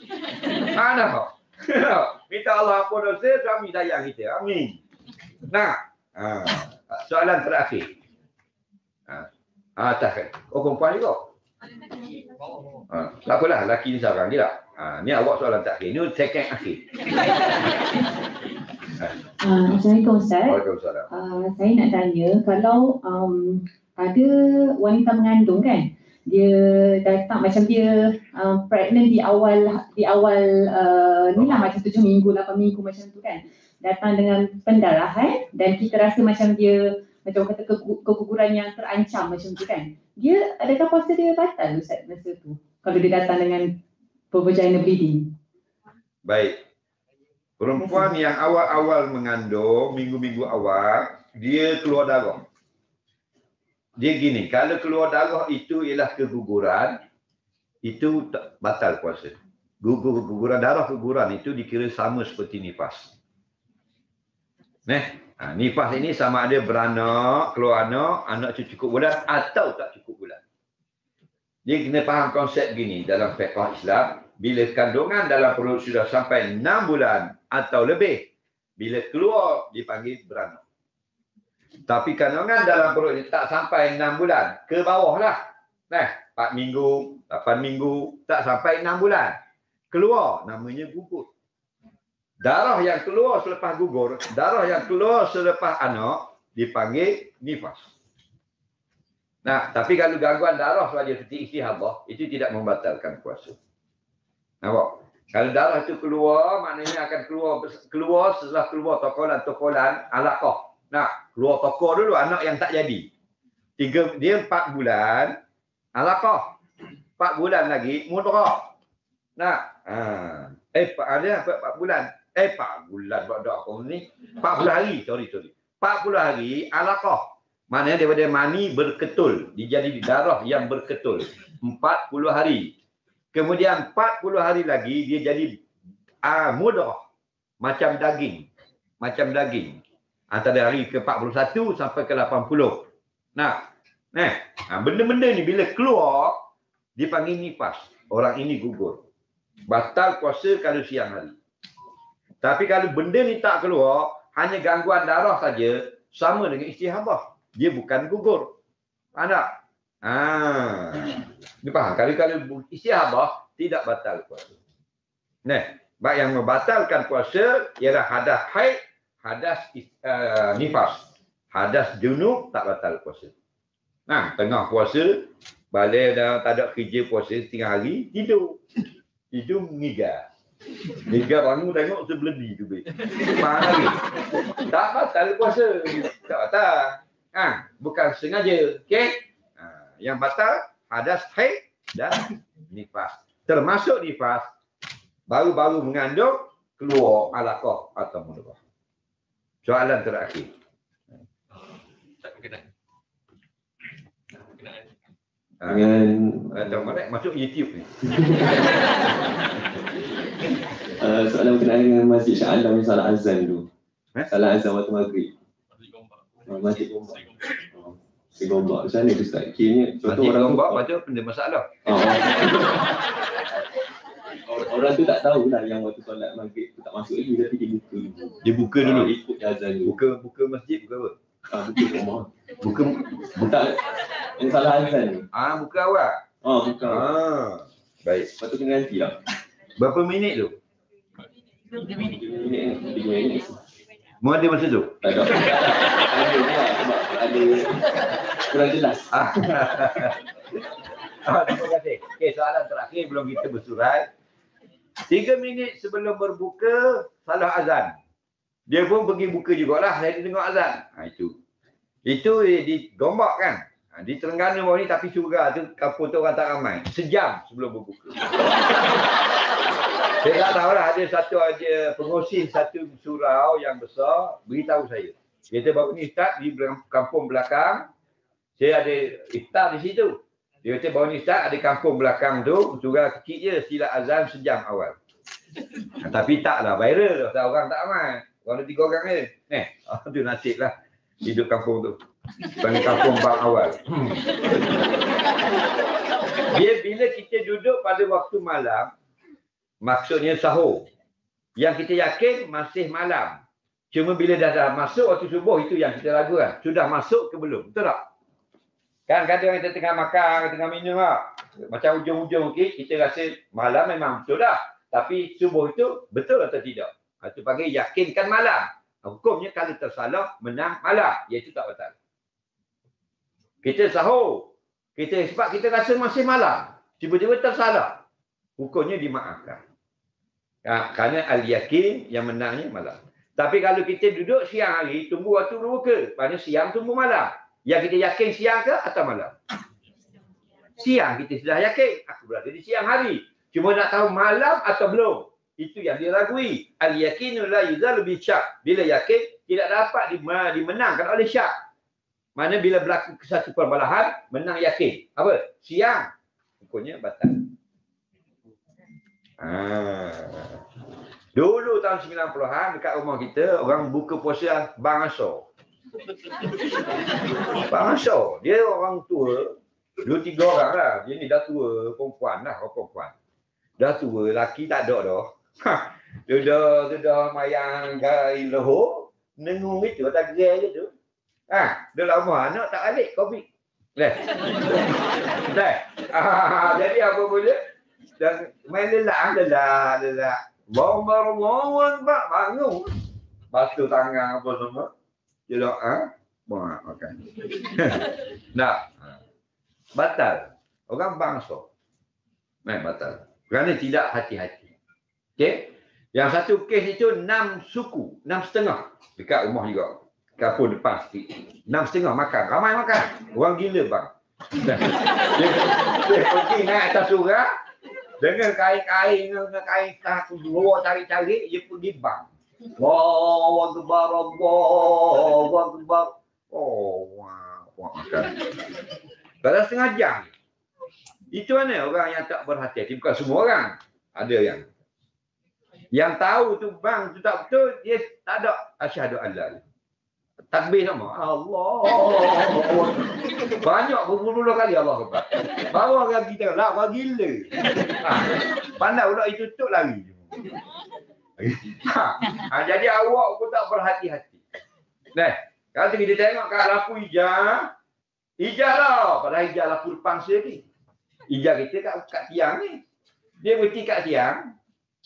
Minta Allah ampun dosa, suami sayang kita. Amin. Soalan terakhir. Perempuan juga. Tak apalah, lelaki ni seorang je tak. Ni awak soalan terakhir. Ni second akhir. Assalamualaikum Ustaz. Waalaikumsalam. Saya nak tanya, kalau ada wanita mengandung kan, dia datang macam dia pregnant di awal ni lah macam 7 minggu, 8 minggu macam tu kan, datang dengan pendarahan dan kita rasa macam dia macam kata keguguran yang terancam macam tu kan, dia adakah puasa dia batal Ustaz masa tu kalau dia datang dengan vagina bleeding? Baik. Perempuan yang awal-awal mengandung, minggu-minggu awal, dia keluar darah. Dia gini, kalau keluar darah itu ialah keguguran, itu batal puasa. guguran darah keguguran itu dikira sama seperti nifas. Nifas ini sama ada beranak, keluar anak itu cukup bulan atau tak cukup bulan. Dia kena faham konsep gini dalam fiqh Islam. Bila kandungan dalam perut sudah sampai 6 bulan atau lebih, bila keluar dipanggil beranak. Tapi kandungan dalam perut ini tak sampai 6 bulan, ke bawah lah. 4 minggu, 8 minggu, tak sampai 6 bulan. Keluar, namanya gugur. Darah yang keluar selepas gugur, darah yang keluar selepas anak, dipanggil nifas. Tapi kalau gangguan darah saja seperti istihadah, itu tidak membatalkan puasa. Nampak? Kalau darah itu keluar, maknanya akan keluar setelah keluar tokolan alaqah. Keluar tokor dulu anak yang tak jadi. Dia 4 bulan alaqah. 4 bulan lagi mudrah. Ada 4 bulan. 4 bulan buat doa kau ni. 40 hari, sorry. 40 hari alaqah. Maknanya daripada mani berketul, dia jadi darah yang berketul. 40 hari. Kemudian 40 hari lagi dia jadi mudrah, macam daging. Antara hari ke-41 sampai ke-80. Benda-benda ni bila keluar dipanggil nifas. Orang ini gugur. Batal puasa kalau siang hari. Tapi kalau benda ni tak keluar, hanya gangguan darah saja, sama dengan istihadah. Dia bukan gugur. Faham tak? Dia faham. Kalau istihadah, tidak batal puasa. Baik yang membatalkan puasa ialah hadas haid, hadas nifas. Hadas junub tak batal puasa. Tengah puasa, balik dah tak ada kerja puasa setengah hari, tidur. Tidur mengigar. Mengigar bangun tengok sebeledi tu. Faham lagi? Tak batal puasa. Tak batal. Bukan sengaja. Okey? Yang batal hadas haid dan nifas. Termasuk nifas baru-baru mengandung keluar alaqah atau mudrah. Soalan terakhir. Tak berkenaan. Dengan masuk YouTube ni. Soalan berkenaan dengan Masjid Shah Alam yang salah azan tu. Salah azan waktu maghrib. Masjid Gombak. Masjid Gombak. Macam mana tu Ustaz? Kiranya contoh orang Gombak baca benda masalah. Orang tu tak tahulah yang waktu solat maghrib tu tak masuk lagi, tapi dia buka dulu. Dia buka dulu. Ikut azan dulu. Buka masjid buka apa? Buka rumah. Buka Tak. Yang salah azan tu. buka awal. Buka. Baik. Lepas tu kena ganti lah. Berapa minit tu? 3 minit. Mau ada masa tu? Tak ada. Sebab ada kurang jelas. Terima kasih. Okey, soalan terakhir belum kita bersurat. 3 minit sebelum berbuka, salah azan. Dia pun pergi buka jugalah, saya tengok azan. Itu di Gombak kan? Di Terengganu bawah ni, tapi Surga tu, kampung tu orang tak ramai. Sejam sebelum berbuka. Saya tak tahulah, ada satu pengurusi satu surau yang besar, beritahu saya. Dia kata, baru ni Ustaz, di kampung belakang, saya ada iftar di situ. Dia kata, baru ni Ustaz, ada kampung belakang tu, surau kecil je, sila azan sejam awal. Tapi taklah viral, orang tak ramai. Orang 3 orang je. Tu nasib lah hidup kampung tu. Panggil kampung bang awal. Bila kita duduk pada waktu malam, maksudnya sahur. Yang kita yakin masih malam. Cuma bila dah masuk waktu subuh, itu yang kita ragu kan. Sudah masuk ke belum? Betul tak? Kan kadang kita tengah makan, tengah minum lah. Macam ujung-ujung kita rasa malam memang betul dah. Tapi subuh itu betul atau tidak? Itu panggil yakinkan malam. Hukumnya kalau tersalah, menang malam. Iaitu tak betul. Kita sahur. Sebab kita rasa masih malam. Tiba-tiba tersalah. Hukumnya dimaafkan. Kerana al-yakin yang menangnya malam. Tapi kalau kita duduk siang hari, tunggu waktu berbuka. Maksudnya siang tunggu malam. Yang kita yakin siang ke atau malam? Siang kita sudah yakin. Aku berada di siang hari. Cuma nak tahu malam atau belum. Itu yang diragui. Al-yakinu la yuzalu bi syak. Bila yakin, tidak dapat dimenangkan oleh syak. Mana bila berlaku satu perbalahan, menang yakin. Apa? Siang. Hukumnya batal. Dulu tahun 90-an dekat rumah kita orang buka puasa Bang Asor. Bang Asor, dia orang tua, 2-3 orang lah. Dia ni dah tua, perempuan lah, orang perempuan. Dah tua, laki tak ada dah. Dia dah mayang gai lohor, nengung itu, tak gerai je tu. Dia lama anak tak balik, COVID. Jadi apa boleh? Dan main lelak. Baru Pak bangun. Basuh tangan apa semua. Dia doa, makan. Nah, batal. Orang bangsa. Batal. Kerana tidak hati-hati. Okey? Yang satu kes itu 6 suku, 6,5 dekat rumah juga. Kapur depan sikit. 6,5 makan. Ramai makan. Orang gila bang. Dia pergi naik atas surah. Dengan kain-kain, dengan kain luar cari-cari, dia pergi bang. Wah, gebar. Wah, makan. Dalam setengah jam. Itu mana orang yang tak berhati-hati. Bukan semua orang. Ada yang tahu tu bang, tu tak betul, dia tak ada asyhadu alla. Takbir sama. Allah. Banyak berpuluh-puluh kali Allah Akbar. Bawa orang kita lah, gila. Pandai pula itu tutup lari. Jadi awak pun tak berhati-hati. Kalau kita tengok kat lampu hijau lah. Padahal hijau lampu depan sendiri. Hijau kita kat tiang ni. Dia berhenti kat tiang.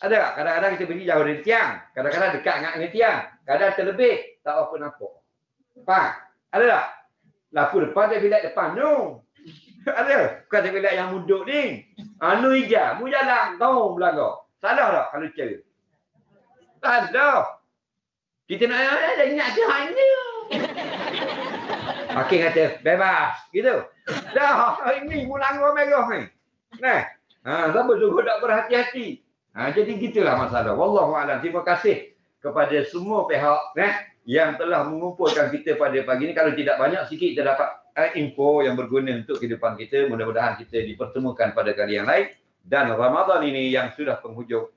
Ada tak? Kadang-kadang kita pergi jauh dari tiang. Kadang-kadang dekat dengan tiang. Kadang terlebih. Tak apa nampak. Faham? Ada tak? Lampu depan dia bilik depan tu. Ada? Bukan dia bilik yang muduk ni. Nu hijau. Mu jalan. Kau belakang. Salah tak kalau cara? Tak ada. Kita nak ingat ke hal ni. Hakim kata, bebas. Gitu. Dah, ini mu langgar merah ni. Siapa suruh tak berhati-hati? Jadi gitulah masalah. Wallahualam. Terima kasih kepada semua pihak yang telah mengumpulkan kita pada pagi ini. Kalau tidak banyak, sikit kita dapat info yang berguna untuk kehidupan kita. Mudah-mudahan kita dipertemukan pada kali yang lain. Dan Ramadan ini yang sudah penghujung.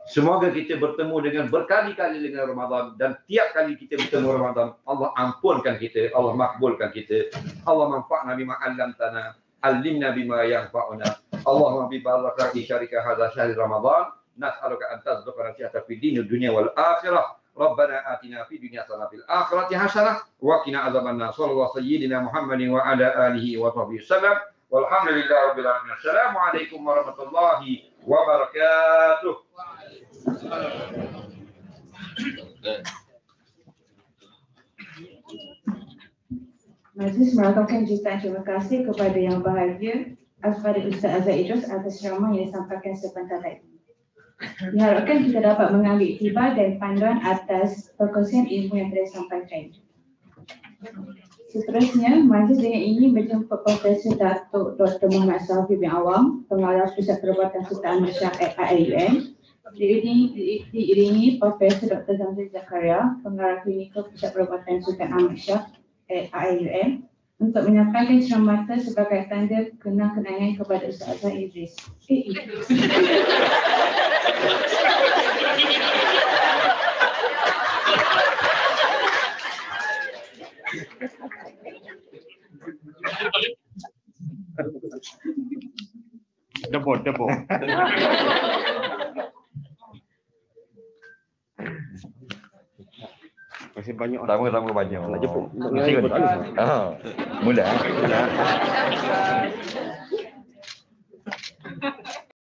Semoga kita bertemu dengan berkali-kali dengan Ramadan. Dan tiap kali kita bertemu Ramadan, Allah ampunkan kita. Allah makbulkan kita. Allah manfa'na bima 'allamtana. Alimna bima yanfa'una. Allahumma bi barakati syarika hadza syahr Ramadan. Nas'aluka an tarzuqana sihhatan fid din dunya wal akhirah. Rabbana atina fid dunya hasanah fil akhirati hasanah wa qina adzabannar. Sallallahu sayyidina Muhammadin wa ala alihi wa sahbihi wasallam. Walhamdulillahirabbil alamin. Assalamualaikum warahmatullahi wabarakatuh. Majlis merakamkan jutaan terima kasih kepada Yang Berbahagia Al-Fadhil Ustaz Azhar Idris atas ceramah yang disampaikan sebentar tadi. Diharapkan kita dapat mengambil iktibar dan panduan atas perkongsian ilmu yang telah disampaikan. Seterusnya, majlis dengan ini berjumpa Profesor Datuk Dr. Muhammad Safi bin Awam, Pengarah Pusat Perubatan Sultan Ahmad Shah AIUM, diiringi Profesor Dr. Zamzul Zakaria, Pengarah Klinikal Pusat Perubatan Sultan Ahmad Shah AIUM, untuk menyampaikan ceramah sebagai tanda kenang-kenangan kepada Ustaz Azhar Idris. Debur. Masih banyak. Sama-sama banyak. Nak jemput. Mula.